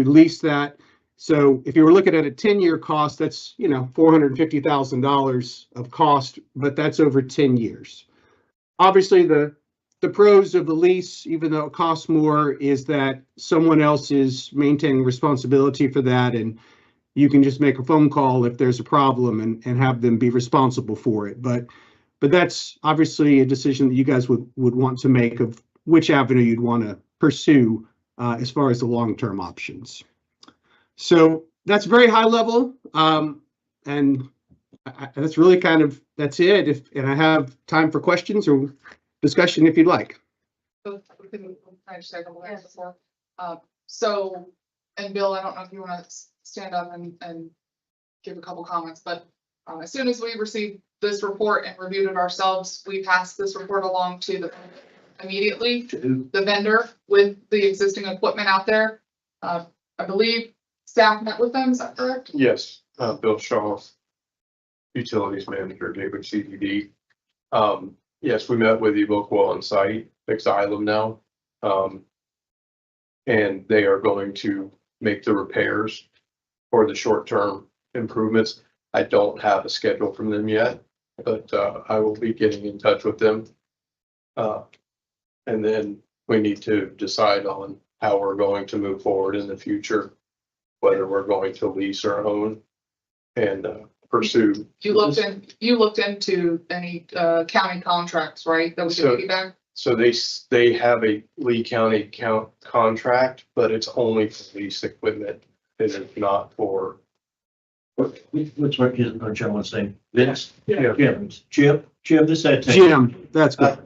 lease that. So if you were looking at a 10-year cost, that's, $450,000 of cost, but that's over 10 years. Obviously, the pros of the lease, even though it costs more, is that someone else is maintaining responsibility for that, and you can just make a phone call if there's a problem and have them be responsible for it. But that's obviously a decision that you guys would want to make of which avenue you'd want to pursue as far as the long-term options. So that's very high level, and that's really that's it. And I have time for questions or discussion if you'd like. So, can I just say a couple things before? So, and Bill, I don't know if you want to stand up and give a couple comments, but as soon as we received this report and reviewed it ourselves, we passed this report along to immediately the vendor with the existing equipment out there. I believe staff met with them, is that correct? Yes, Bill Shaw, Utilities Manager, Gateway CDD. Yes, we met with Evoqua on site, Xylem now. And they are going to make the repairs for the short-term improvements. I don't have a schedule from them yet, but I will be getting in touch with them. And then we need to decide on how we're going to move forward in the future, whether we're going to lease or own and pursue. You looked into any county contracts, right? That we could piggyback? So they have a Lee County contract, but it's only for lease equipment. It is not for. What's our gentleman's name? Vince? Yeah. Jim, this is Jim, that's good.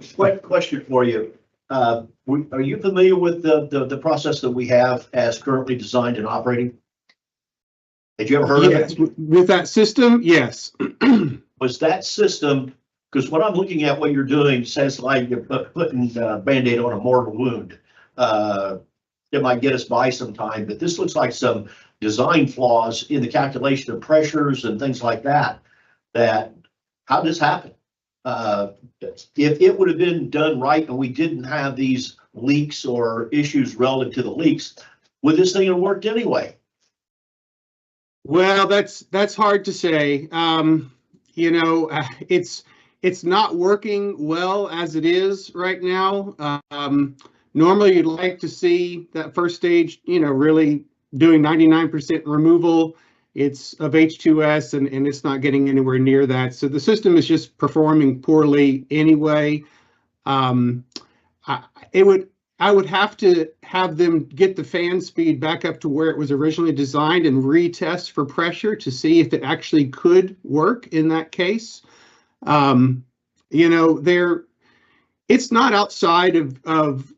Question for you. Are you familiar with the process that we have as currently designed and operating? Had you ever heard of it? With that system, yes. Was that system, because what I'm looking at, what you're doing says like you're putting a Band-Aid on a mortal wound. It might get us by sometime, but this looks like some design flaws in the calculation of pressures and things like that. How did this happen? If it would have been done right and we didn't have these leaks or issues relative to the leaks, would this thing have worked anyway? Well, that's hard to say. It's not working well as it is right now. Normally, you'd like to see that first stage, really doing 99% removal. It's of H2S and it's not getting anywhere near that. So the system is just performing poorly anyway. I would have to have them get the fan speed back up to where it was originally designed and retest for pressure to see if it actually could work in that case. It's not outside of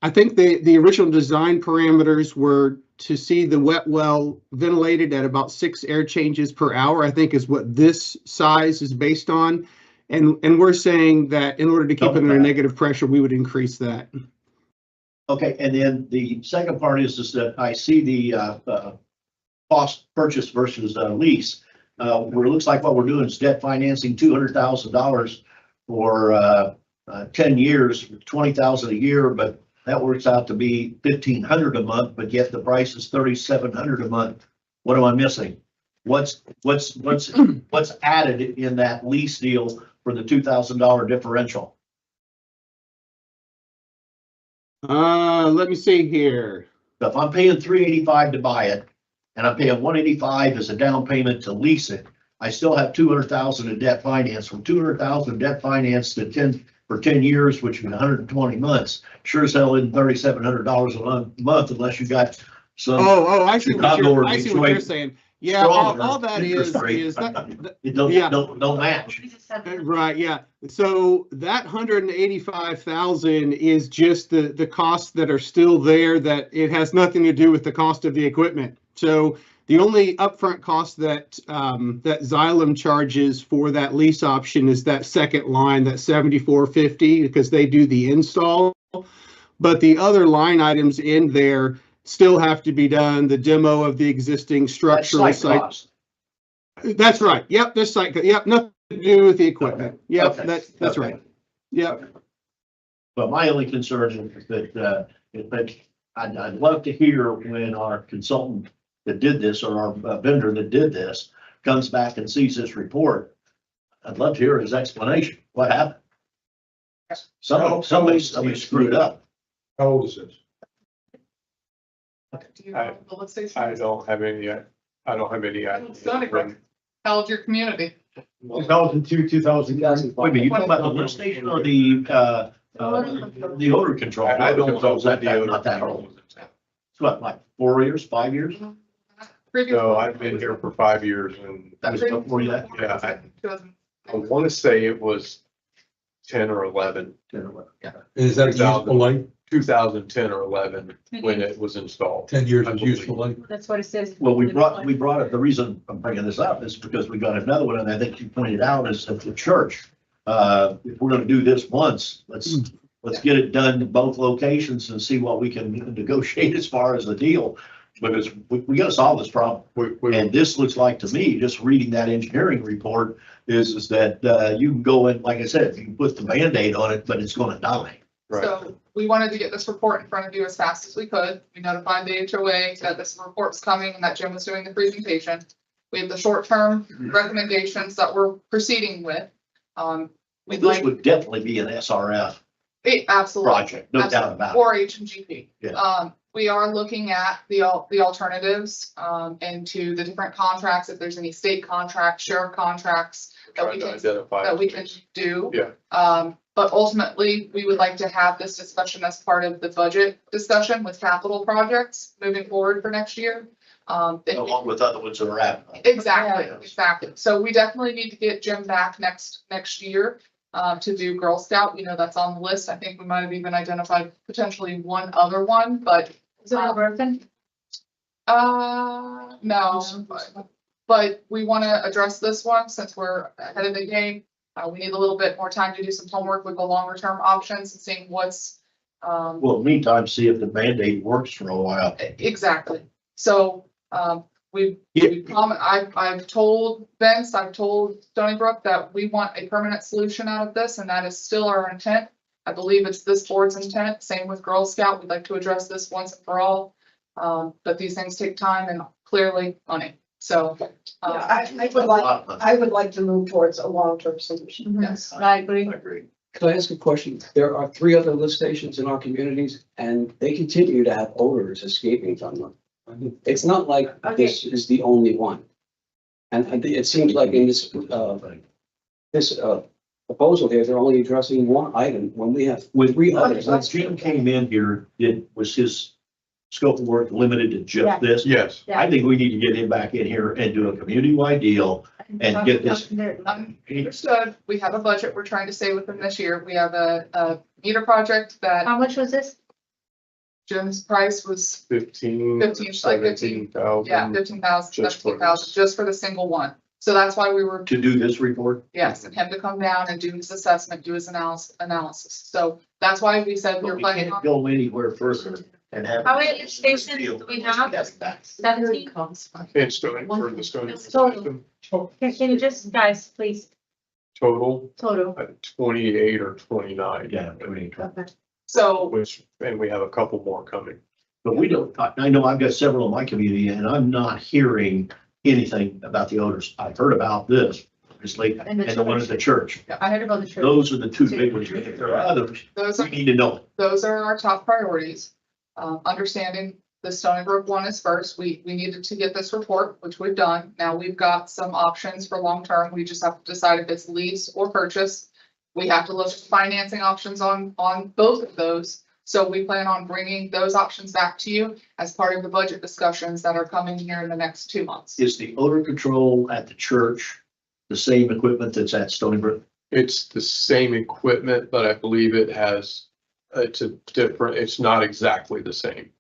I think the original design parameters were to see the wet well ventilated at about 6 air changes per hour, I think is what this size is based on. And we're saying that in order to keep it under negative pressure, we would increase that. Okay, and then the second part is that I see the cost purchase versus lease. Where it looks like what we're doing is debt financing $200,000 for 10 years, $20,000 a year, but that works out to be $1,500 a month, but yet the price is $3,700 a month. What am I missing? What's added in that lease deal for the $2,000 differential? Let me see here. So if I'm paying $385 to buy it, and I'm paying $185 as a down payment to lease it, I still have $200,000 in debt finance. From $200,000 debt finance to 10 years, which would be 120 months. Sure as hell isn't $3,700 a month unless you got some. I see what you're saying. Yeah, all that is that it don't match. Right, yeah. So that $185,000 is just the costs that are still there, that it has nothing to do with the cost of the equipment. So The only upfront cost that that Xylem charges for that lease option is that second line, that $74.50, because they do the install. But the other line items in there still have to be done. The demo of the existing structural That's site. cost. That's right. Yep, this site. Yep, nothing to do with the equipment. Yep, Okay. that's Okay. right. Yep. But my only concern is that, I'd love to hear when our consultant that did this, or our vendor that did this, comes back and sees this report. I'd love to hear his explanation. What happened? Somebody screwed up. How old is this? Do you know the lift station? I don't have any, I don't have any. Stony Brook. How old your community? 2002, 2003. Wait a minute, you talking about the lift station or the odor control? I don't know Is that not that old? It's what, like 4 years, 5 years? Previous- So I've been here for 5 years and That was before you that? yeah, 2000. I want to say it was 10 or 11, Yeah. Is that useful life? 2010 or 11 when it was installed. 10 years I of believe. useful life? That's what it says. Well, we brought it, the reason I'm bringing this up is because we got another one, and I think you pointed out, is at the church. If we're gonna do this once, let's get it done in both locations and see what we can negotiate as far as the deal. Because we gotta solve this problem. And this looks like to me, just reading that engineering report, is that you can go in, like I said, you can put the Band-Aid on it, but it's gonna die. Right. So we wanted to get this report in front of you as fast as we could. We notified the HOA that this report's coming and that Jim was doing the presentation. We have the short-term recommendations that we're proceeding with. We'd This like, would definitely be an SRF absolutely. project, no doubt about it. Or HGP. Yeah. We are looking at the alternatives, into the different contracts, if there's any state contracts, sheriff contracts that we Trying to can, identify. that we can do. Yeah. But ultimately, we would like to have this discussion as part of the budget discussion with capital projects moving forward for next year. Along with other ones that are happening. Exactly, Yeah. exactly. So we definitely need to get Jim back next year to do Girl Scout. You know, that's on the list. I think we might have even identified potentially one other one, but Is it all broken? no. But we want to address this one since we're ahead of the game. We need a little bit more time to do some homework with the longer term options and seeing what's. Well, meantime, see if the Band-Aid works for a while. Exactly. So, I've told Vince, I've told Stony Brook that we want a permanent solution out of this, and that is still our intent. I believe it's this board's intent. Same with Girl Scout. We'd like to address this once and for all. But these things take time and clearly money. So. I would like to move towards a long-term solution. Yes. I agree. I agree. Could I ask a question? There are 3 other lift stations in our communities and they continue to have odors escaping from them. It's not like this is the only one. And it seems like in this proposal here, they're only addressing one item when we have With 3 others. when Jim came in here, was his scope of work limited to Yeah. just this? Yes. I think we need to get him back in here and do a community-wide deal. And get this- Understood. We have a budget we're trying to stay within this year. We have a meter project that How much was this? Jim's price was 15, 17,000. Yeah, 17,000. 15,000, Just for 17,000, this. just for the single one. So that's why we were, To do this report? yes, and him to come down and do his assessment, do his analysis. So that's why we said But we're we planning can't on. go anywhere further and have. How many stations do we have? 17? In Stony, for the Stony It's total. system, Can you just, guys, please, total, total? 28 or 29. Yeah, I mean, Okay. So Which, and we have a couple more coming. but we don't, I know I've got several in my community and I'm not hearing anything about the odors. I've heard about this, obviously, And the and the one at the church. I heard about the church. Those are the 2 big ones. If there are others, those we are, need to know. those are our top priorities. Understanding the Stony Brook one is first. We needed to get this report, which we've done. Now we've got some options for long-term. We just have to decide if it's lease or purchase. We have to look at financing options on both of those. So we plan on bringing those options back to you as part of the budget discussions that are coming here in the next 2 months. Is the odor control at the church the same equipment that's at Stony Brook? It's the same equipment, but I believe it has, it's not exactly the same.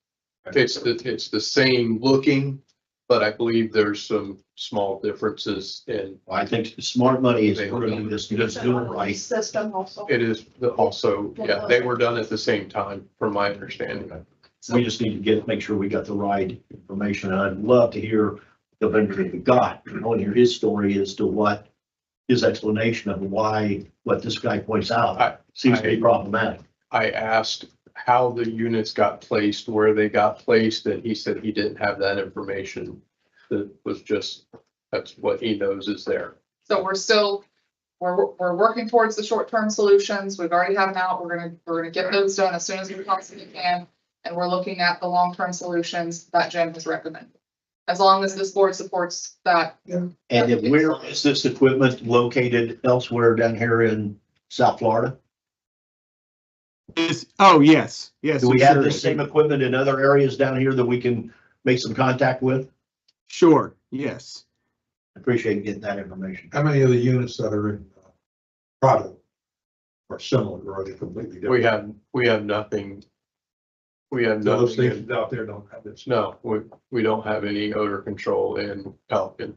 It's the same looking, but I believe there's some small differences in, I think smart money is, we're gonna do this, just do it right. System also. it is also, yeah, they were done at the same time, from my understanding. We just need to make sure we got the right information. And I'd love to hear the vendor that we got. I want to hear his story as to what his explanation of why, what this guy points out seems to be problematic. I asked how the units got placed, where they got placed, and he said he didn't have that information. That was just, that's what he knows is there. So we're working towards the short-term solutions. We've already had them out. We're gonna get those done as soon as we possibly can. And we're looking at the long-term solutions that Jim has recommended. As long as this board supports that. And if where is this equipment located elsewhere down here in South Florida? Oh, yes, yes. Do we it have sure this is. same equipment in other areas down here that we can make some contact with? Sure, yes. Appreciate getting that information. How many of the units that are in product are similar, or are they completely different? We have nothing. We have Those nothing. stations out there don't have this. No, we don't have any odor control in Pelican.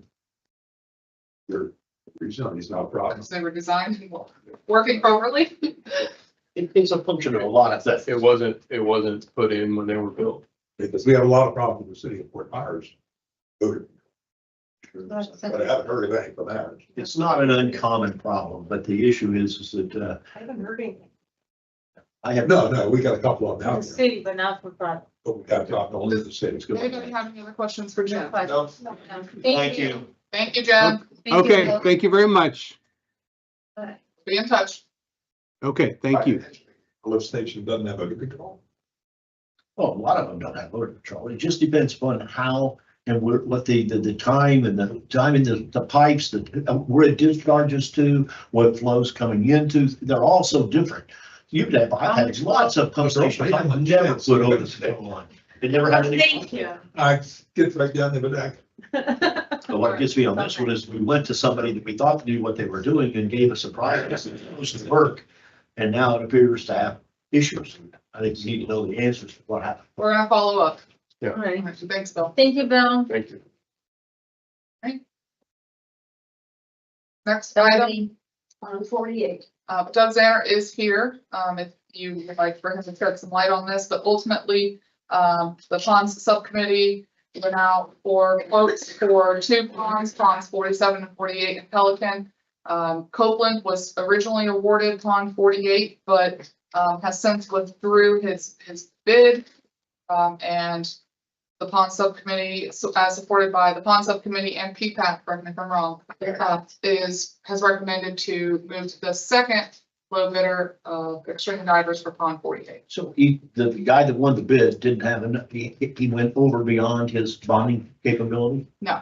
Your reason is not a problem. They were designed and working properly. It's a function of a lot of things. It wasn't put in when they were built. Because we have a lot of problems with the city of Fort Myers. Odor. But I haven't heard of any from ours. It's not an uncommon problem, but the issue is that, I haven't heard anything. I have. No, we got a couple of them In out the there, city, but not for product. but we got top only in the city. Anybody have any other questions for Jim? No, thank you. Thank you, Jim. Okay, thank you very much. Be in touch. Okay, thank you. Lift station doesn't have odor control. Oh, a lot of them don't have odor control. It just depends upon how and what the time and the pipes, where it discharges to, what flows coming into. They're all so different. I've had lots of pump stations. I've never put odor control on. It never had any. Thank you. I get right down there, but But what gets me on this one is we went to somebody that we thought knew what they were doing and gave us a price. It was to work. And now it appears to have issues. I think we need to know the answers to what happened. We're gonna follow up. Yeah. All right. Thanks, Bill. Thank you, Bill. Thank you. Next item, On 48. Doug Zanner is here. If you would like for him to shed some light on this, but ultimately, the ponds subcommittee went out for quotes for two ponds 47 and 48 in Pelican. Copeland was originally awarded pond 48, but has since withdrew his bid. And the pond subcommittee, so as supported by the pond subcommittee and PPAC, correct me if I'm wrong, has recommended to move to the second low bidder of extreme divers for pond 48. So the guy that won the bid didn't have enough, he went over beyond his bonding capability? No,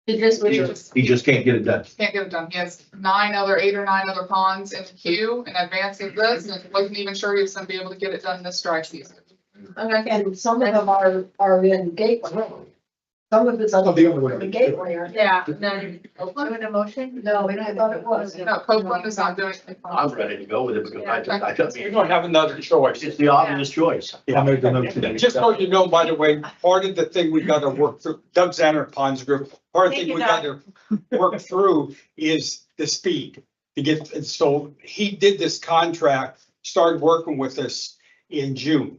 He just he was. just He just can't get it done. can't get it done. He has 8 or 9 other ponds in the queue in advance of this, and wasn't even sure he was gonna be able to get it done this dry season. Okay. And some of them are in Gateway. Some of it's Oh, the other way. in Gateway, aren't they? Yeah, then, doing a motion? No, and I thought it was. No, Copeland is not doing it. I'm ready to go with it because You don't have another choice. it's the obvious choice. I'll make the motion. Just so you know, by the way, part of the thing we gotta work through, Doug Zanner, Ponds Group, part of the thing we gotta work through is the speed to get, so he did this contract, started working with us in June.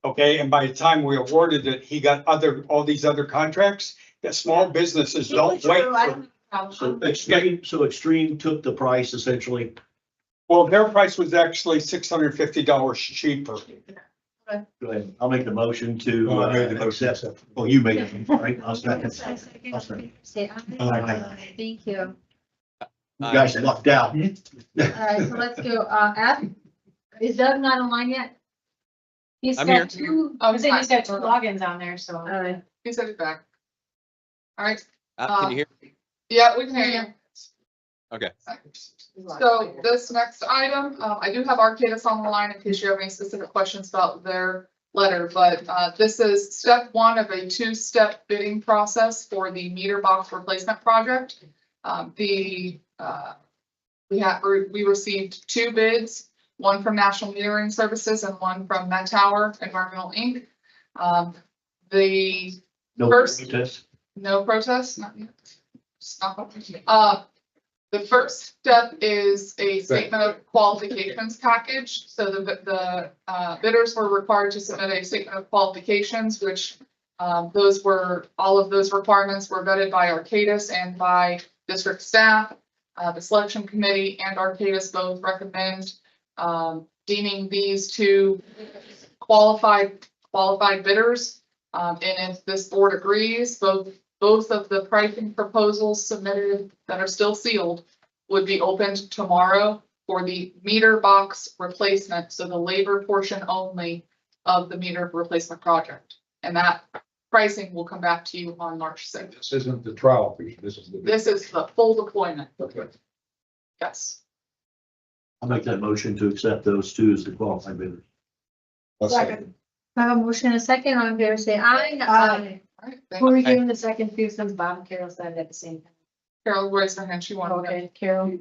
Okay, and by the time we awarded it, he got all these other contracts that small businesses don't wait for. So Extreme took the price essentially. Well, their price was actually $650 cheaper. Go ahead. I'll make the motion to Well, I made the motion. accept. Oh, you made it, right? I'll second. I'll second. Say Aye. Thank you. You guys lucked out. All right, so let's go, Ed, is Doug not online yet? He's I'm here. got two, Oh, I think he's got two logins on there, so. All right. He said it back. All right, Can you hear? yeah, we can hear you. Okay. So this next item, I do have Arcadis on the line in case you have any specific questions about their letter, but this is step 1 of a 2-step bidding process for the meter box replacement project. We received 2 bids, one from National Metering Services and one from Met Tower Environmental Inc. The No First- protest. No protests, not yet. Stop. The first step is a statement of qualifications package. So the bidders were required to submit a statement of qualifications, which all of those requirements were vetted by Arcadis and by district staff. The selection committee and Arcadis both recommend deeming these two qualified bidders. And if this board agrees, both of the pricing proposals submitted that are still sealed would be opened tomorrow for the meter box replacement. So the labor portion only of the meter replacement project. And that pricing will come back to you on March 6th. This isn't the trial fee, this is the full deployment. Okay. Yes. I'll make that motion to accept those two as the qualified bidders. Second. I have a motion and a second. All in favor, say aye. Aye. All right, Who are thank you. giving the second few since Bob and Carol said at the same time? Carol raised her hand. She wanted to. Okay, Carol.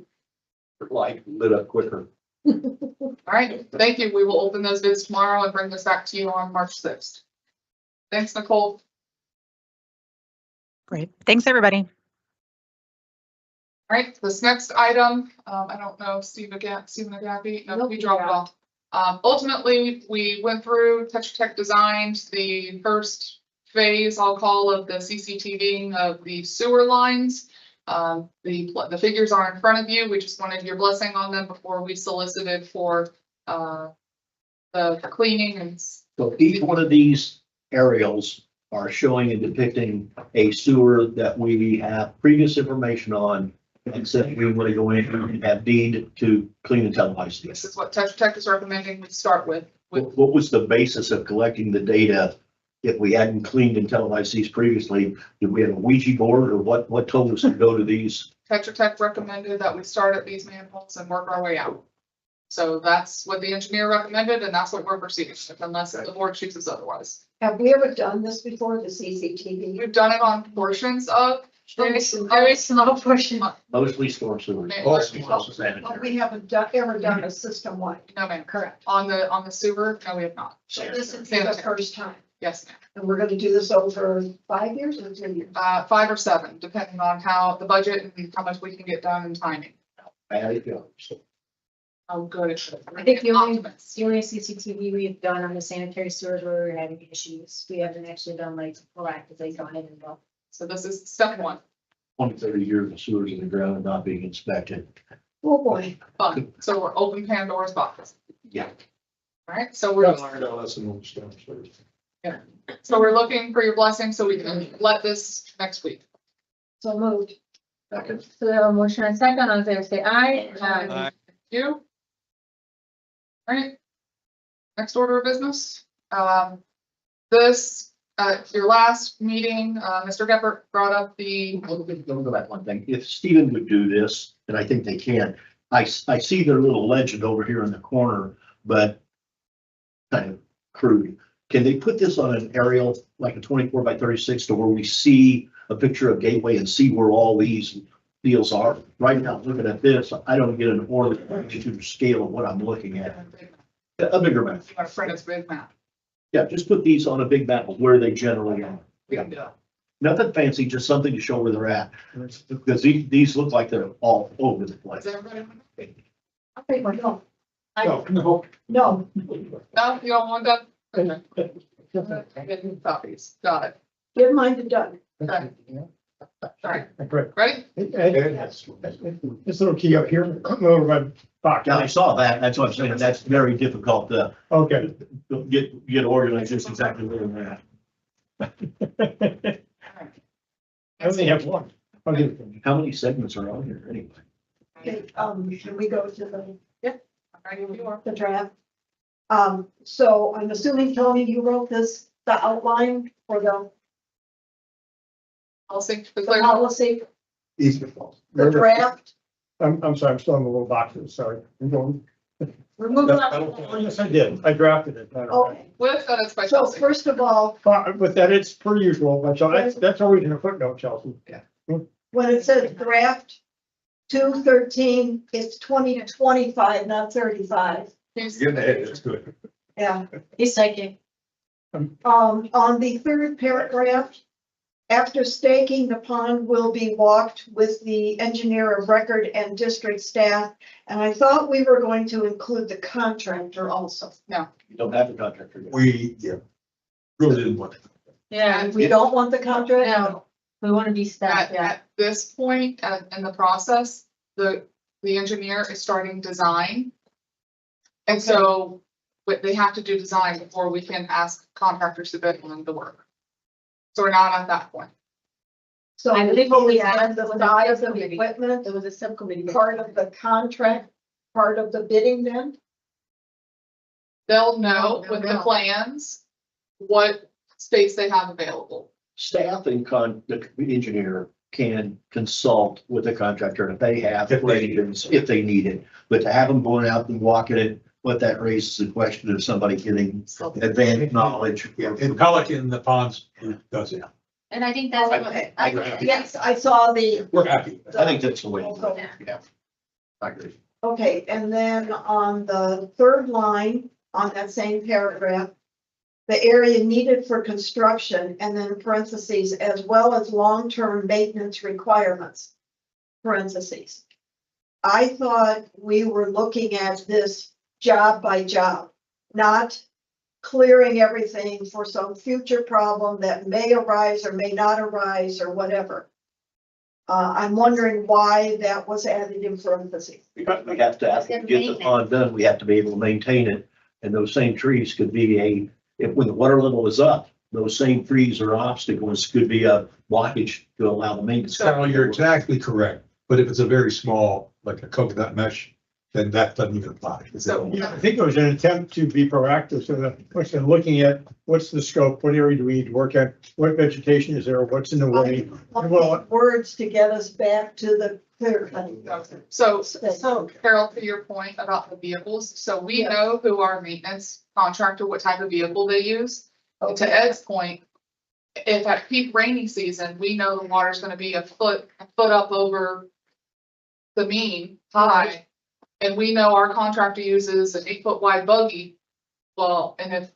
Light lit up quicker. All right, thank you. We will open those bids tomorrow and bring this back to you on March 6th. Thanks, Nicole. Great. Thanks, everybody. All right, this next item, I don't know, Stephen Agapi, no, we dropped it off. Ultimately, we went through, Tetra Tech designed the first phase, I'll call, of the CCTVing of the sewer lines. The figures are in front of you. We just wanted your blessing on them before we solicited for the cleaning and. So each one of these aerials are showing and depicting a sewer that we have previous information on. Except we want to go in and have deed to clean and televise This these. is what Tetra Tech is recommending we start with. What was the basis of collecting the data? If we hadn't cleaned and televised these previously, did we have a Ouija board or what told us to go to these? Tetra Tech recommended that we start at these manholes and work our way out. So that's what the engineer recommended, and that's what we're proceeding with, unless the board chooses otherwise. Have we ever done this before, the CCTV? We've done it on portions of. Very small portion. Mostly storm sewers. But we haven't ever done a system-wide. No, ma'am. Correct. On the sewer, no, we have not. So this is the first time. Yes, ma'am. And we're gonna do this over 5 years or 2 years? 5 or 7, depending on how the budget and how much we can get done and timing. How good it should. I think the only CCTV we've done on the sanitary sewers where we're having issues. We haven't actually done like proactively gone in and well. So this is step 1. 20, 30 years of sewers in the ground and not being inspected. Oh, boy. Fun. So we're open Pandora's box. Yeah. All right, so we're. Learned our lesson on the storm sewers. Yeah. So we're looking for your blessing so we can let this next week. So moved. Okay. So we have a motion and a second. All in favor, say aye. Thank you. All right. Next order of business. Your last meeting, Mr. Geppert brought up the. Don't go back one thing. If Stephen would do this, and I think they can, I see their little legend over here in the corner, but kind of crude. Can they put this on an aerial, like a 24 by 36, to where we see a picture of Gateway and see where all these deals are? Right now, looking at this, I don't get an order to scale of what I'm looking at. A bigger map. You want to print a big map. Yeah, just put these on a big map of where they generally are. Yeah. Nothing fancy, just something to show where they're at. Because these look like they're all over the place. Is everybody? I'll take one, no. No. No. No, you don't want that? Okay. Copies. Got it. Give mine to Doug. Okay. All right. Great. Ready? This little key up here, over my pocket. Yeah, I saw that. That's what I'm saying. That's very difficult to Okay. get organized just exactly where they're at. I only have one. I'll give it to you. How many segments are on here anyway? Okay, can we go to the Ready when you are. the draft? So I'm assuming, Tony, you wrote this, the outline for the Policy. policy, Eastern Falls. the draft? I'm sorry, I'm still in the little boxes, sorry. I'm going. Remove Oh, yes, I did. I drafted it. Okay, With edits by so Chelsea. first of all, With that, it's per usual, but so that's always in a footnote, Chelsea. when it says draft 213, it's 20 to 25, not 35. Getting ahead, that's good. Yeah. He's psychic. On the third paragraph, after staking, the pond will be walked with the engineer of record and district staff. And I thought we were going to include the contractor also. You don't have a contractor. yet. We, yeah, really didn't want it. Yeah, We don't want the contractor? no, we want to be staff, At, yeah. at this point, in the process, the engineer is starting design. And so, but they have to do design before we can ask contractors to bid on the work. So we're not at that point. So I believe what we is asked the was a size of subcommittee. equipment, There was a subcommittee. part of the contract, part of the bidding then? They'll know They'll with the know. plans what space they have available. Staff and the engineer can consult with the contractor if they have If they need it. questions, if they need it. But to have them going out and walking it, what that raises the question of somebody getting advanced knowledge. Yeah, in Pelican, the ponds group does it. And I think that's. Okay. I- Yes, I saw the, We're happy. I think that's the way to go. Yeah. I agree. okay, and then on the third line, on that same paragraph, the area needed for construction, and then parentheses, as well as long-term maintenance requirements, parentheses. I thought we were looking at this job by job, not clearing everything for some future problem that may arise or may not arise or whatever. I'm wondering why that was added in parentheses. We have to, after we get the pond done, we have to be able to maintain it. And those same trees could be when the water level is up, those same trees or obstacles could be a blockage to allow the maintenance. So you're exactly correct, but if it's a very small, like a coconut mesh, then that doesn't even apply. So- Yeah, I think it was an attempt to be proactive, so the question, looking at what's the scope, what area do we need to work at, what vegetation is there, what's in the way? Well, Words to get us back to the clear cutting. So Carol, to your point about the vehicles, so we know who our maintenance contractor, what type of vehicle they use. To Ed's point, if at peak rainy season, we know the water's gonna be a foot up over the mean high. And we know our contractor uses an 8-foot wide buggy. Well, and if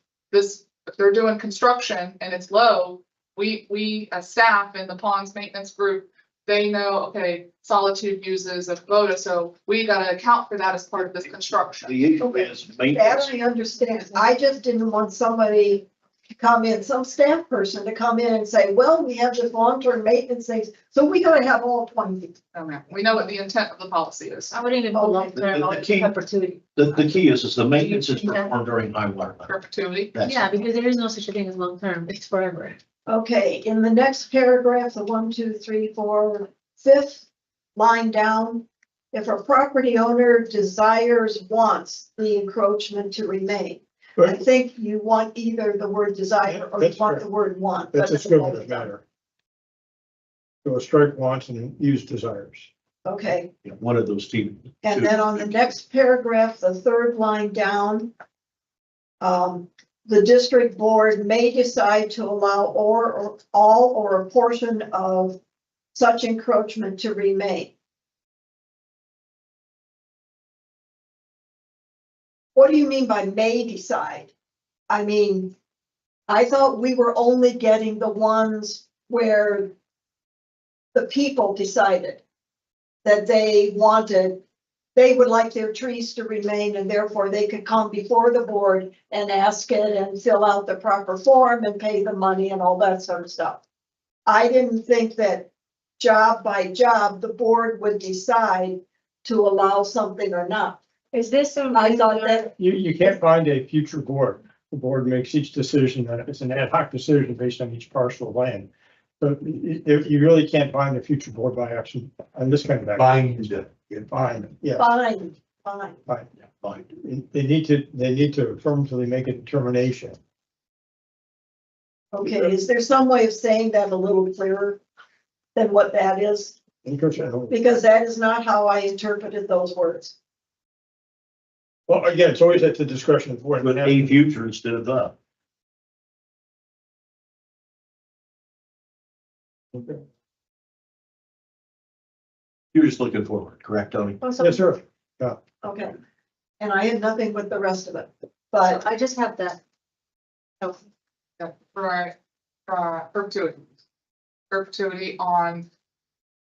they're doing construction and it's low, we as staff in the ponds maintenance group, they know, okay, Solitude uses a Kubota, so we gotta account for that as part of this construction. The issue is That maintenance. I understand. I just didn't want somebody to come in, some staff person to come in and say, well, we have this long-term maintenance things, so we gotta have all 20. Okay, we know what the intent of the policy is. I wouldn't even put long-term, I would key- put perpetuity. The key is the maintenance is performed during high water level. Perpetuity. That's- Yeah, because there is no such a thing as long-term, it's forever. Okay, in the next paragraph, the 1, 2, 3, 4, 5th line down, if a property owner wants the encroachment to remain. I but think you want either the word desire or you That's want correct. the word want. that's a but scope of the matter. So a strike wants and use desires. Okay, One of those two. and then on the next paragraph, the third line down, the district board may decide to allow or all or a portion of such encroachment to remain. What do you mean by may decide? I mean, I thought we were only getting the ones where the people decided that they would like their trees to remain and therefore they could come before the board and ask it and fill out the proper form and pay the money and all that sort of stuff. I didn't think that job by job, the board would decide to allow something or not. Is this? I thought that, You can't find a future board. The board makes each decision, and it's an ad hoc decision based on each parcel of land. But you really can't find a future board by action on this kind of action. Fine, yeah, fine. fine. They need to affirmatively make a determination. Okay, is there some way of saying that a little clearer than what that is? Because that is not how I interpreted those words. Well, again, it's always at the discretion of the board. But a future instead of the. Okay. You're just looking forward, correct, Tony? Yes, sir. Okay, and I had nothing with the rest of it, but I just have that. Yeah, for perpetuity. perpetuity on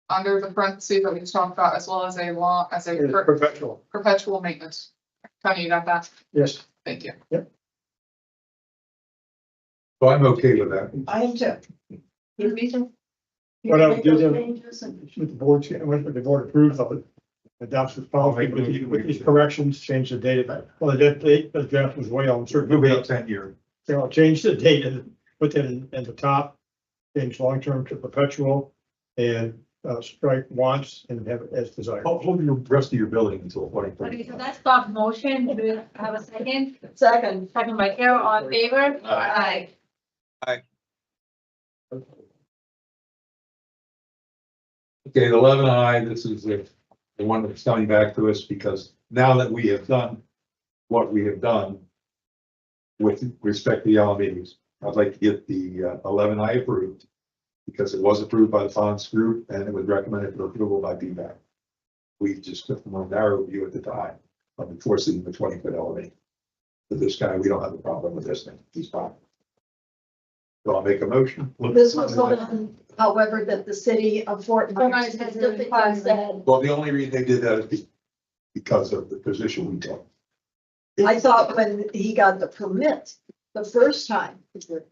under the parentheses that we just talked about, as well as a law, as a Professional. perpetual maintenance. Tony, you got that? Yes. Thank you. So I'm okay with that. I am too. You reason? What I would do then, Changes and- with the board, with the board approves of it, adopts the policy with these corrections, change the date. Well, the date, the draft was way on certain. Move it 10 year. So I'll change the date and put that in the top, change long-term to perpetual and strike wants and have it as desired. Hold the rest of your building until 2030. Okay, so that's Bob's motion. Do we have a second? Second. Second by Carol, all in favor? Aye. Okay, the 11I, this is the one that's coming back to us because now that we have done what we have done with respect to the LMEs, I'd like to get the 11I approved because it was approved by the funds group and it was recommended for approval by BMAC. We just took a more narrow view at the time of enforcing the 20-foot elevation. With this guy, we don't have a problem with this thing. He's fine. So I'll make a motion. This was one, however, that the city of Fort Myers specifically said, Well, the only reason they did that is because of the position we took. I thought when he got the permit the first time,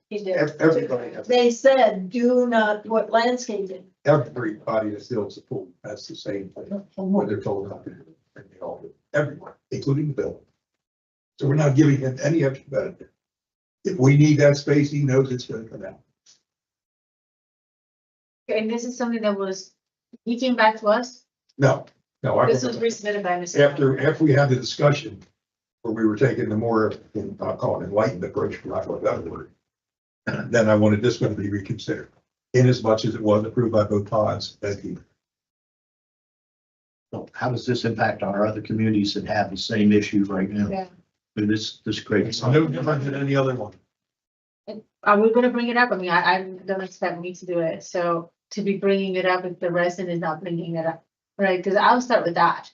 he did. Everybody has, They said, do not put landscaping. everybody that builds a pool has the same thing, what they're told not to do. And they all do, everyone, including the builder. So we're not giving him any extra benefit. If we need that space, he knows it's going to come out. And this is something that was, he came back to us. No. This was resubmitted by Mr. After we had the discussion, where we were taking the more, I'll call it enlightened approach, for lack of a better word. Then I wanted this one to be reconsidered, in as much as it was approved by both pods and he. So how does this impact our other communities that have the same issues right now? Yeah. I mean, this creates. It's no different than any other one. Are we gonna bring it up? I mean, I don't expect me to do it, so to be bringing it up if the resident is not bringing it up, right? Because I'll start with that.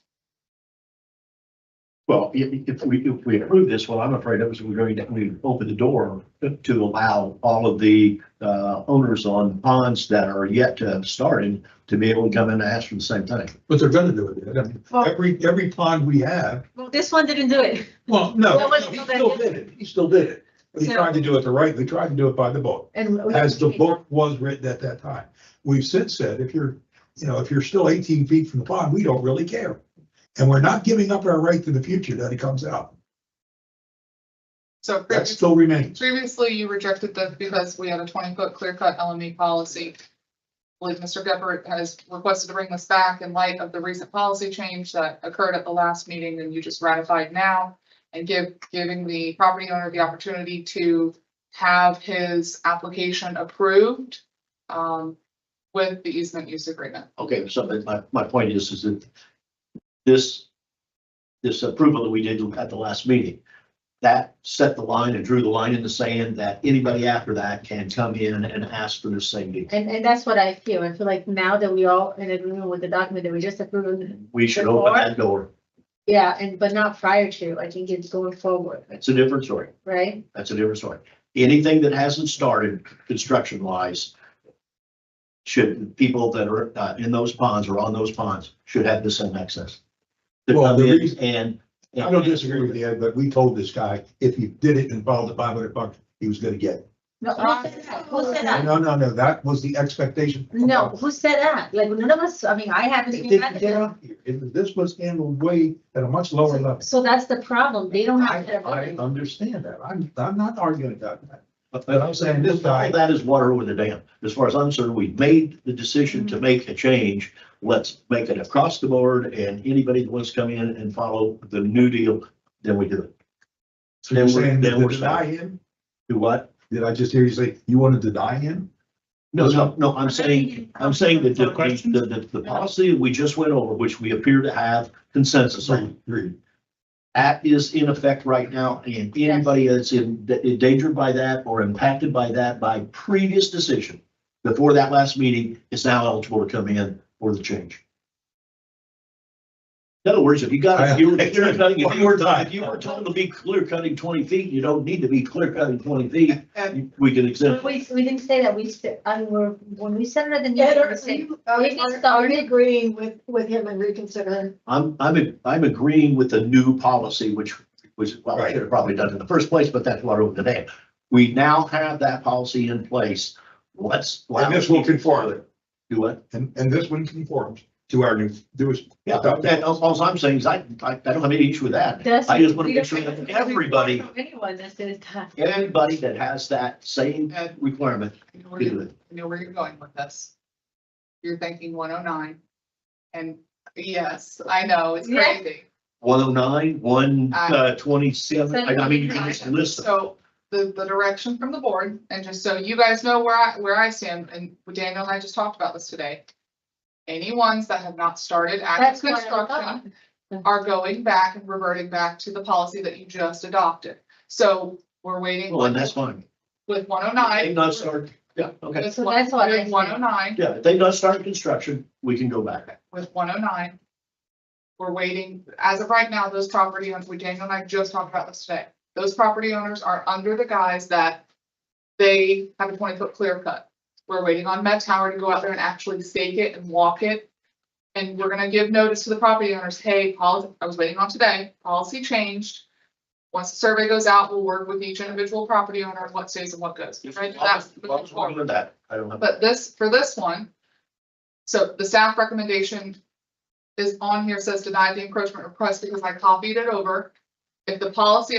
Well, if we approve this, well, I'm afraid it was, we open the door to allow all of the owners on ponds that are yet to have started to be able to come in and ask for the same thing. But they're gonna do it. I mean, Well- every pond we have, Well, this one didn't do it. well, no, That was- he still did it. He still did it. He tried to do it the right, we tried to do it by the book, And as the book was written at that time. We've since said, if you're still 18 feet from the pond, we don't really care. And we're not giving up our right to the future that it comes out. So That still remains. previously you rejected this because we had a 20-foot clear cut LME policy. I believe Mr. Gephardt has requested to bring this back in light of the recent policy change that occurred at the last meeting and you just ratified now. And giving the property owner the opportunity to have his application approved with the easement use agreement. Okay, so my point is that this approval that we did at the last meeting, that set the line and drew the line in the sand that anybody after that can come in and ask for the same deal. And that's what I feel. I feel like now that we all in agreement with the document that we just approved. We should open that door. Yeah, but not prior to. I think it's going forward, It's a different story. right? That's a different story. Anything that hasn't started construction wise, should people that are in those ponds or on those ponds should have the same access. To Well, come the in reason- and I don't disagree with you, Ed, but we told this guy, if he did it and followed the $500, he was gonna get it. No, who said that? Who said that? No, that was the expectation. No, who said that? Like, none of us, I mean, I haven't It seen didn't get that. up here. This was handled way at a much lower level. So that's the problem. They don't have. I understand that. I'm not arguing about that. But I'm saying this guy- all that is water over the dam. As far as I'm concerned, we made the decision to make a change. Let's make it across the board and anybody that wants to come in and follow the new deal, then we do it. So you're Then we're- saying then to we're deny saying- him? Do what? Did I just hear you say you want to deny him? No, I'm saying that the policy that we just went over, which we appear to have consensus on, Agreed. that is in effect right now, and anybody that's endangered by that or impacted by that by previous decision before that last meeting is now eligible to come in for the change. In other words, if you got, if you were clear cutting, if you were told to be clear cutting 20 feet, you don't need to be clear cutting 20 feet. We can exempt. We didn't say that, we said, when we said it at the Ed, meeting, are we said, you, are you agreeing with him and reconsidering? I'm agreeing with the new policy, which was, well, I should have probably done it in the first place, but that's what I wrote today. We now have that policy in place. Let's. And this will conform it. Do what? And this one conforms to our new, Yeah, and all I'm saying is I don't have any issue with that. I just want to make sure that everybody, anyone that says that. everybody that has that same requirement I know can do it. where you're going with this. You're thinking 109. And yes, I know, it's Yeah. crazy. 109, 127, I mean, you can just list them. So the direction from the board, and just so you guys know where I stand, and Daniel and I just talked about this today. Any ones that have not started active That's what I construction are going back and reverting back to the policy that you just adopted. So we're waiting. Well, and that's fine. With They 109. not start, yeah, okay. So that's what I With 109, Yeah, if they not start construction, we can go back. with 109. We're waiting, as of right now, those property owners, Daniel and I just talked about this today. Those property owners are under the guise that they have a 20-foot clear cut. We're waiting on Met Tower to go out there and actually stake it and walk it. And we're gonna give notice to the property owners, hey, policy, I was waiting on today, policy changed. Once the survey goes out, we'll work with each individual property owner, what stays and what goes. Right? That's moving forward. That, I don't have. But for this one, so the staff recommendation is on here, says deny the encroachment request because I copied it over. If the policy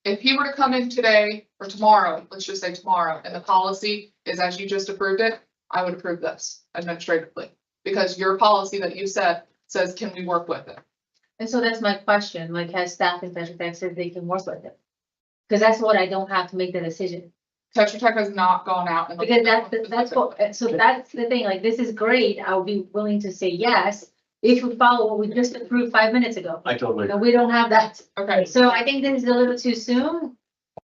if he were to come in today or tomorrow, let's just say tomorrow, and the policy is as you just approved it, I would approve this administratively. Because your policy that you said says, can we work with it? And so that's my question, like, has staff in Tetra Tech said they can work with it? Because that's what I don't have to make the decision. Tetra Tech has not gone out and. Because that's what, so that's the thing, like, this is great, I'll be willing to say yes, if we follow what we just approved 5 minutes ago. I totally. And we don't have that, Okay, so I think this is a little too soon.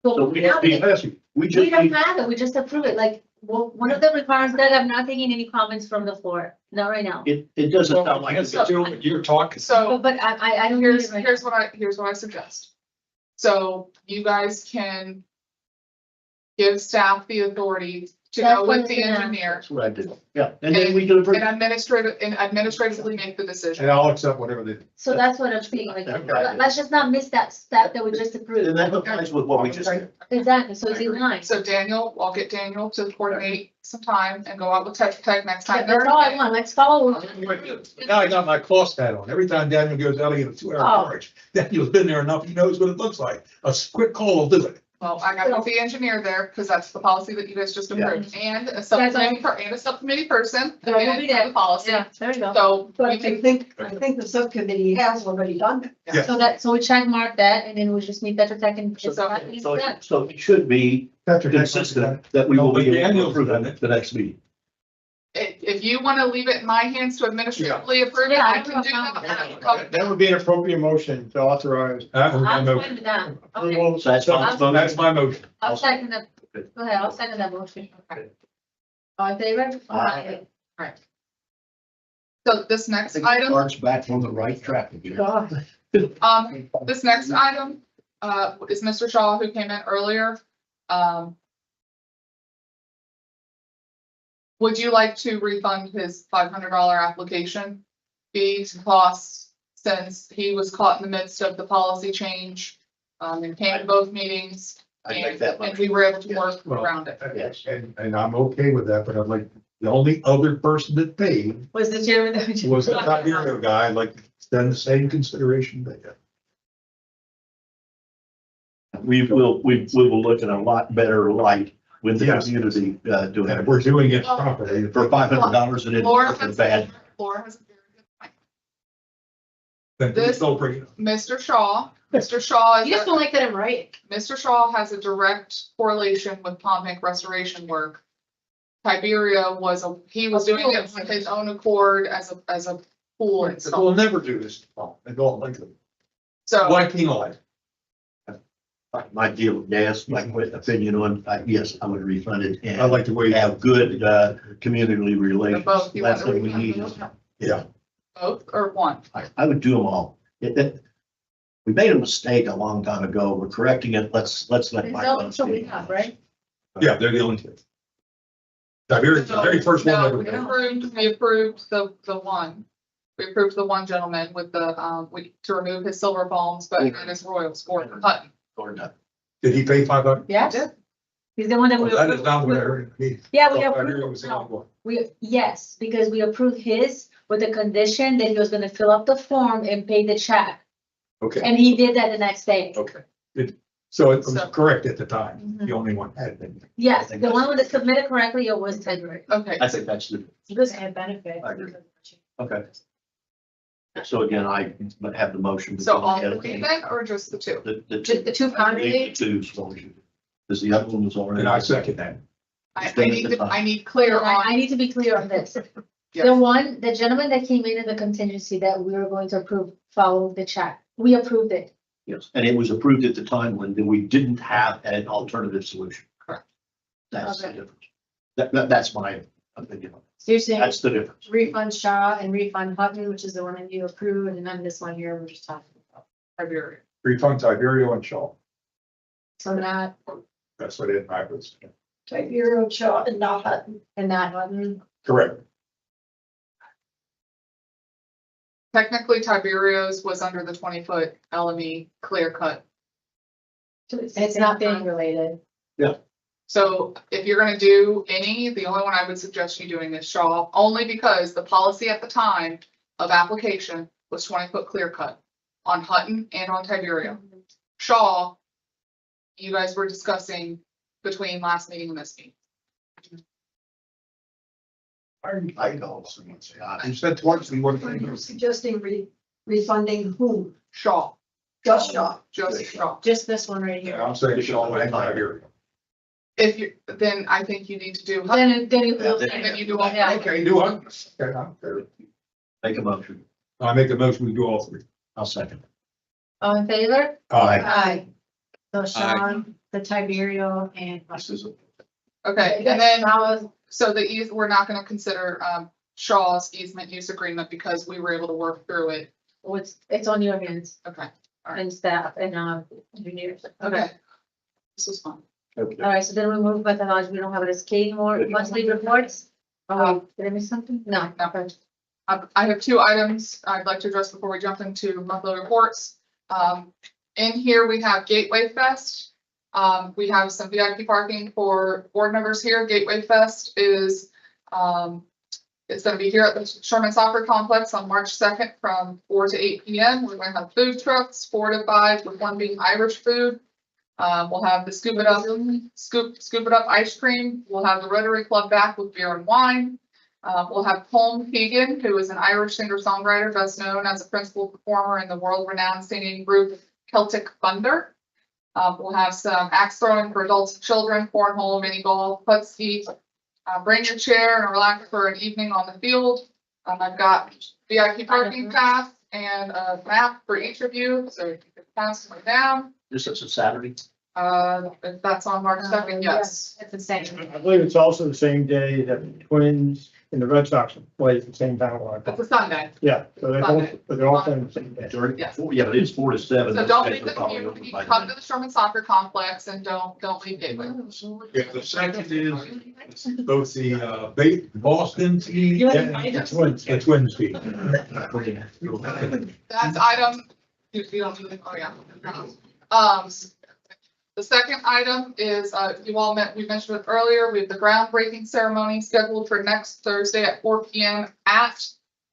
So we have We to, we just don't need, have it, we just approve it, like, well, one of the requirements that I'm not taking any comments from the floor, not right now. it doesn't sound like. You're talking. so. But I don't. Here's, need it right here's what I suggest. So you guys can give staff the authority to That's go what with the I'm gonna- engineer That's what I did, yeah, and then we can approve. and administratively make the decision. And I'll accept whatever they. So that's what I'm saying, like, Okay. let's just not miss that step that we just approved. And that applies with what we just did. Exactly, so it's in line. So Daniel, I'll get Daniel to coordinate some time and go out with Tetra Tech next time. That's all I want, let's follow. Now I got my cloth hat on. Every time Daniel goes out, I get a 2-hour charge. Daniel's been there enough. He knows what it looks like. A quick call will do it. Well, I gotta get the engineer there, because that's the policy that you guys just approved, and a subcommittee person, So we'll and be there. the policy. Yeah, there we go. So But we I can, think the subcommittee has already done that. Yeah. So we check mark that, and then we just meet Tetra Tech and. it's So- not- it's So, done. so it should be consistent that we will be able to approve it at the next meeting. if you wanna leave it in my hands to administratively approve it, Yeah, I can do that. That would be an appropriate motion to authorize. I'm fine with that. Okay, approval. So that's fine. That's my motion. I'll second that, go ahead, I'll second that motion. Okay. All in favor? Aye. So this next item, Starts back on the right track again. God. this next item, is Mr. Shaw, who came in earlier. Would you like to refund his $500 application fees costs, since he was caught in the midst of the policy change? And came to both meetings, I make that and we were able to work Well, around it. Yes. And I'm okay with that, but I'd like, the only other person that paid Was the chairman? was the Tiberiо guy. I'd like to extend the same consideration they got. We will look at a lot better light with the Yes. community, doing And it. we're doing it properly. For $500, it Laura isn't has, bad. Laura has a very good point. Then This- don't bring it up. Mr. Shaw is. You just don't like that I'm right. Mr. Shaw has a direct correlation with pond bank restoration work. Tiberio he was doing it on his own accord as a pool We'll install. never do this. I don't like them. So, Why penalize? My deal with gas, my opinion on, yes, I would refund it I and like the way. have good, community relations. both, you want That's to what we refund need. those? Yeah. Both or one? I would do them all. We made a mistake a long time ago. We're correcting it. Let's let bygones So we be. have, right? Yeah, they're the only two. Tiberius, the very first one. No, that we we made. approved the one. We approved the one gentleman with the, to remove his silver palms, but not his royals, Gordon Hutton. Did he pay $500? Yes. He's the one that we. That is not what I heard. Yeah, we Tiberius approved, was the only one. yes, because we approved his with the condition that he was gonna fill up the form and pay the check. Okay, And he did that the next day. okay. So it was So- correct at the time. Mhm. The only one had been. Yes, the one that submitted correctly, it was February. Okay, I think that's the, This had benefit. I agree. okay. So again, I have the motion. so all three then, or just the two? Just the two I think candidates? the two, so we should, because the other one was already. And I second that. I need clear I on, need to be clear on this. Yes. The gentleman that came in the contingency that we were going to approve following the check, we approved it. Yes, and it was approved at the time when we didn't have an alternative solution. Correct. That's the Okay. difference. That's my opinion. So you're saying That's the difference. refund Shaw and refund Hutton, which is the one that you approved, and then this one here, we're just talking about. February. Refund Tiberio and Shaw. So not, That's what it was. Tiberio, Shaw, and not Hutton. and not Hutton. Correct. Technically, Tiberios was under the 20-foot LME clear cut. It's not bank related. So if you're gonna do any, the only one I would suggest you doing is Shaw, only because the policy at the time of application was 20-foot clear cut on Hutton and on Tiberio. Shaw, you guys were discussing between last meeting and this meeting. I know. You said twice we want Are you to. suggesting refunding whom? Shaw, Just Shaw. just Shaw. Just this one right here. I'm saying Shaw and Tiberio. If you, then I think you need to do Hutton, Then you. and then you do all. Yeah. Okay, do it. Okay, I'm fair. Make a motion. I make a motion, we do all three. I'll second. All in favor? Aye. Aye. So Sean, the Tiberio, and This is a Okay, and then, so we're not gonna consider, Shaw's easement use agreement because we were able to work through it. It's on your hands Okay, and staff and, engineers. okay. This was fun. All right, so then we move methodology. We don't have it as K more monthly reports. Oh, did I miss something? No. Okay. I have two items I'd like to address before we jump into monthly reports. In here, we have Gateway Fest. We have some VIP parking for board members here. Gateway Fest is, it's gonna be here at the Sherman Soccer Complex on March 2nd from 4 to 8 p.m. We're gonna have food trucks, 4 to 5, with one being Irish food. We'll have the scoop it up ice cream. We'll have the Rotary Club back with beer and wine. We'll have Colm Keegan, who is an Irish singer-songwriter, best known as a principal performer in the world-renowned singing group Celtic Thunder. We'll have some axe throwing for adults and children, cornhole, mini golf, putt ski. Bring your chair and relax for an evening on the field. I've got VIP parking pass and a map for each of you, so you can pass them down. This is a Saturday. If that's on March 2nd, yes. it's the same. I believe it's also the same day that the Twins and the Red Sox play at the same time. It's a Sunday. Yeah, so they're all playing the same day. Yes. Yeah, but it's 4 to 7. So don't leave the community, come to the Sherman Soccer Complex and don't leave Gateway. Yeah, the second is both the Boston team and the Twins team. That's item, you don't need it, oh yeah. The second item is, we mentioned it earlier, we have the groundbreaking ceremony scheduled for next Thursday at 4 p.m. at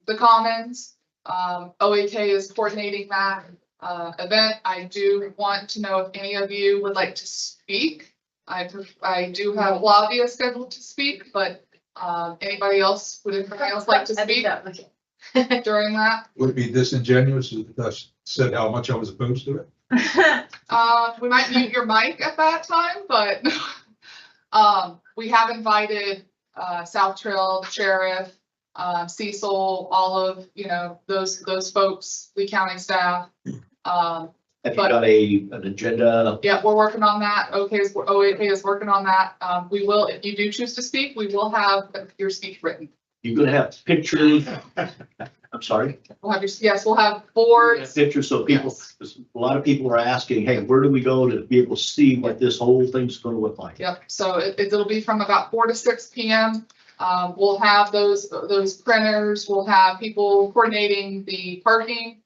the Commons. OAK is coordinating that, event. I do want to know if any of you would like to speak. I do have Flavia scheduled to speak, but, would anybody else like to speak during that? Would it be disingenuous if I said how much I was opposed to it? We might mute your mic at that time, but we have invited South Trail, the sheriff, Cecil, all of, those folks, Lee County staff. Have you got an agenda? Yeah, we're working on that. OAK is working on that. We will, if you do choose to speak, we will have your speech written. You're gonna have pictures. I'm sorry. We'll have yes, we'll have boards. Pictures, so people, Yes. a lot of people are asking, hey, where do we go to be able to see what this whole thing's gonna look like? Yep, so it'll be from about 4 to 6 p.m. We'll have those printers, we'll have people coordinating the parking.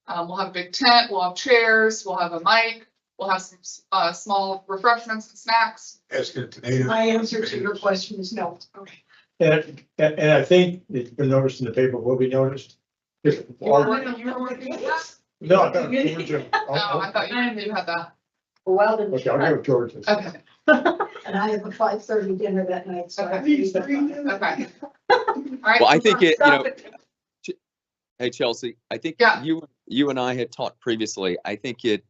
We'll have a big tent, we'll have chairs, we'll have a mic, we'll have some small refreshments and snacks. My answer to your question is no. And I think it's been noticed in the paper, will be noticed. If all- No, I thought Georgia. No, I thought you had that. Well, then. Okay, I'll give it Georgia. Okay, And I have a 5:30 dinner that night, so. I Okay. need to- okay. All right. Well, I think it, you Stop know, it. hey Chelsea, I think Yeah. you and I had talked previously. I think it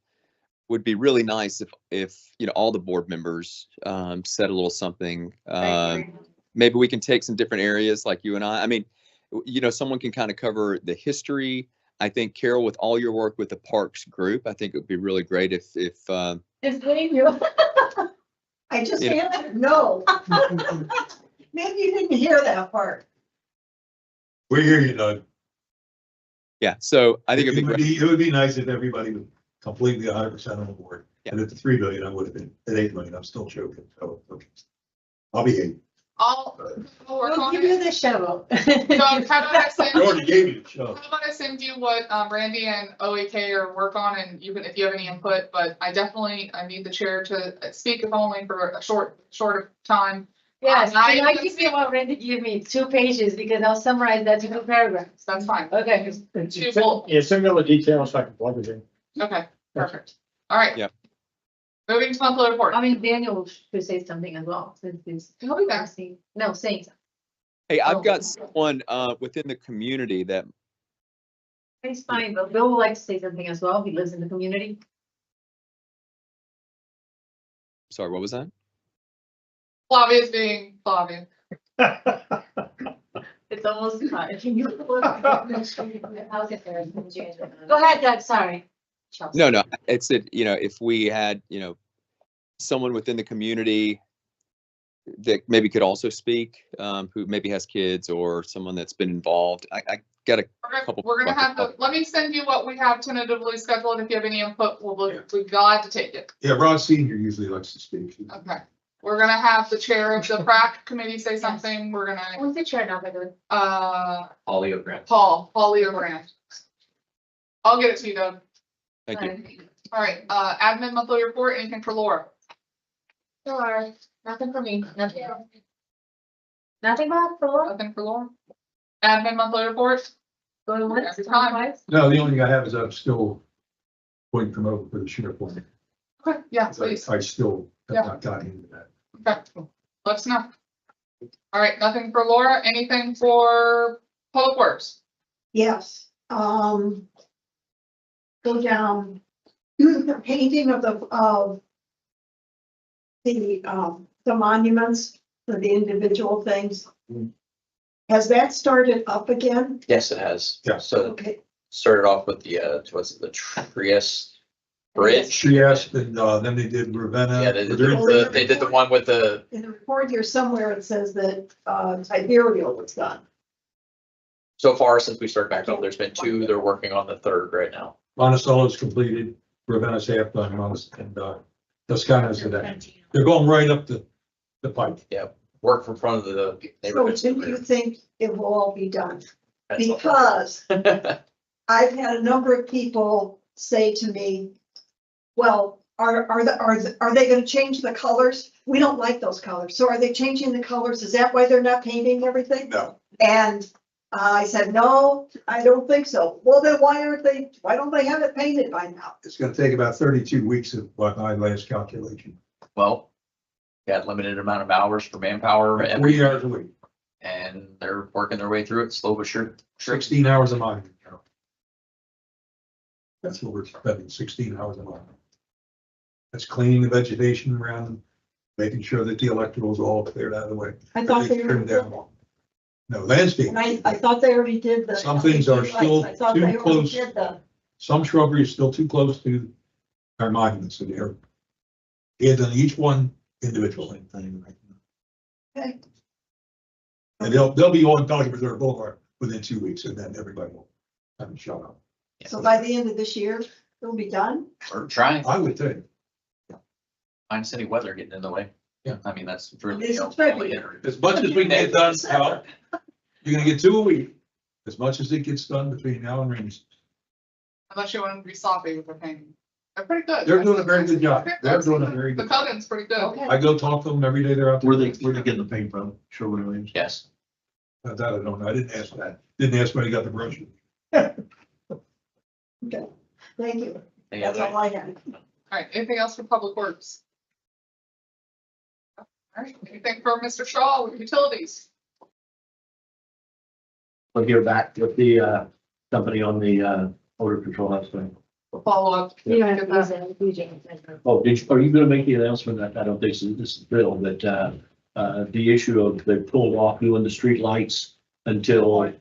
would be really nice if you know all the board members said a little something. Maybe we can take some different areas like you and I. I mean, you know, someone can kind of cover the history. I think Carol, with all your work with the parks group, I think it would be really great if Just leave you. I just You know. answered no. Maybe you didn't hear that part. We hear you, Doug. yeah. So I think it'd be It would great. be, it would be nice if everybody was completely 100% on the board. Yeah. And at the 3 million, I would have been, at 8 million, I'm still joking. So, okay. I'll be 8. I'll work We'll on give you it. the shovel. So how about I send I already gave you the show. How about I send you what Randy and OAK are work on, and you can, if you have any input, but I need the chair to speak, if only for a short time. Yes, I- and I give you what Randy give me, 2 pages, because I'll summarize that to 2 paragraphs. That's fine. Okay. Yeah, similar details, so I can plug it in. Okay, perfect. All right. Yep. Moving to monthly report. I mean, Daniel should say something as well, since he's. He'll be there. No, saying something. Hey, Oh. I've got someone within the community that He's fine, but Bill would like to say something as well. He lives in the community. sorry, what was that? Flavia's being Flavia. It's almost time. Go ahead, Doug, sorry. Chelsea. No, it's you know, if we had, you know, someone within the community that maybe could also speak, who maybe has kids or someone that's been involved. I got a couple. We're gonna have to, let me send you what we have tentatively scheduled. If you have any input, we'll be glad to take it. Yeah, Ron Senior usually likes to speak. Okay. We're gonna have the chair of the PrAC committee say something. We're gonna, Who's the chair now, by the way? Ollie Grant. Paul Leo Grant. I'll get it to you, Doug. Thank you. All right, admin monthly report, anything for Laura? Sure, nothing for me, nothing. Nothing about Laura? Nothing for Laura? Admin monthly report? Going once, Every going time. twice? No, the only thing I have is I'm still waiting to come over for the sheriff one. Okay, yeah, please. I still Yeah. have not gotten into that. Okay, let us know. All right, nothing for Laura, anything for Public Works? Yes, go down, the painting of the monuments for the individual things. Has that started up again? Yes, it has. Yeah. So Okay, started off with the, what's it, the Trieste Bridge? Yes, and then they did Ravenna. Yeah, they did the one with the, in the report here somewhere, it says that, Tiberio was done. so far since we started back up, there's been 2, they're working on the 3rd right now. Monticello's completed, Ravenna's half done, and Toscana's today. They're going right up the pipe. Yeah, work from front of the So neighborhood. do you think it will all be done? That's all. Because I've had a number of people say to me, well, are they gonna change the colors? We don't like those colors. So are they changing the colors? Is that why they're not painting everything? No. And I said, no, I don't think so. Well, then why don't they have it painted by now? It's gonna take about 32 weeks of what my last calculation. Well, got limited amount of hours for manpower 40 hours a week, and they're working their way through it slow but sure. 16 hours a month. That's what we're spending, 16 hours a month. That's cleaning the vegetation around, making sure that the electrical's all cleared out of the way. I thought they Trimmed were, down. No, landscape. and I thought they already did the. Some things are still I thought too they already close. did the. Some shrubbery is still too close to our monuments, so they're, he had done each one individually. Okay. And they'll be on Pelican Reserve Boulevard within 2 weeks, and then everybody will have it shut up. So by the end of this year, it'll be done? We're trying, I would think. Pine City weather getting in the way. Yeah. I mean, that's really. It's February. As much as we can get done, Al, you're gonna get 2 a week, as much as it gets done between now and rainy season. Unless you want to be sloppy with their painting. They're pretty good. They're doing a very good job. They're doing a very The good job. coating's pretty good. I go talk to them every day. They're out there. Where they getting the paint from? Sherwin-Williams? Yes. That I don't know. I didn't ask that. Didn't ask where he got the brush. Okay, thank you. That's all I have. All right, anything else for Public Works? All right, anything for Mr. Shaw with utilities? I'll get back with the company on the odor control house thing. We'll follow up. You don't have Get to use that. it, DJ. Oh, are you gonna make the announcement? I don't think this is Bill, but the issue of they pulled off doing the street lights until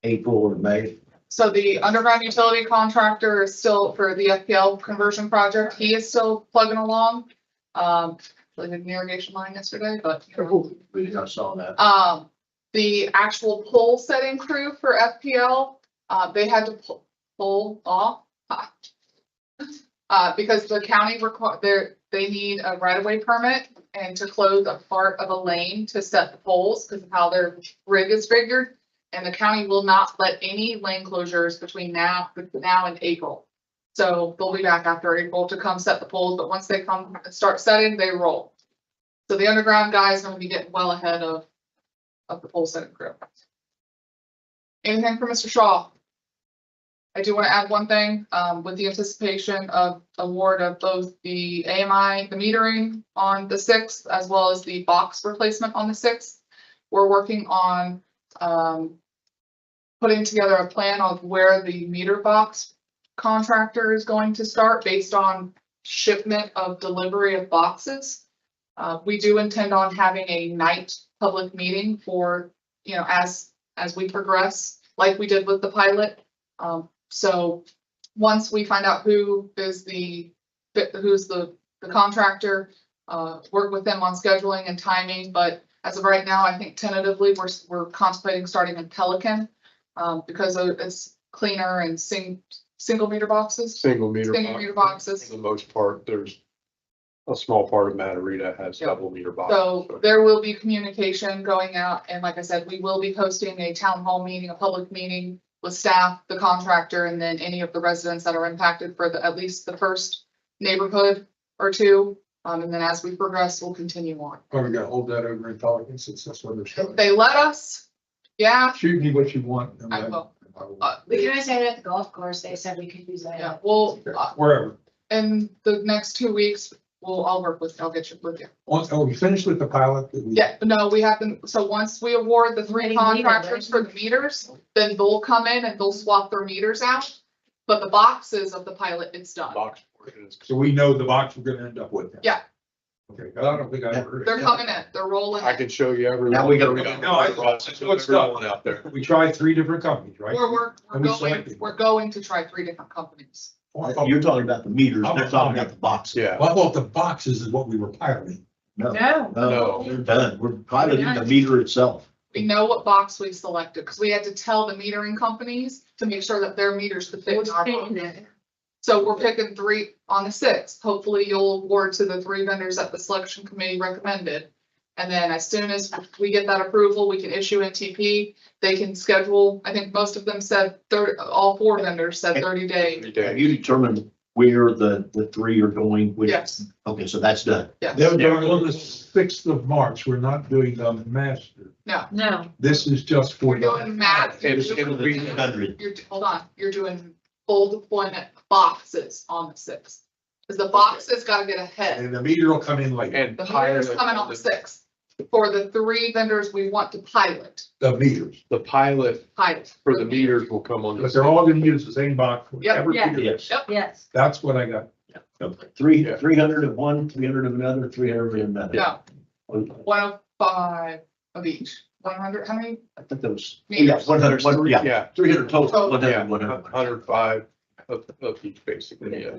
April or May. So the underground utility contractor is still for the FPL conversion project. He is still plugging along. They did an irrigation line yesterday, but. We just saw that. The actual pole setting crew for FPL, they had to pull off. Because the county they need a right-of-way permit and to close a part of a lane to set the poles because of how their rig is figured. And the county will not let any lane closures between now and April. So they'll be back after April to come set the poles, but once they come and start setting, they roll. So the underground guy is gonna be getting well ahead of the pole setting crew. Anything for Mr. Shaw? I do want to add one thing, with the anticipation of award of both the AMI, the metering on the 6th, as well as the box replacement on the 6th. We're working on, putting together a plan of where the meter box contractor is going to start based on shipment of delivery of boxes. We do intend on having a night public meeting for, as we progress, like we did with the pilot. So once we find out who's the contractor, work with them on scheduling and timing, but as of right now, I think tentatively, we're contemplating starting in Pelican, because it's cleaner and single meter boxes. Single meter. Boxes. For the most part, there's a small part of Matarita has Yep. double meter boxes. So there will be communication going out, and like I said, we will be hosting a town hall meeting, a public meeting with staff, the contractor, and then any of the residents that are impacted for at least the first neighborhood or two. And then as we progress, we'll continue on. Are we gonna hold that over in Pelican since that's where they're If showing? they let us, yeah, Shoot me what you want. and I then will. I will. We can always have it at the golf course. They said we could use that. Yeah, well, Wherever. in the next 2 weeks, I'll get you with you. Oh, we finished with the pilot? that we- Yeah, but no, we haven't, so once we award the 3 Ready to leave it, contractors for the meters, then they'll come in and they'll swap their meters out. But the boxes of the pilot, it's done. Box portion is. So we know the box we're gonna end up with. then. Yeah. Okay, 'cause I don't think I ever heard. They're coming in, they're rolling I in. can show you every. Now we gotta- No, I- what's up? Out there. We tried 3 different companies, right? We're And we selected. going to try 3 different companies. You're talking about the meters, they're talking about the boxes. Yeah. Well, I thought the boxes is what we were piloting. No, No. no, we're done. We're piloting the meter itself. We know what box we selected, because we had to tell the metering companies to make sure that their meters could fit in our box. So we're picking 3 on the 6th. Hopefully you'll award to the 3 vendors that the selection committee recommended. And then as soon as we get that approval, we can issue NTP. They can schedule, I think most of them said all 4 vendors said 30 days. Have you determined where the 3 are going? Which- Yes. Okay, so that's done. Yes. They're on the 6th of March. We're not doing the master. No. This is just for. We're doing math. It'll be 100. Hold on, you're doing full deployment boxes on the 6th. Because the boxes gotta get ahead. And the meter will come in later. And The meter's coming on the 6th. For the 3 vendors we want to pilot. The meters. the pilot Pilot. for the meters will come on. But they're all gonna use the same box. Yep. whatever Yeah. meter. Yes. Yes. That's what I got. 300 of one, 300 of another, 300 of another. No, 105 of each. 100, how many? I think that was, Meters. 100, yeah, Yeah, 300 total, Total. 100, yeah, 100. 105 of each basically, yeah.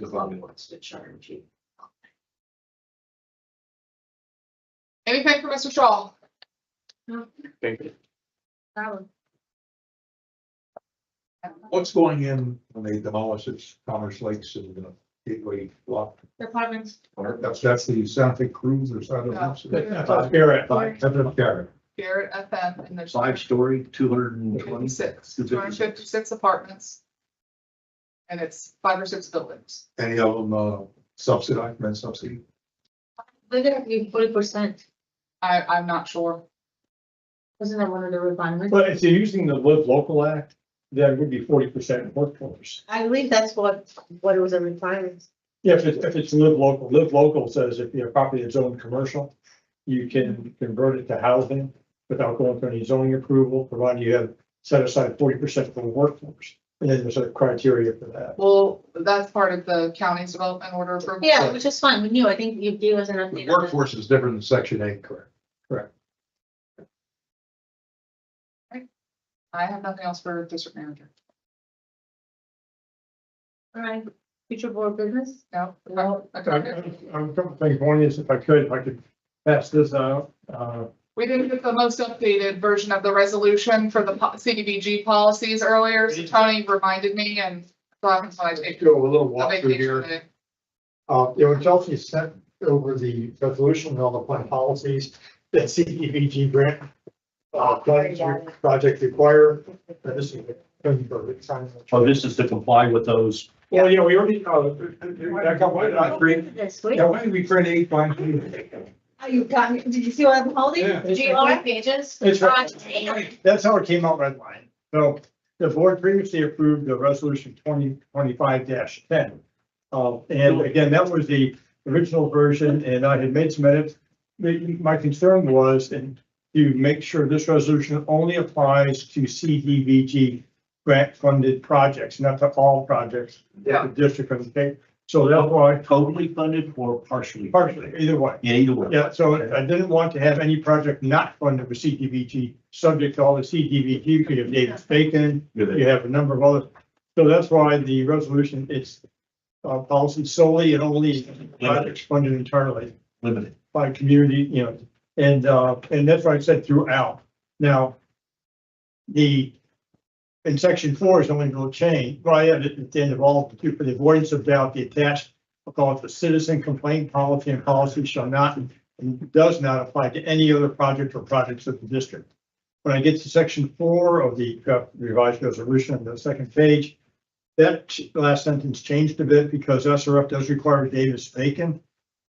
Anything for Mr. Shaw? Thank you. What's going in when they demolish this Commerce Lakes and Gateway Block? Departments. That's the Santa Fe Cruise or something. That's Garrett. That's Garrett. Garrett FM, and there's 5-story, 220. 256 apartments. And it's 5 or 6 buildings. Any of them subsidized, rent subsidy? They're gonna be 40%. I'm not sure. Isn't that one of the requirements? But if you're using the Live Local Act, that would be 40% workforce. I believe that's what it was a requirement. Yeah, if it's Live Local says if your property is zoned commercial, you can convert it to housing without going through any zoning approval, provided you have set aside 40% for the workforce. And then there's a criteria for that. Well, that's part of the county's development order approval. Yeah, which is fine with you. I think you gave us an update. The workforce is different than Section 8, correct? Correct. I have nothing else for district manager. All right, future board business? No. A couple things. One is if I could pass this out. We didn't get the most updated version of the resolution for the CDBG policies earlier, so Tony reminded me, and so happens when I take Do a little a walk through vacation here. today. When Chelsea sent over the resolution and all the plan policies that CDBG grant project require. This is. Oh, this is to comply with those. Well, yeah, we already, why don't we print 8 by You got me. Did you see what I'm holding? Yeah. GR pages? It's right. That's how it came out red line. So the board previously approved the resolution 2025-10. And again, that was the original version and I had made some edits. My concern was to make sure this resolution only applies to CDBG grant funded projects, not to all projects. Yeah. The district can take. So that's why. Totally funded or partially? Partially, either way. Yeah, either way. Yeah, so I didn't want to have any project not funded with CDBG, subject to all the CDBG, you have Davis Bacon, you have a number of others. So that's why the resolution, it's policy solely and only projects funded internally Limited. by community, and that's why I said throughout. Now, in section 4 is only going to change, right at the end of all, for the avoidance of doubt, the attached, I'll call it the citizen complaint policy and policy shall not and does not apply to any other project or projects of the district. When I get to section 4 of the revised resolution on the second page, that last sentence changed a bit because SRF does require Davis Bacon.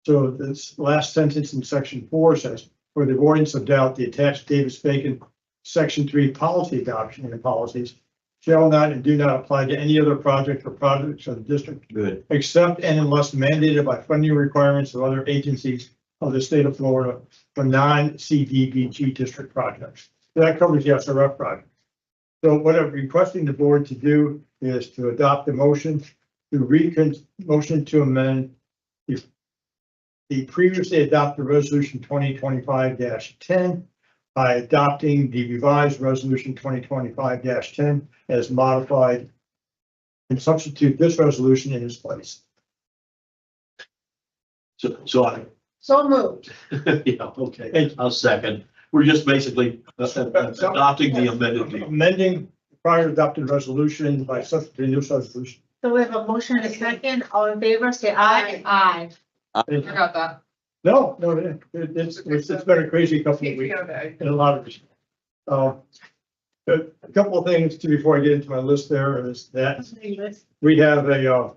So this last sentence in section 4 says, for the avoidance of doubt, the attached Davis Bacon section 3 policy adoption and policies shall not and do not apply to any other project or projects of the district. Good. Except and unless mandated by funding requirements of other agencies of the state of Florida for non-CDBG district projects. So that covers the SRF project. So what I'm requesting the board to do is to adopt the motion motion to amend the previously adopted resolution 2025-10 by adopting the revised resolution 2025-10 as modified and substitute this resolution in its place. So moved. Yeah, okay. I'll second. We're just basically adopting the amended. Amending the prior adopted resolution by substituting this resolution. So we have a motion and a second. All in favor, say aye. Aye. I got that. No, it's been a crazy couple of weeks in a lot of respects. A couple of things too, before I get into my list there is that we have a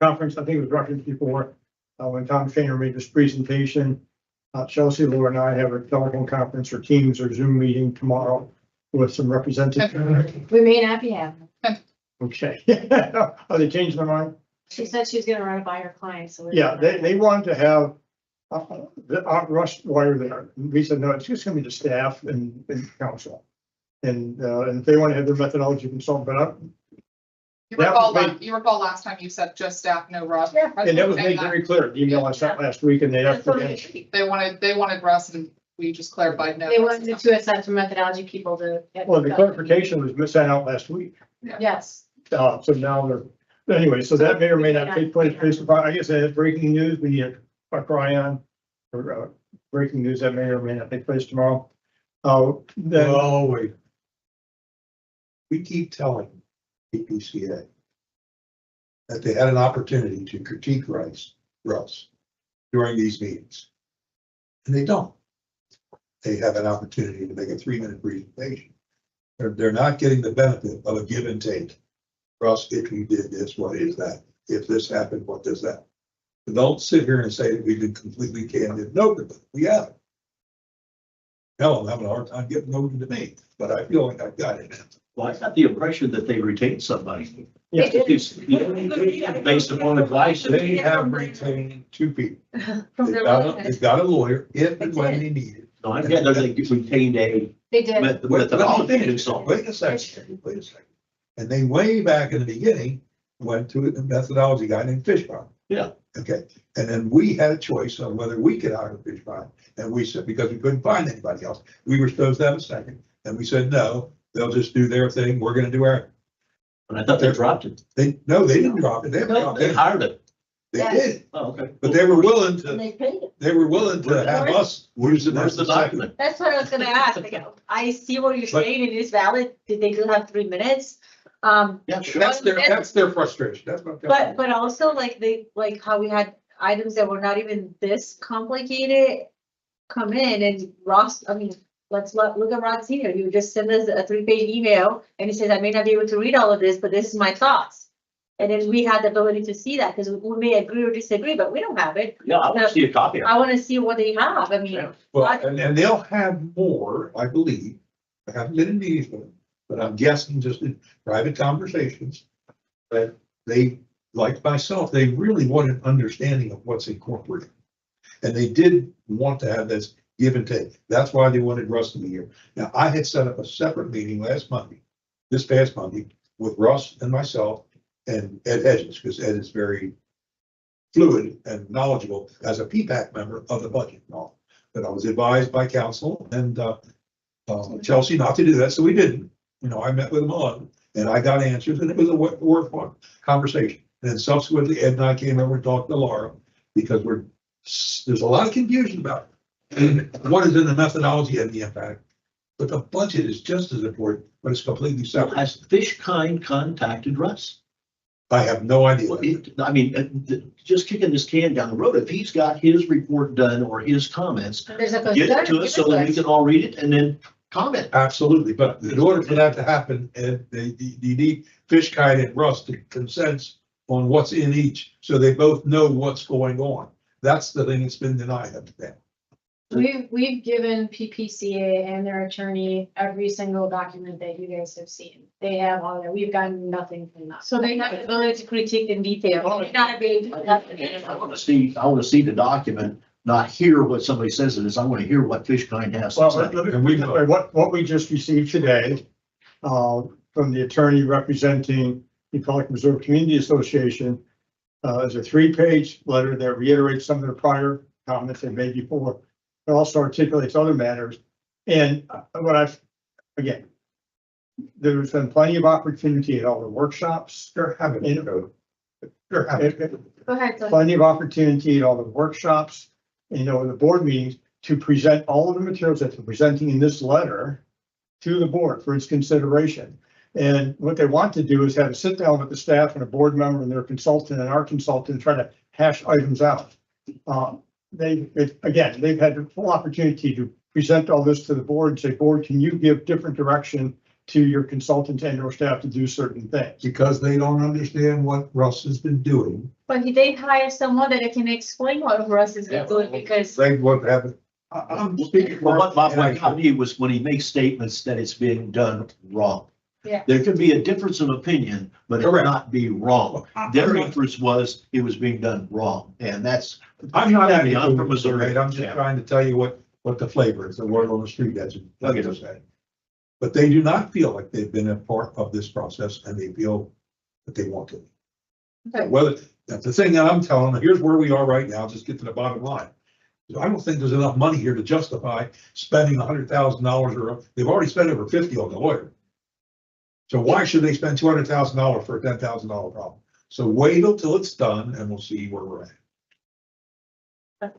conference, I think it was referenced before, when Tom Shaner made this presentation. Chelsea, Laura and I have a telephone conference or Teams or Zoom meeting tomorrow with some representatives. We may not be having. Okay. Are they changing their mind? She said she's gonna run it by her clients, so. Yeah, they wanted to have Rush Wire there. We said, no, it's just gonna be the staff and council. And if they want to have their methodology consultant, but You recall last time you said just staff, no Russ. and that was made very clear, the email I sent last week, and they asked for it. They wanted Russ, and we just clarified no. They wanted to assess for methodology people to. Well, the clarification was sent out last week. Yes. So now anyway, so that may or may not take place based upon, I guess, breaking news, we need a cry on, or breaking news that may or may not take place tomorrow. Then, Well, wait. We keep telling PPCA that they had an opportunity to critique Russ during these meetings. And they don't. They have an opportunity to make a 3-minute presentation. They're not getting the benefit of a give and take. Russ, if you did this, what is that? If this happened, what does that? Don't sit here and say that we've been completely candid. No, we haven't. Hell, I'm having a hard time getting over to me, but I feel like I've got it. Well, I got the impression that they retained somebody. yeah, Based upon advice. They have retained 2 people. From They've the got a lawyer if and when they need it. No, I get that they retained a They did. methodology consultant. Wait a second. And they way back in the beginning, went to a methodology guy named Fishbone. Yeah. Okay, and then we had a choice on whether we could hire Fishbone, and we said, because we couldn't find anybody else, we were supposed to have a second, and we said, no, they'll just do their thing, we're gonna do our. And I thought they dropped it. They didn't drop it, They hired it. They did, Oh, okay. but they were willing And to, they paid it. they were willing to have us use it Where's as the the second. document? That's what I was gonna ask. Like, I see what you're But- saying. It is valid. Did they do have 3 minutes? Yeah, sure. That's their frustration, that's what. I'm telling you. But also like like how we had items that were not even this complicated come in and Ross, I mean, look at Rod Senior. He would just send us a 3-page email and he says, I may not be able to read all of this, but this is my thoughts. And then we had the ability to see that because we may agree or disagree, but we don't have it. Yeah, I want to see a copy. I want to see what they have. I mean, Well, and they'll have more, I believe. I haven't been in meetings with them, but I'm guessing just in private conversations. That they, like myself, they really want an understanding of what's incorporated. And they did want to have this give and take. That's why they wanted Russ to be here. Now, I had set up a separate meeting this past Monday, with Russ and myself and Ed Hedges, because Ed is very fluid and knowledgeable as a PPAC member of the budget and all. But I was advised by council and Chelsea not to do that, so we didn't. You know, I met with them on, and I got answers, and it was a worthwhile conversation. And then subsequently, Ed and I came over and talked to Laura, because there's a lot of confusion about what is in the methodology and the impact. But the budget is just as important, but it's completely separate. Has Fishkind contacted Russ? I have no idea. Well, I mean, just kicking this can down the road, if he's got his report done or his comments, there's a get it to us so that we can all read it and then comment. Absolutely, but in order for that to happen, Ed, you need Fishkind and Russ to consent on what's in each, so they both know what's going on. That's the thing that's been denied up to them. We've given PPCA and their attorney every single document that you guys have seen. They have all that. We've gotten nothing from that. so they have the ability to critique in detail. They're not able to. I want to see the document, not hear what somebody says it is. I want to hear what Fishkind has to well, say. And we- what we just received today, from the attorney representing the Pelican Reserve Community Association, is a 3-page letter that reiterates some of the prior comments they made before. It also articulates other matters. And again, there's been plenty of opportunity at all the workshops. They're having it, Go ahead. Plenty of opportunity at all the workshops, the board meetings, to present all of the materials that they're presenting in this letter to the board for its consideration. And what they want to do is have a sit down with the staff and a board member and their consultant and our consultant and try to hash items out. They've had the full opportunity to present all this to the board and say, board, can you give different direction to your consultants and your staff to do certain things? Because they don't understand what Russ has been doing. But they hire someone that can explain what Russ is doing because. They won't have it. I'm speaking. Well, what my comment was when he makes statements that it's being done wrong. Yeah. There could be a difference of opinion, but it would not be wrong. Their I'm inference was it was being done wrong, and that's. not I'm from Missouri. I'm just trying to tell you what the flavor is, the word on the street, that's it. But they do not feel like they've been a part of this process, and they feel that they want to. Okay. Well, that's the thing that I'm telling them, here's where we are right now, just get to the bottom line. I don't think there's enough money here to justify spending $100,000 or they've already spent over 50 on the lawyer. So why should they spend $200,000 for a $10,000 problem? So wait until it's done and we'll see where we're at.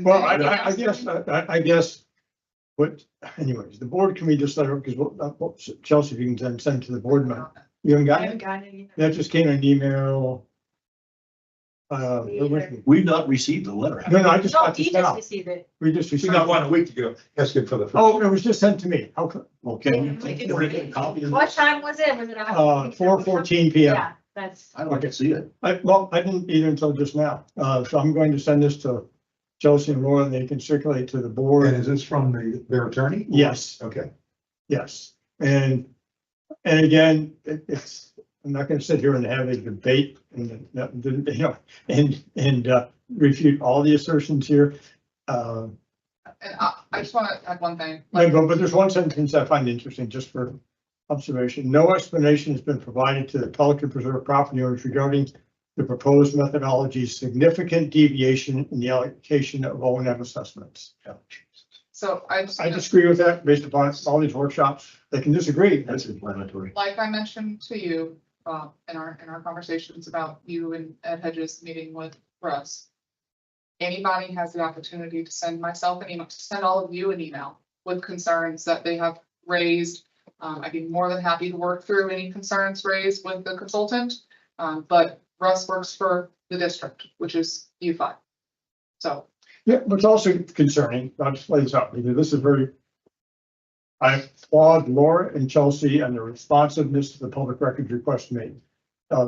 Well, I guess But anyways, the board can read this letter because Chelsea, if you can send it to the board member. You haven't I gotten haven't it? gotten any. That just came in an email. We've not received the letter. No, I just No, got he this just now. received it. We just We received. got one a week ago, asking for the. Oh, it was just sent to me. How come? Okay. What time was it? Was it? 4:14 PM. Yeah, that's. I don't see it. I didn't either until just now. So I'm going to send this to Chelsea and Laura and they can circulate to the And board. is this from their attorney? Yes, Okay. yes. And again, it's, I'm not gonna sit here and have a debate and, you know, and refute all the assertions here. And I just want to add one thing. But there's one sentence I find interesting, just for observation. No explanation has been provided to the Pelican Preserve property owners regarding the proposed methodology's significant deviation in the allocation of O&M assessments. So I disagree with that based upon all these workshops. They can disagree. That's inflammatory. like I mentioned to you, in our conversations about you and Ed Hedges meeting with Russ. Anybody has the opportunity to send myself an email, to send all of you an email with concerns that they have raised. I'd be more than happy to work through any concerns raised with the consultant. But Russ works for the district, which is U5. So. Yeah, what's also concerning, I'll just lay this out, because this is I applaud Laura and Chelsea and the responsiveness to the public records request made.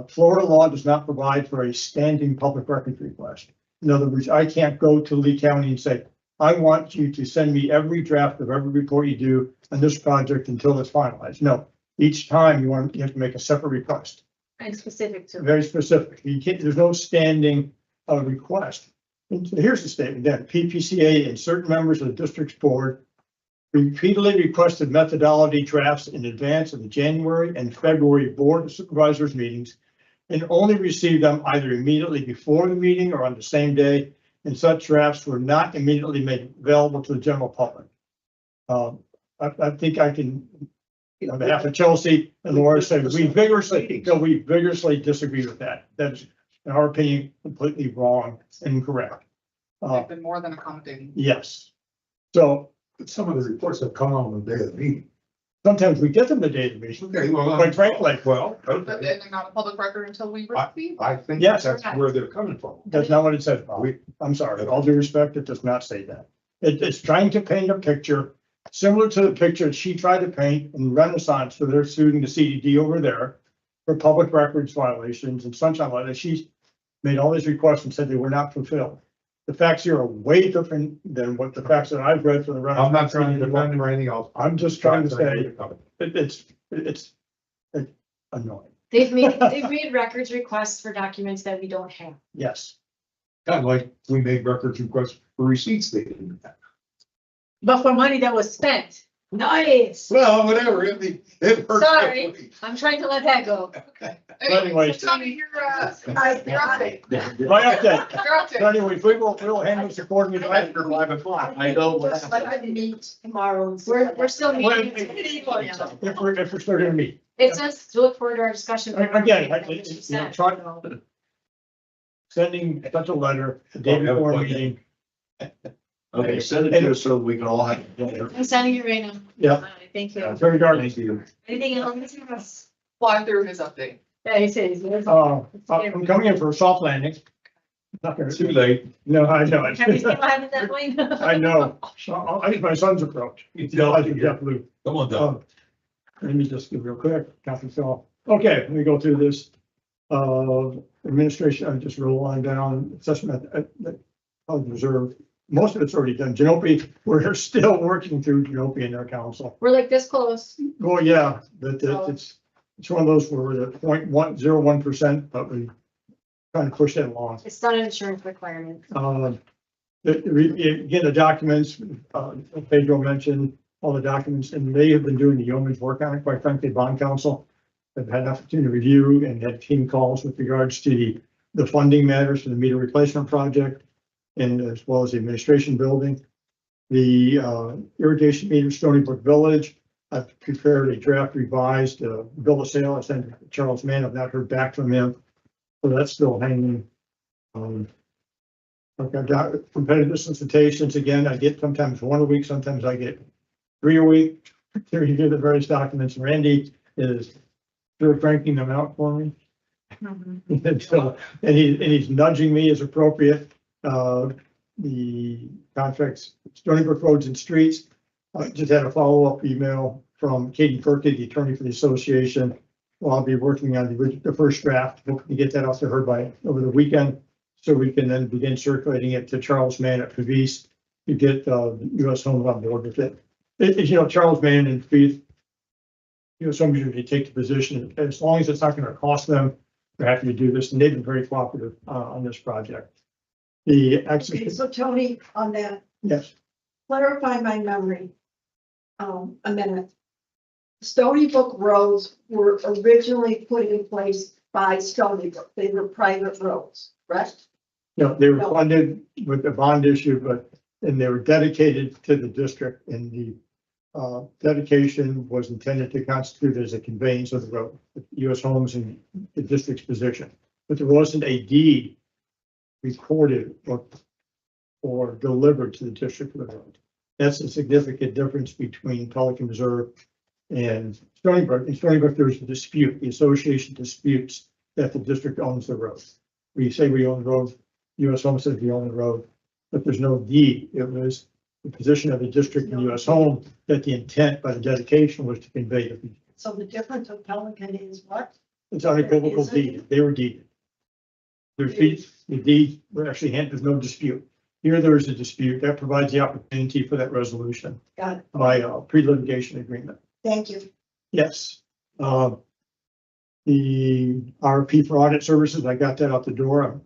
Florida law does not provide for a standing public records request. In other words, I can't go to Lee County and say, I want you to send me every draft of every report you do on this project until it's finalized. No, each time you have to make a separate request. And specific to. Very specific. You can't, there's no standing request. And here's the statement then, PPCA and certain members of the district's board repeatedly requested methodology drafts in advance of the January and February Board of Supervisors meetings and only received them either immediately before the meeting or on the same day, and such drafts were not immediately made available to the general public. I think I can, on behalf of Chelsea and Laura, say we vigorously disagree with that. That's, in our opinion, completely wrong and incorrect. They've been more than accommodating. Yes. So some of the reports have come on the day of the meeting. Sometimes we get them the day of the meeting. Okay, well, quite frankly. Well, But okay. then they're not a public record until we receive. I think Yes. that's where they're coming from. That's not what it says, Bob. I'm sorry, with all due respect, it does not say that. It's trying to paint a picture similar to the picture she tried to paint in Renaissance for their suing the CDD over there for public records violations and sunshine law. She made all these requests and said they were not fulfilled. The facts here are way different than what the facts that I've read for the Renaissance. I'm not trying to defend them or anything else. I'm just trying to say it's annoying. They've made records requests for documents that we don't have. Yes. Kind of like we made records requests for receipts they didn't have. But for money that was spent. Nice. Well, whatever, it hurts. Sorry, I'm trying to let that go. Anyways. So Tommy, you're update. My update. Your update. So anyways, we'll handle this accordingly. After 5 o'clock, I know what Just let them meet tomorrow. We're still meeting. If we're still gonna meet. It says to look forward to our discussion. Again, sending such a letter the day before a meeting. Okay, send it to us so we can all have. I'm sending it right now. Yeah. All right, thank you. Very darling. Anything else? Fly through his update. Yeah, he says. I'm coming in for a soft landing. Not gonna. Too late. No, I know. Have you still having that point? I know. I think my son's approach. I think Jeff Lou. Come on, Doug. Let me just give real quick, Captain Phil. Okay, let me go through this. Administration, I just roll on down, assessment of reserve. Most of it's already done. Genope, we're still working through Genope and their council. We're like this close. Oh, yeah, but it's one of those where we're at 0.101%, but we trying to push that along. It's not an insurance requirement. Again, the documents, Pedro mentioned all the documents, and they have been doing the yeoman's work on it. Quite frankly, bond counsel have had an opportunity to review and had team calls with regards to the funding matters for the meter replacement project, and as well as the administration building. The irrigation meter, Stony Brook Village, I've prepared a draft revised bill of sale. I sent it to Charles Mann. I've not heard back from him, so that's still hanging. I've got competitive solicitations. Again, I get sometimes one a week, sometimes I get 3 a week to review the various documents. Randy is sure cranking them out for me. And so, and he's nudging me as appropriate. The contracts, Stony Brook Roads and Streets. I just had a follow-up email from Katie Perkey, the attorney for the association. Well, I'll be working on the first draft, hoping to get that off to her by over the weekend, so we can then begin circulating it to Charles Mann at Pavis to get U.S. Homes on board with it. Charles Mann and Pavis, some usually take the position, as long as it's not going to cost them, they're happy to do this, and they've been very cooperative on this project. Okay, so Tony, on that, Yes, clarify my memory. A minute. Stony Brook roads were originally put in place by Stony Brook. They were private roads, correct? they were funded with a bond issue, and they were dedicated to the district, and the dedication was intended to constitute as a conveyance of the road, U.S. Homes in the district's position. But there wasn't a deed recorded or delivered to the district of the road. That's a significant difference between Pelican Reserve and Stony Brook. In Stony Brook, there's a dispute. The association disputes that the district owns the road. We say we own the road, U.S. Home says we own the road, but there's no deed. It was the position of the district and U.S. Home that the intent by the dedication was to convey the. So the difference of Pelican is what? It's unequivocal deed. They were deeded. Their fees, the deed were actually handed, there's no dispute. Here, there is a dispute that provides the opportunity for that resolution Got it. by a pre-litigation agreement. Thank you. Yes. The RFP for audit services, I got that out the door. I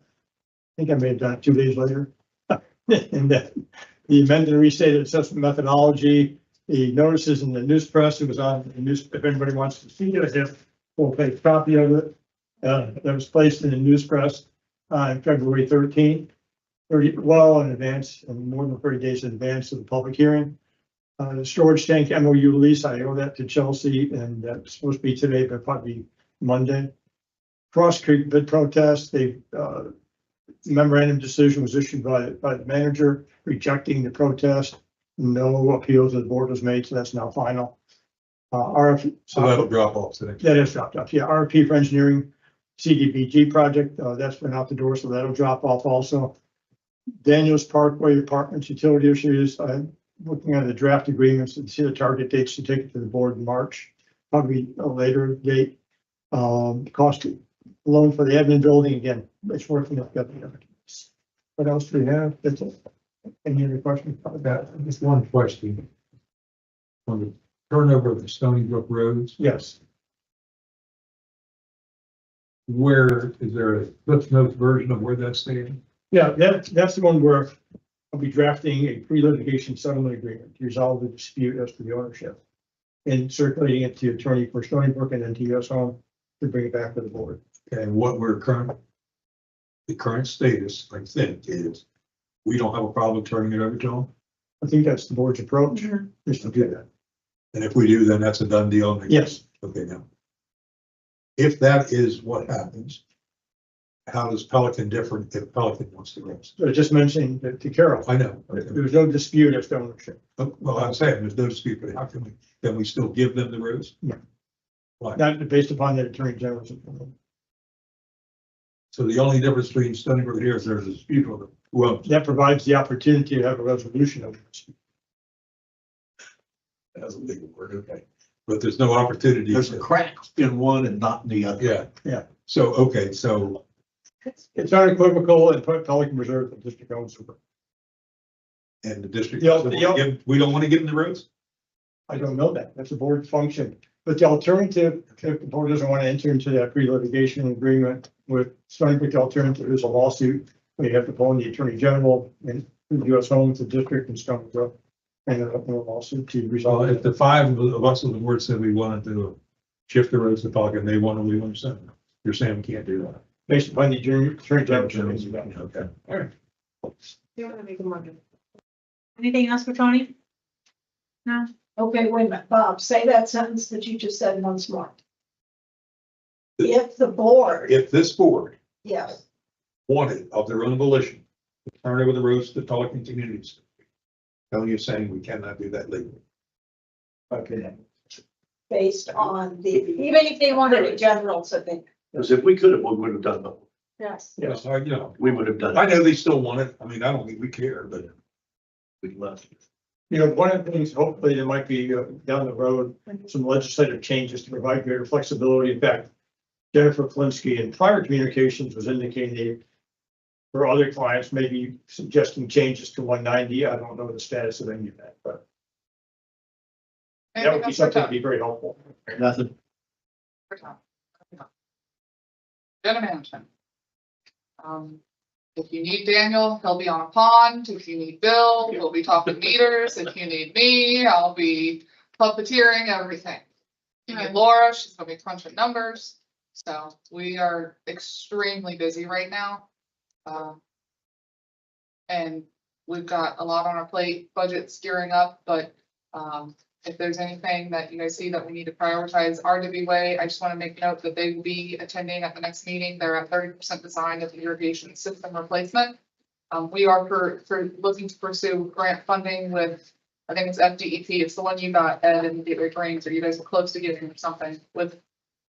think I may have done it 2 days later. And then the amended and restated assessment methodology, the notices in the news press, it was on the news, if anybody wants to see it, I have a full-page copy of it. That was placed in the news press on February 13th, well in advance, and more than 30 days in advance of the public hearing. The storage tank MOU lease, I owe that to Chelsea, and that's supposed to be today, but probably Monday. Cross Creek bid protest, memorandum decision was issued by the manager rejecting the protest. No appeal to the board was made, so that's now final. RFP. So that'll drop off today. That is dropped off, yeah. RFP for engineering CDBG project, that's been out the door, so that'll drop off also. Daniels Parkway Apartments utility issues, I'm looking at the draft agreements and see the target dates to take it to the board in March, probably a later date. Cost loan for the admin building, again, it's working up. What else do we have? That's it. Any other questions about that? Just one question. On the turnover of the Stony Brook roads, Yes, where is there a Cliff Notes version of where that's standing? yeah, that's the one where I'll be drafting a pre-litigation settlement agreement to resolve the dispute as to the ownership and circulating it to the attorney for Stony Brook and then to U.S. Home to bring it back to the board. And what the current status, I think, is we don't have a problem turning it over to them. I think that's the board's approach, is to do that. And if we do, then that's a done deal. Yes. Okay, now. If that is what happens, how does Pelican different if Pelican wants to go? So just mentioning that to Carol, I know. there's no dispute as to ownership. Well, I'm saying there's no dispute, but how can we still give them the roads? No. Why? Not based upon the attorney general's opinion. So the only difference between Stony Brook here is there's a dispute on them. Well, That provides the opportunity to have a resolution of it. that's a legal word, okay. But there's no opportunity. There's a crack in one and not in the other. Yeah. Yeah. So, okay, so It's unequivocal and Pelican Reserve, the district owns it. and the district, Yeah, we don't want to give them the roads? I don't know that. That's a board function. But the alternative, if the board doesn't want to enter into that pre-litigation agreement with Stony Brook, the alternative is a lawsuit. We have to pull in the attorney general and U.S. Homes, the district and Stony Brook. And a lawsuit to Well, resolve if it. the five of us on the board said we wanted to shift the roads to Pelican, they want to, we want to send them. You're saying we can't do that. Based upon the attorney general. Okay. All right. You want to make a motion? Anything else for Tony? No? Okay, wait a minute, Bob, say that sentence that you just said once more. If the board, If this board yes, wanted of their own volition to turn over the roads to Pelican communities, Tony is saying we cannot do that legally. Okay. based on the, Even if they wanted the to, general's opinion. Because if we could have, we would have done it. yes. Yes, I, you know, We would have done I it. know they still want it. I mean, I don't think we care, but We left. You know, one of the things, hopefully there might be down the road, some legislative changes to provide greater flexibility. In fact, Jennifer Klinsky in prior communications was indicating for other clients, maybe suggesting changes to 190. I don't know the status of any of that, but that would Anything be else for something to Doug? be very helpful. Nothing. For Doug? Agenda management. If you need Daniel, he'll be on a pond. If you need Bill, he'll be talking meters. If you need me, I'll be puppeteering everything. If you need Laura, she's gonna be crunching numbers. So we are extremely busy right now. And we've got a lot on our plate, budget's gearing up, but if there's anything that you guys see that we need to prioritize RWA, I just want to make note that they will be attending at the next meeting. They're at 30% design of the irrigation system replacement. We are looking to pursue grant funding with, I think it's FDEP. It's the one you got, Ed, and Gateway Greens, or you guys are close to getting something with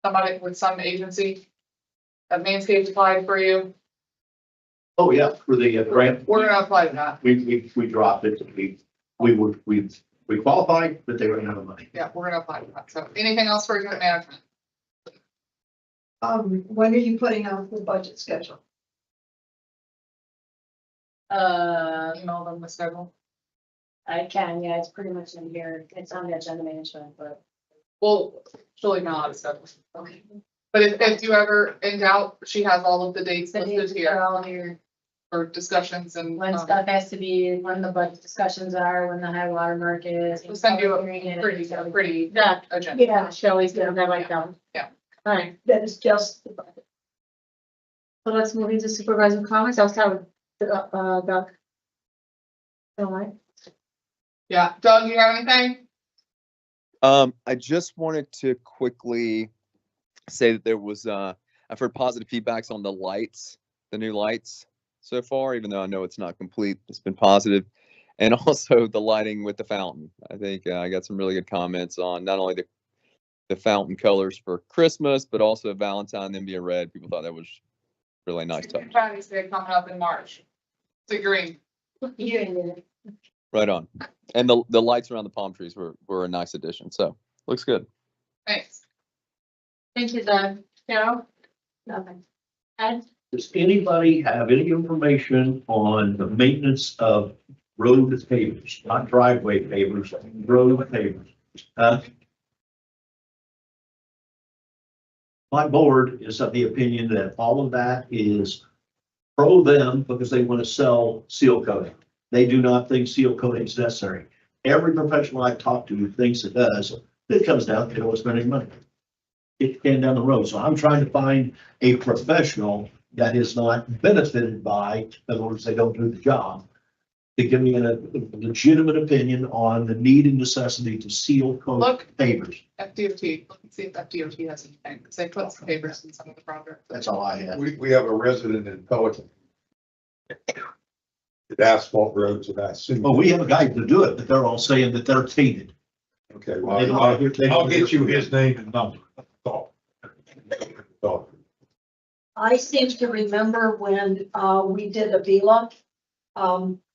somebody, with some agency. That Mainscape applied for you. Oh, yeah, for the grant. We're gonna apply to that. We dropped it. We qualified, but they ran out of money. Yeah, we're gonna apply to that. So anything else for agenda management? When are you putting out the budget schedule? Email them the schedule. I can, yeah, it's pretty much in here. It's on the agenda management, but. Well, she'll email out the schedule. Okay. But if you ever in doubt, she has all of the dates The listed dates are here all here. for discussions and. When stuff has to be, when the budget discussions are, when the high water mark is. We'll send you a hearing it, pretty Yeah, agenda. yeah, Shelley's gonna have like that. Yeah. All right, That is just the budget. so let's move into supervisor comments. I'll start with, Doug. All right. Yeah, Doug, you have anything? I just wanted to quickly say that there was, I've heard positive feedbacks on the lights, the new lights so far, even though I know it's not complete, it's been positive. And also the lighting with the fountain. I think I got some really good comments on not only the fountain colors for Christmas, but also Valentine, them being red. People thought that was really nice touch. Patty's Day coming up in March. It's a green. You're in there. Right on. And the lights around the palm trees were a nice addition. So looks good. Thanks. Thank you, Doug. Carol? Nothing. Ed? Does anybody have any information on the maintenance of road pavers, not driveway pavers, road pavers? My board is of the opinion that all of that is pro them because they want to sell seal coating. They do not think seal coating is necessary. Every professional I've talked to thinks it does. It comes down to what's spending money. It came down the road. So I'm trying to find a professional that is not benefited by, in other words, they don't do the job, to give me a legitimate opinion on the need and necessity to seal coat Look. pavers. FDOT, look and see if FDOT has anything, because they put some papers in some of the projects. That's all I have. we have a resident in Pelican. The asphalt roads, and I assume. Well, we have a guy to do it, but they're all saying that they're tainted. Okay, well, I'll get you his name and number. Thought. I seem to remember when we did a VLOOK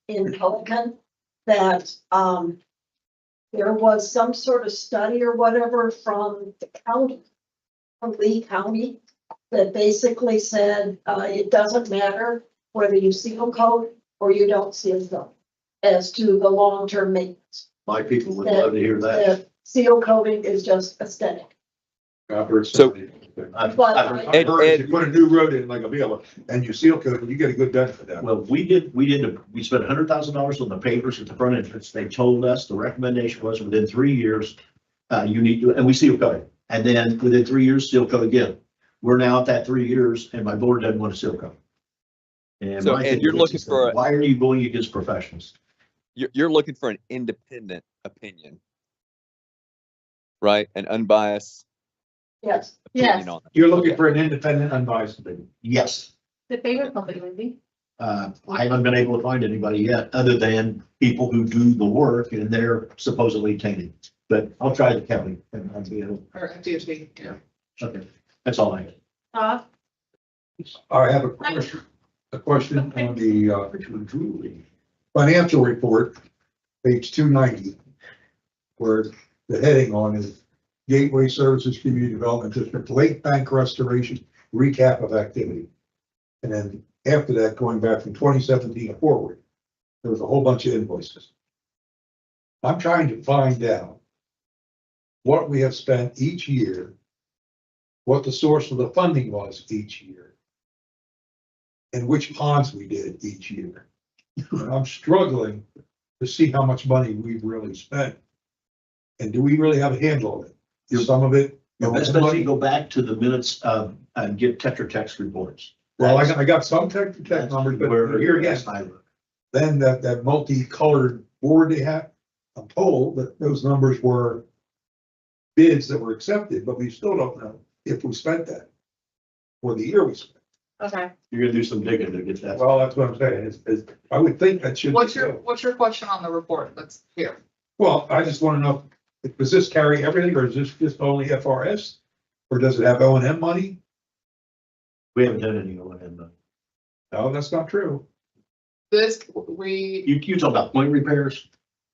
in Pelican, that there was some sort of study or whatever from the county, from Lee County, that basically said it doesn't matter whether you seal coat or you don't seal coat as to the long-term maintenance. My people would love to hear that. That seal coating is just aesthetic. I've heard So- somebody. I've But I've heard if you put a new road in like a Villa and you seal coat it, you get a good benefit out of it. Well, we spent $100,000 on the pavers at the front entrance. They told us the recommendation was within 3 years, you need to, and we seal coat it. And then within 3 years, seal coat again. We're now at that 3 years and my board doesn't want to seal coat. And So, my Ed, thing you're is, looking for why are you going against professionals? you're looking for an independent opinion, right? An unbiased Yes. opinion on it. You're looking for an independent, unbiased opinion. Yes. The favorite company, maybe? I haven't been able to find anybody yet, other than people who do the work and they're supposedly tainted. but I'll try the county and I'll be able, Or DOT, yeah. okay, that's all I have. I have a question on the financial report, page 290, where the heading on is Gateway Services Community Development District Lake Bank Restoration Recap of Activity. And then after that, going back from 2017 forward, there was a whole bunch of invoices. I'm trying to find out what we have spent each year, what the source of the funding was each year, and which ponds we did each year. And I'm struggling to see how much money we've really spent. And do we really have a handle on it? Is some of it? Your best bet is to go back to the minutes and get Tetra Tech's reports. Well, I got some Tetra Tech numbers, but here again, then that multicolored board they have, I'm told that those numbers were bids that were accepted, but we still don't know if we spent that for the year we spent. Okay. You're gonna do some digging to get that. Well, that's what I'm saying. I would think that should. What's your question on the report that's here? Well, I just want to know, does this carry everything or is this just only FRS? Or does it have O&M money? We haven't done any O&M money. No, that's not true. This, You talk about point repairs?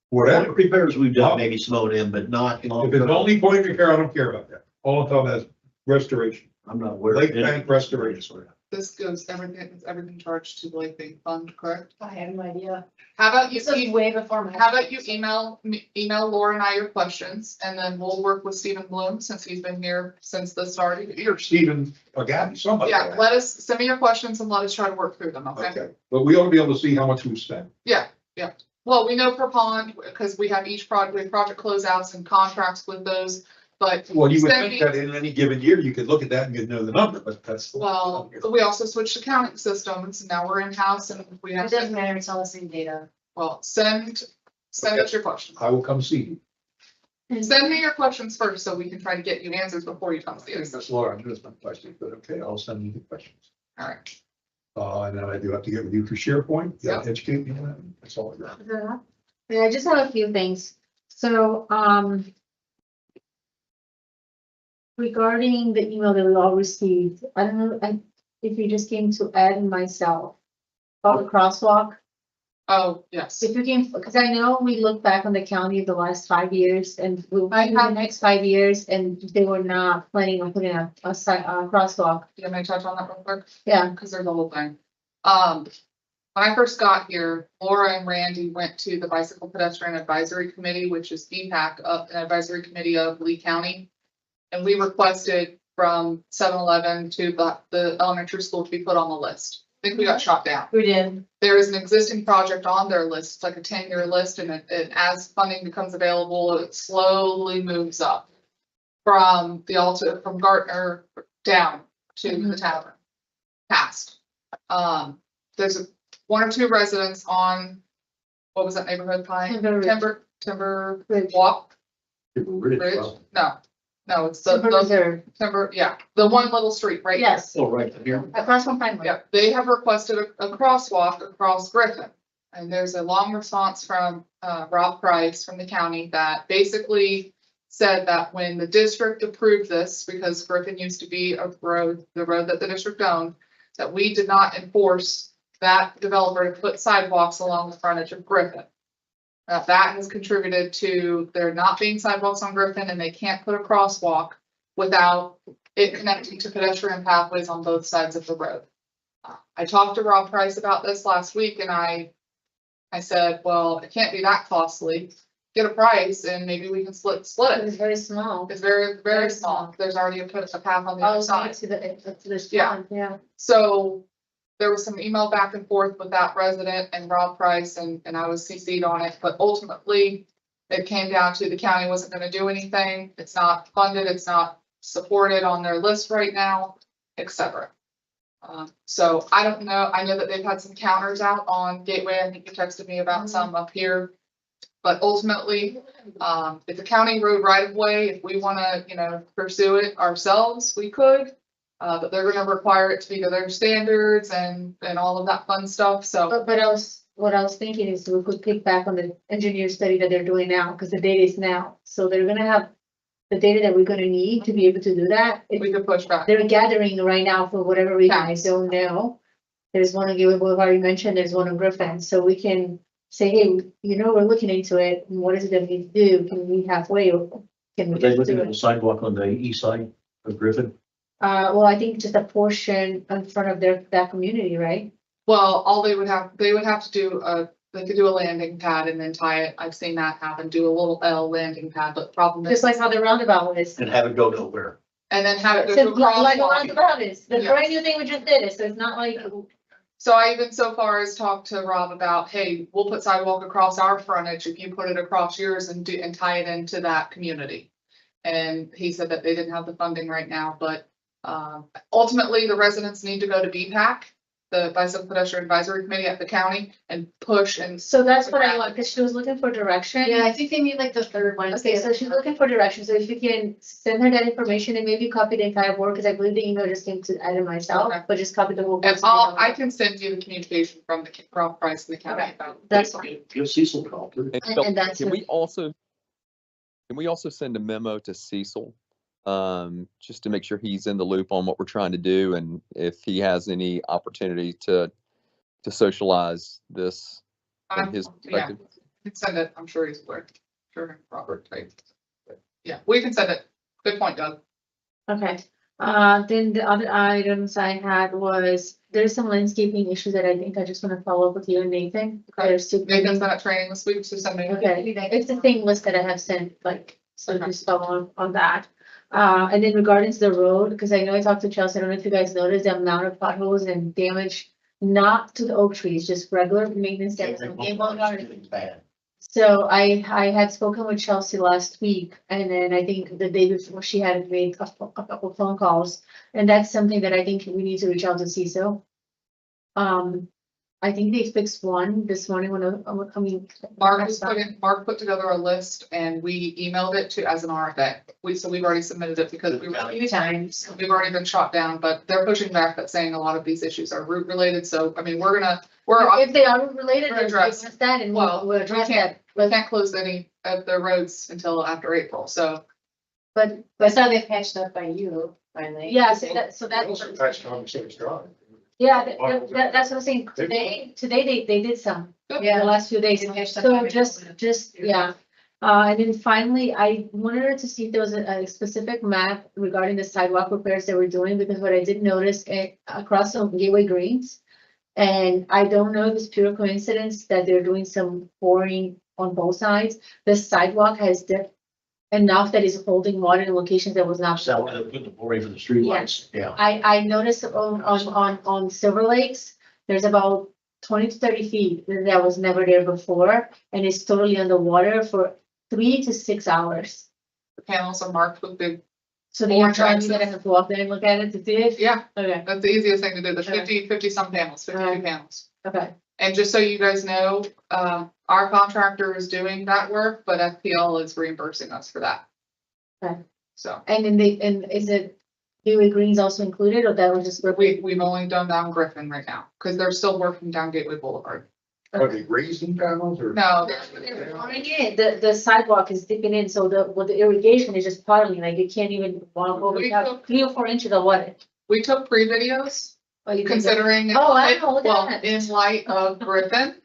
Whatever. Point repairs we've done, maybe some O&M, but not. If it's only point repair, I don't care about that. All I'm talking about is restoration. I'm not aware. Lake bank restoration. this goes, everything charged to the Lake Bank Fund, correct? I have no idea. How about you, This is way before my. how about you email Laura and I your questions, and then we'll work with Stephen Bloom, since he's been here since this started. Here, Stephen, again, somebody. Yeah, send me your questions and let us try to work through them, okay? Okay, but we ought to be able to see how much we've spent. Yeah. Well, we know per pond, because we have each project, we have project closeouts and contracts with those, but. Well, you would send think me- that in any given year, you could look at that and you'd know the number, but that's. Well, we also switched accounting systems, and now we're in-house and we have It doesn't to, matter, it's all the same data. well, send us your questions. I will come see you. Send me your questions first, so we can try to get you answers before you come see I think us. that's Laura, I'm just my question, but okay, I'll send you the questions. All right. And then I do have to get with you for SharePoint. Yeah. Educate me on that. That's all I got. Yeah, I just have a few things. So, regarding the email that we all received, I don't know if you just came to Ed and myself about the crosswalk. Oh, yes. If you came, because I know we look back on the county of the last 5 years and we'll I in the have- next 5 years and they were not planning on putting a crosswalk. You want me to touch on that real quick? Yeah. Because there's the whole thing. When I first got here, Laura and Randy went to the Bicycle Pedestrian Advisory Committee, which is BPAC, an advisory committee of Lee County. And we requested from 7-Eleven to the elementary school to be put on the list. I think we got shot down. We did. There is an existing project on their list, it's like a 10-year list, and as funding becomes available, it slowly moves up from from Gartner down to the tavern, past. There's one or two residents on, what was that neighborhood, Pine? Timber Walk? Bridge? No, it's the Timber, yeah, the one little street, right? Yes. Oh, right here. Across from Pine. Yeah, they have requested a crosswalk across Griffin. And there's a long response from Rob Price from the county that basically said that when the district approved this, because Griffin used to be the road that the district owned, that we did not enforce that developer to put sidewalks along the frontage of Griffin. That has contributed to there not being sidewalks on Griffin, and they can't put a crosswalk without it connecting to pedestrian pathways on both sides of the road. I talked to Rob Price about this last week, and I said, well, it can't be that costly. Get a price and maybe we can split it. It's very small. It's very small. There's already a path on the other side. To the Yeah. yeah. So there was some email back and forth with that resident and Rob Price, and I was CC'd on it, but ultimately it came down to the county wasn't gonna do anything. It's not funded, it's not supported on their list right now, etc. So I don't know. I know that they've had some counters out on Gateway. I think you texted me about some up here. But ultimately, if the county road right of way, if we wanna, pursue it ourselves, we could. But they're gonna require it to be to their standards and all of that fun stuff, so. But I was what I was thinking is we could pick back on the engineer study that they're doing now, because the data is now. So they're gonna have the data that we're gonna need to be able to do that. We could push back. They're gathering right now for whatever reason, I Facts. don't know. There's one on Gateway Boulevard you mentioned, there's one on Griffin, so we can say, hey, you know, we're looking into it, and what is it that we need to do? Can we halfway or can Are we they just looking do at the it? sidewalk on the east side of Griffin? Well, I think just a portion in front of that community, right? Well, they would have to do they could do a landing pad and then tie it. I've seen that happen, do a little L landing pad, but the problem is. Just like how the roundabout is. And have it go nowhere. And then have it go So to a crosswalk. like the roundabout is, the Yes. brand new thing we just did it, so it's not like. So I even so far as talked to Rob about, hey, we'll put sidewalk across our frontage if you put it across yours and tie it into that community. And he said that they didn't have the funding right now, but ultimately the residents need to go to BPAC, the Bicycle Pedestrian Advisory Committee at the county, and push and. So that's what I want, because she was looking for direction. Yeah, I think they meet like the third one. Okay, so she's looking for direction, so if you can send her that information and maybe copy the entire board, because I believe the email just came to Adam myself, Okay. but just copy the whole. board And so they know. I can send you the communication from Rob Price and the county Okay. about. That's fine. Give Cecil a call too. And And Phil, that's can it. we also send a memo to Cecil? Just to make sure he's in the loop on what we're trying to do and if he has any opportunity to socialize this from his Yeah, perspective. can send it, I'm sure he's aware, sure, Robert, right? Yeah, we can send it, good point, Doug. Okay, then the other items I had was, there's some landscaping issues that I think I just want to follow up with you and Nathan. Okay. There's two. Nathan's been at training this week, so send me. Okay, it's the same list that I have sent, like, so Okay. just follow on that. And then regarding to the road, because I know I talked to Chelsea, I don't know if you guys noticed the amount of potholes and damage, not to the oak trees, just regular maintenance damage on Game Boulevard. Bad. So I had spoken with Chelsea last week, and then I think the day before she had made a couple phone calls. And that's something that I think we need to reach out to CISO. I think they fixed one this morning I mean. Mark put together a list and we emailed it to as an RFA. So we've already submitted it because A few times. we've already been shot down, but they're pushing back that saying a lot of these issues are root related. So, I mean, we're. If they are related, We're then address- address that and Well, we'll we address can't, that. we can't close any of the roads until after April, so. But I saw they patched up by you finally. yeah, so that's. Yeah, that's what I'm saying. Today they did some, Yeah. the last few days. They patched up So by me. just, yeah. And then finally, I wanted to see if there was a specific map regarding the sidewalk repairs that we're doing, because what I did notice across on Gateway Greens. And I don't know if it's pure coincidence that they're doing some pouring on both sides. The sidewalk has dipped enough that is holding water in locations that was not. So put the boring for the streetlights, yeah. I noticed on Silver Lakes, there's about 20 to 30 feet that was never there before, and it's totally underwater for 3 to 6 hours. The panels are marked with big, So then you're Orange telling me access. that I have to walk there and look at it to see it? yeah, Okay, that's the easiest thing to do. There's Okay. 50 some panels, 52 Alright. panels. okay, And just so you guys know, our contractor is doing that work, but FPL is reimbursing us for that. Okay. So and then is it Gateway Greens also included, or that was just? we've only done down Griffin right now, because they're still working down Gateway Boulevard. Are they grazing panels or? No, The sidewalk is dipping in, so the irrigation is just puddling, like you can't even walk over, you have 3 or 4 inches of water. we took pre-videos, Oh, you did that. considering. Oh, I know, look at Well, that. in light of Griffin,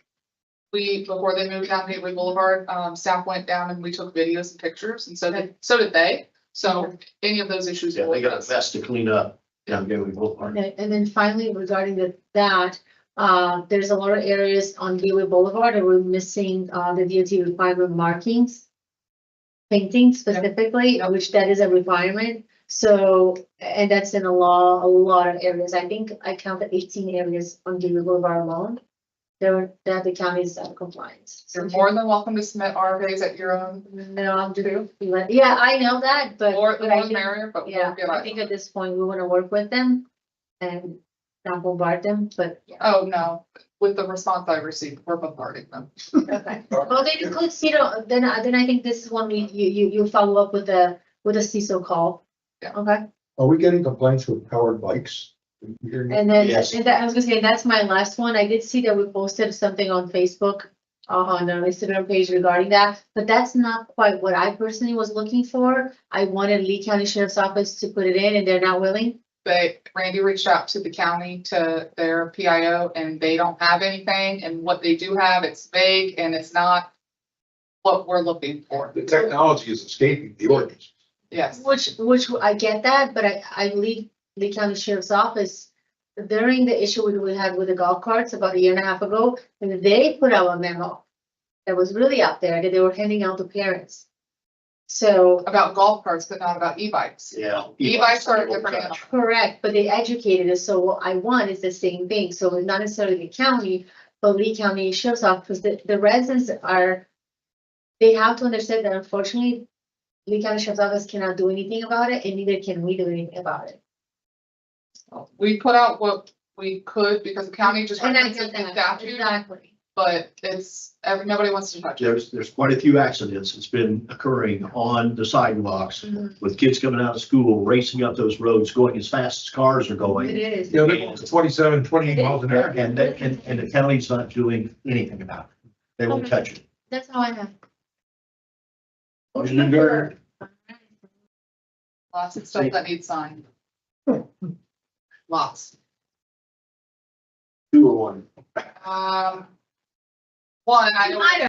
before they moved down Gateway Boulevard, staff went down and we took videos and pictures, and so did they. So any of those issues. Yeah, will they got a address. mess to clean up down Gateway Boulevard. Okay, and then finally, regarding that, there's a lot of areas on Gateway Boulevard that we're missing, the DOT requirement markings. Painting specifically, which that is a requirement, so, and that's in a lot of areas, I think I counted 18 areas on Gateway Boulevard alone. That the county is out of compliance. You're more than welcome to submit RFAs at your own. No, I'm doing, yeah, I know that, but. Or the but I more think- merrier, but. Yeah, I think at this point, we wanna work with them and not bombard them, but yeah. Oh, no, with the response I received, we're bombarding them. Okay. Well, they include CEDO, then I think this is one you follow up with a CISO call. Yeah. Okay, Are we getting complaints with powered bikes? And then, Yes. and that, I was gonna say, that's my last one. I did see that we posted something on Facebook, on our Instagram page regarding that, but that's not quite what I personally was looking for. I wanted Lee County Sheriff's Office to put it in and they're not willing. Randy reached out to the county, to their PIO, and they don't have anything, and what they do have, it's vague and it's not what we're looking for. The technology is escaping the ordinance. Yes. Which I get that, but I believe Lee County Sheriff's Office, during the issue we had with the golf carts about a year and a half ago, and they put out a memo that was really out there that they were handing out to parents. So. About golf carts, but not about e-bikes. Yeah. E-bikes are a different animal. Correct, but they educated us, so what I want is the same thing, so not necessarily the county, but Lee County Sheriff's Office, because the residents are, they have to understand that unfortunately, Lee County Sheriff's Office cannot do anything about it, and neither can we do anything about it. We put out what we could because the county just. And I references get the that, statute, exactly. But nobody wants to touch it. There's quite a few accidents that's been occurring on the sidewalks Mhm. with kids coming out of school, racing up those roads, going as fast as cars are It going. is. Yeah, they're going 27, 28 miles an hour. And the county's not doing anything about it. They won't touch it. That's all I have. Motion adjourned. Lots of stuff that needs signed. Lots. 2 or 1. One, I don't.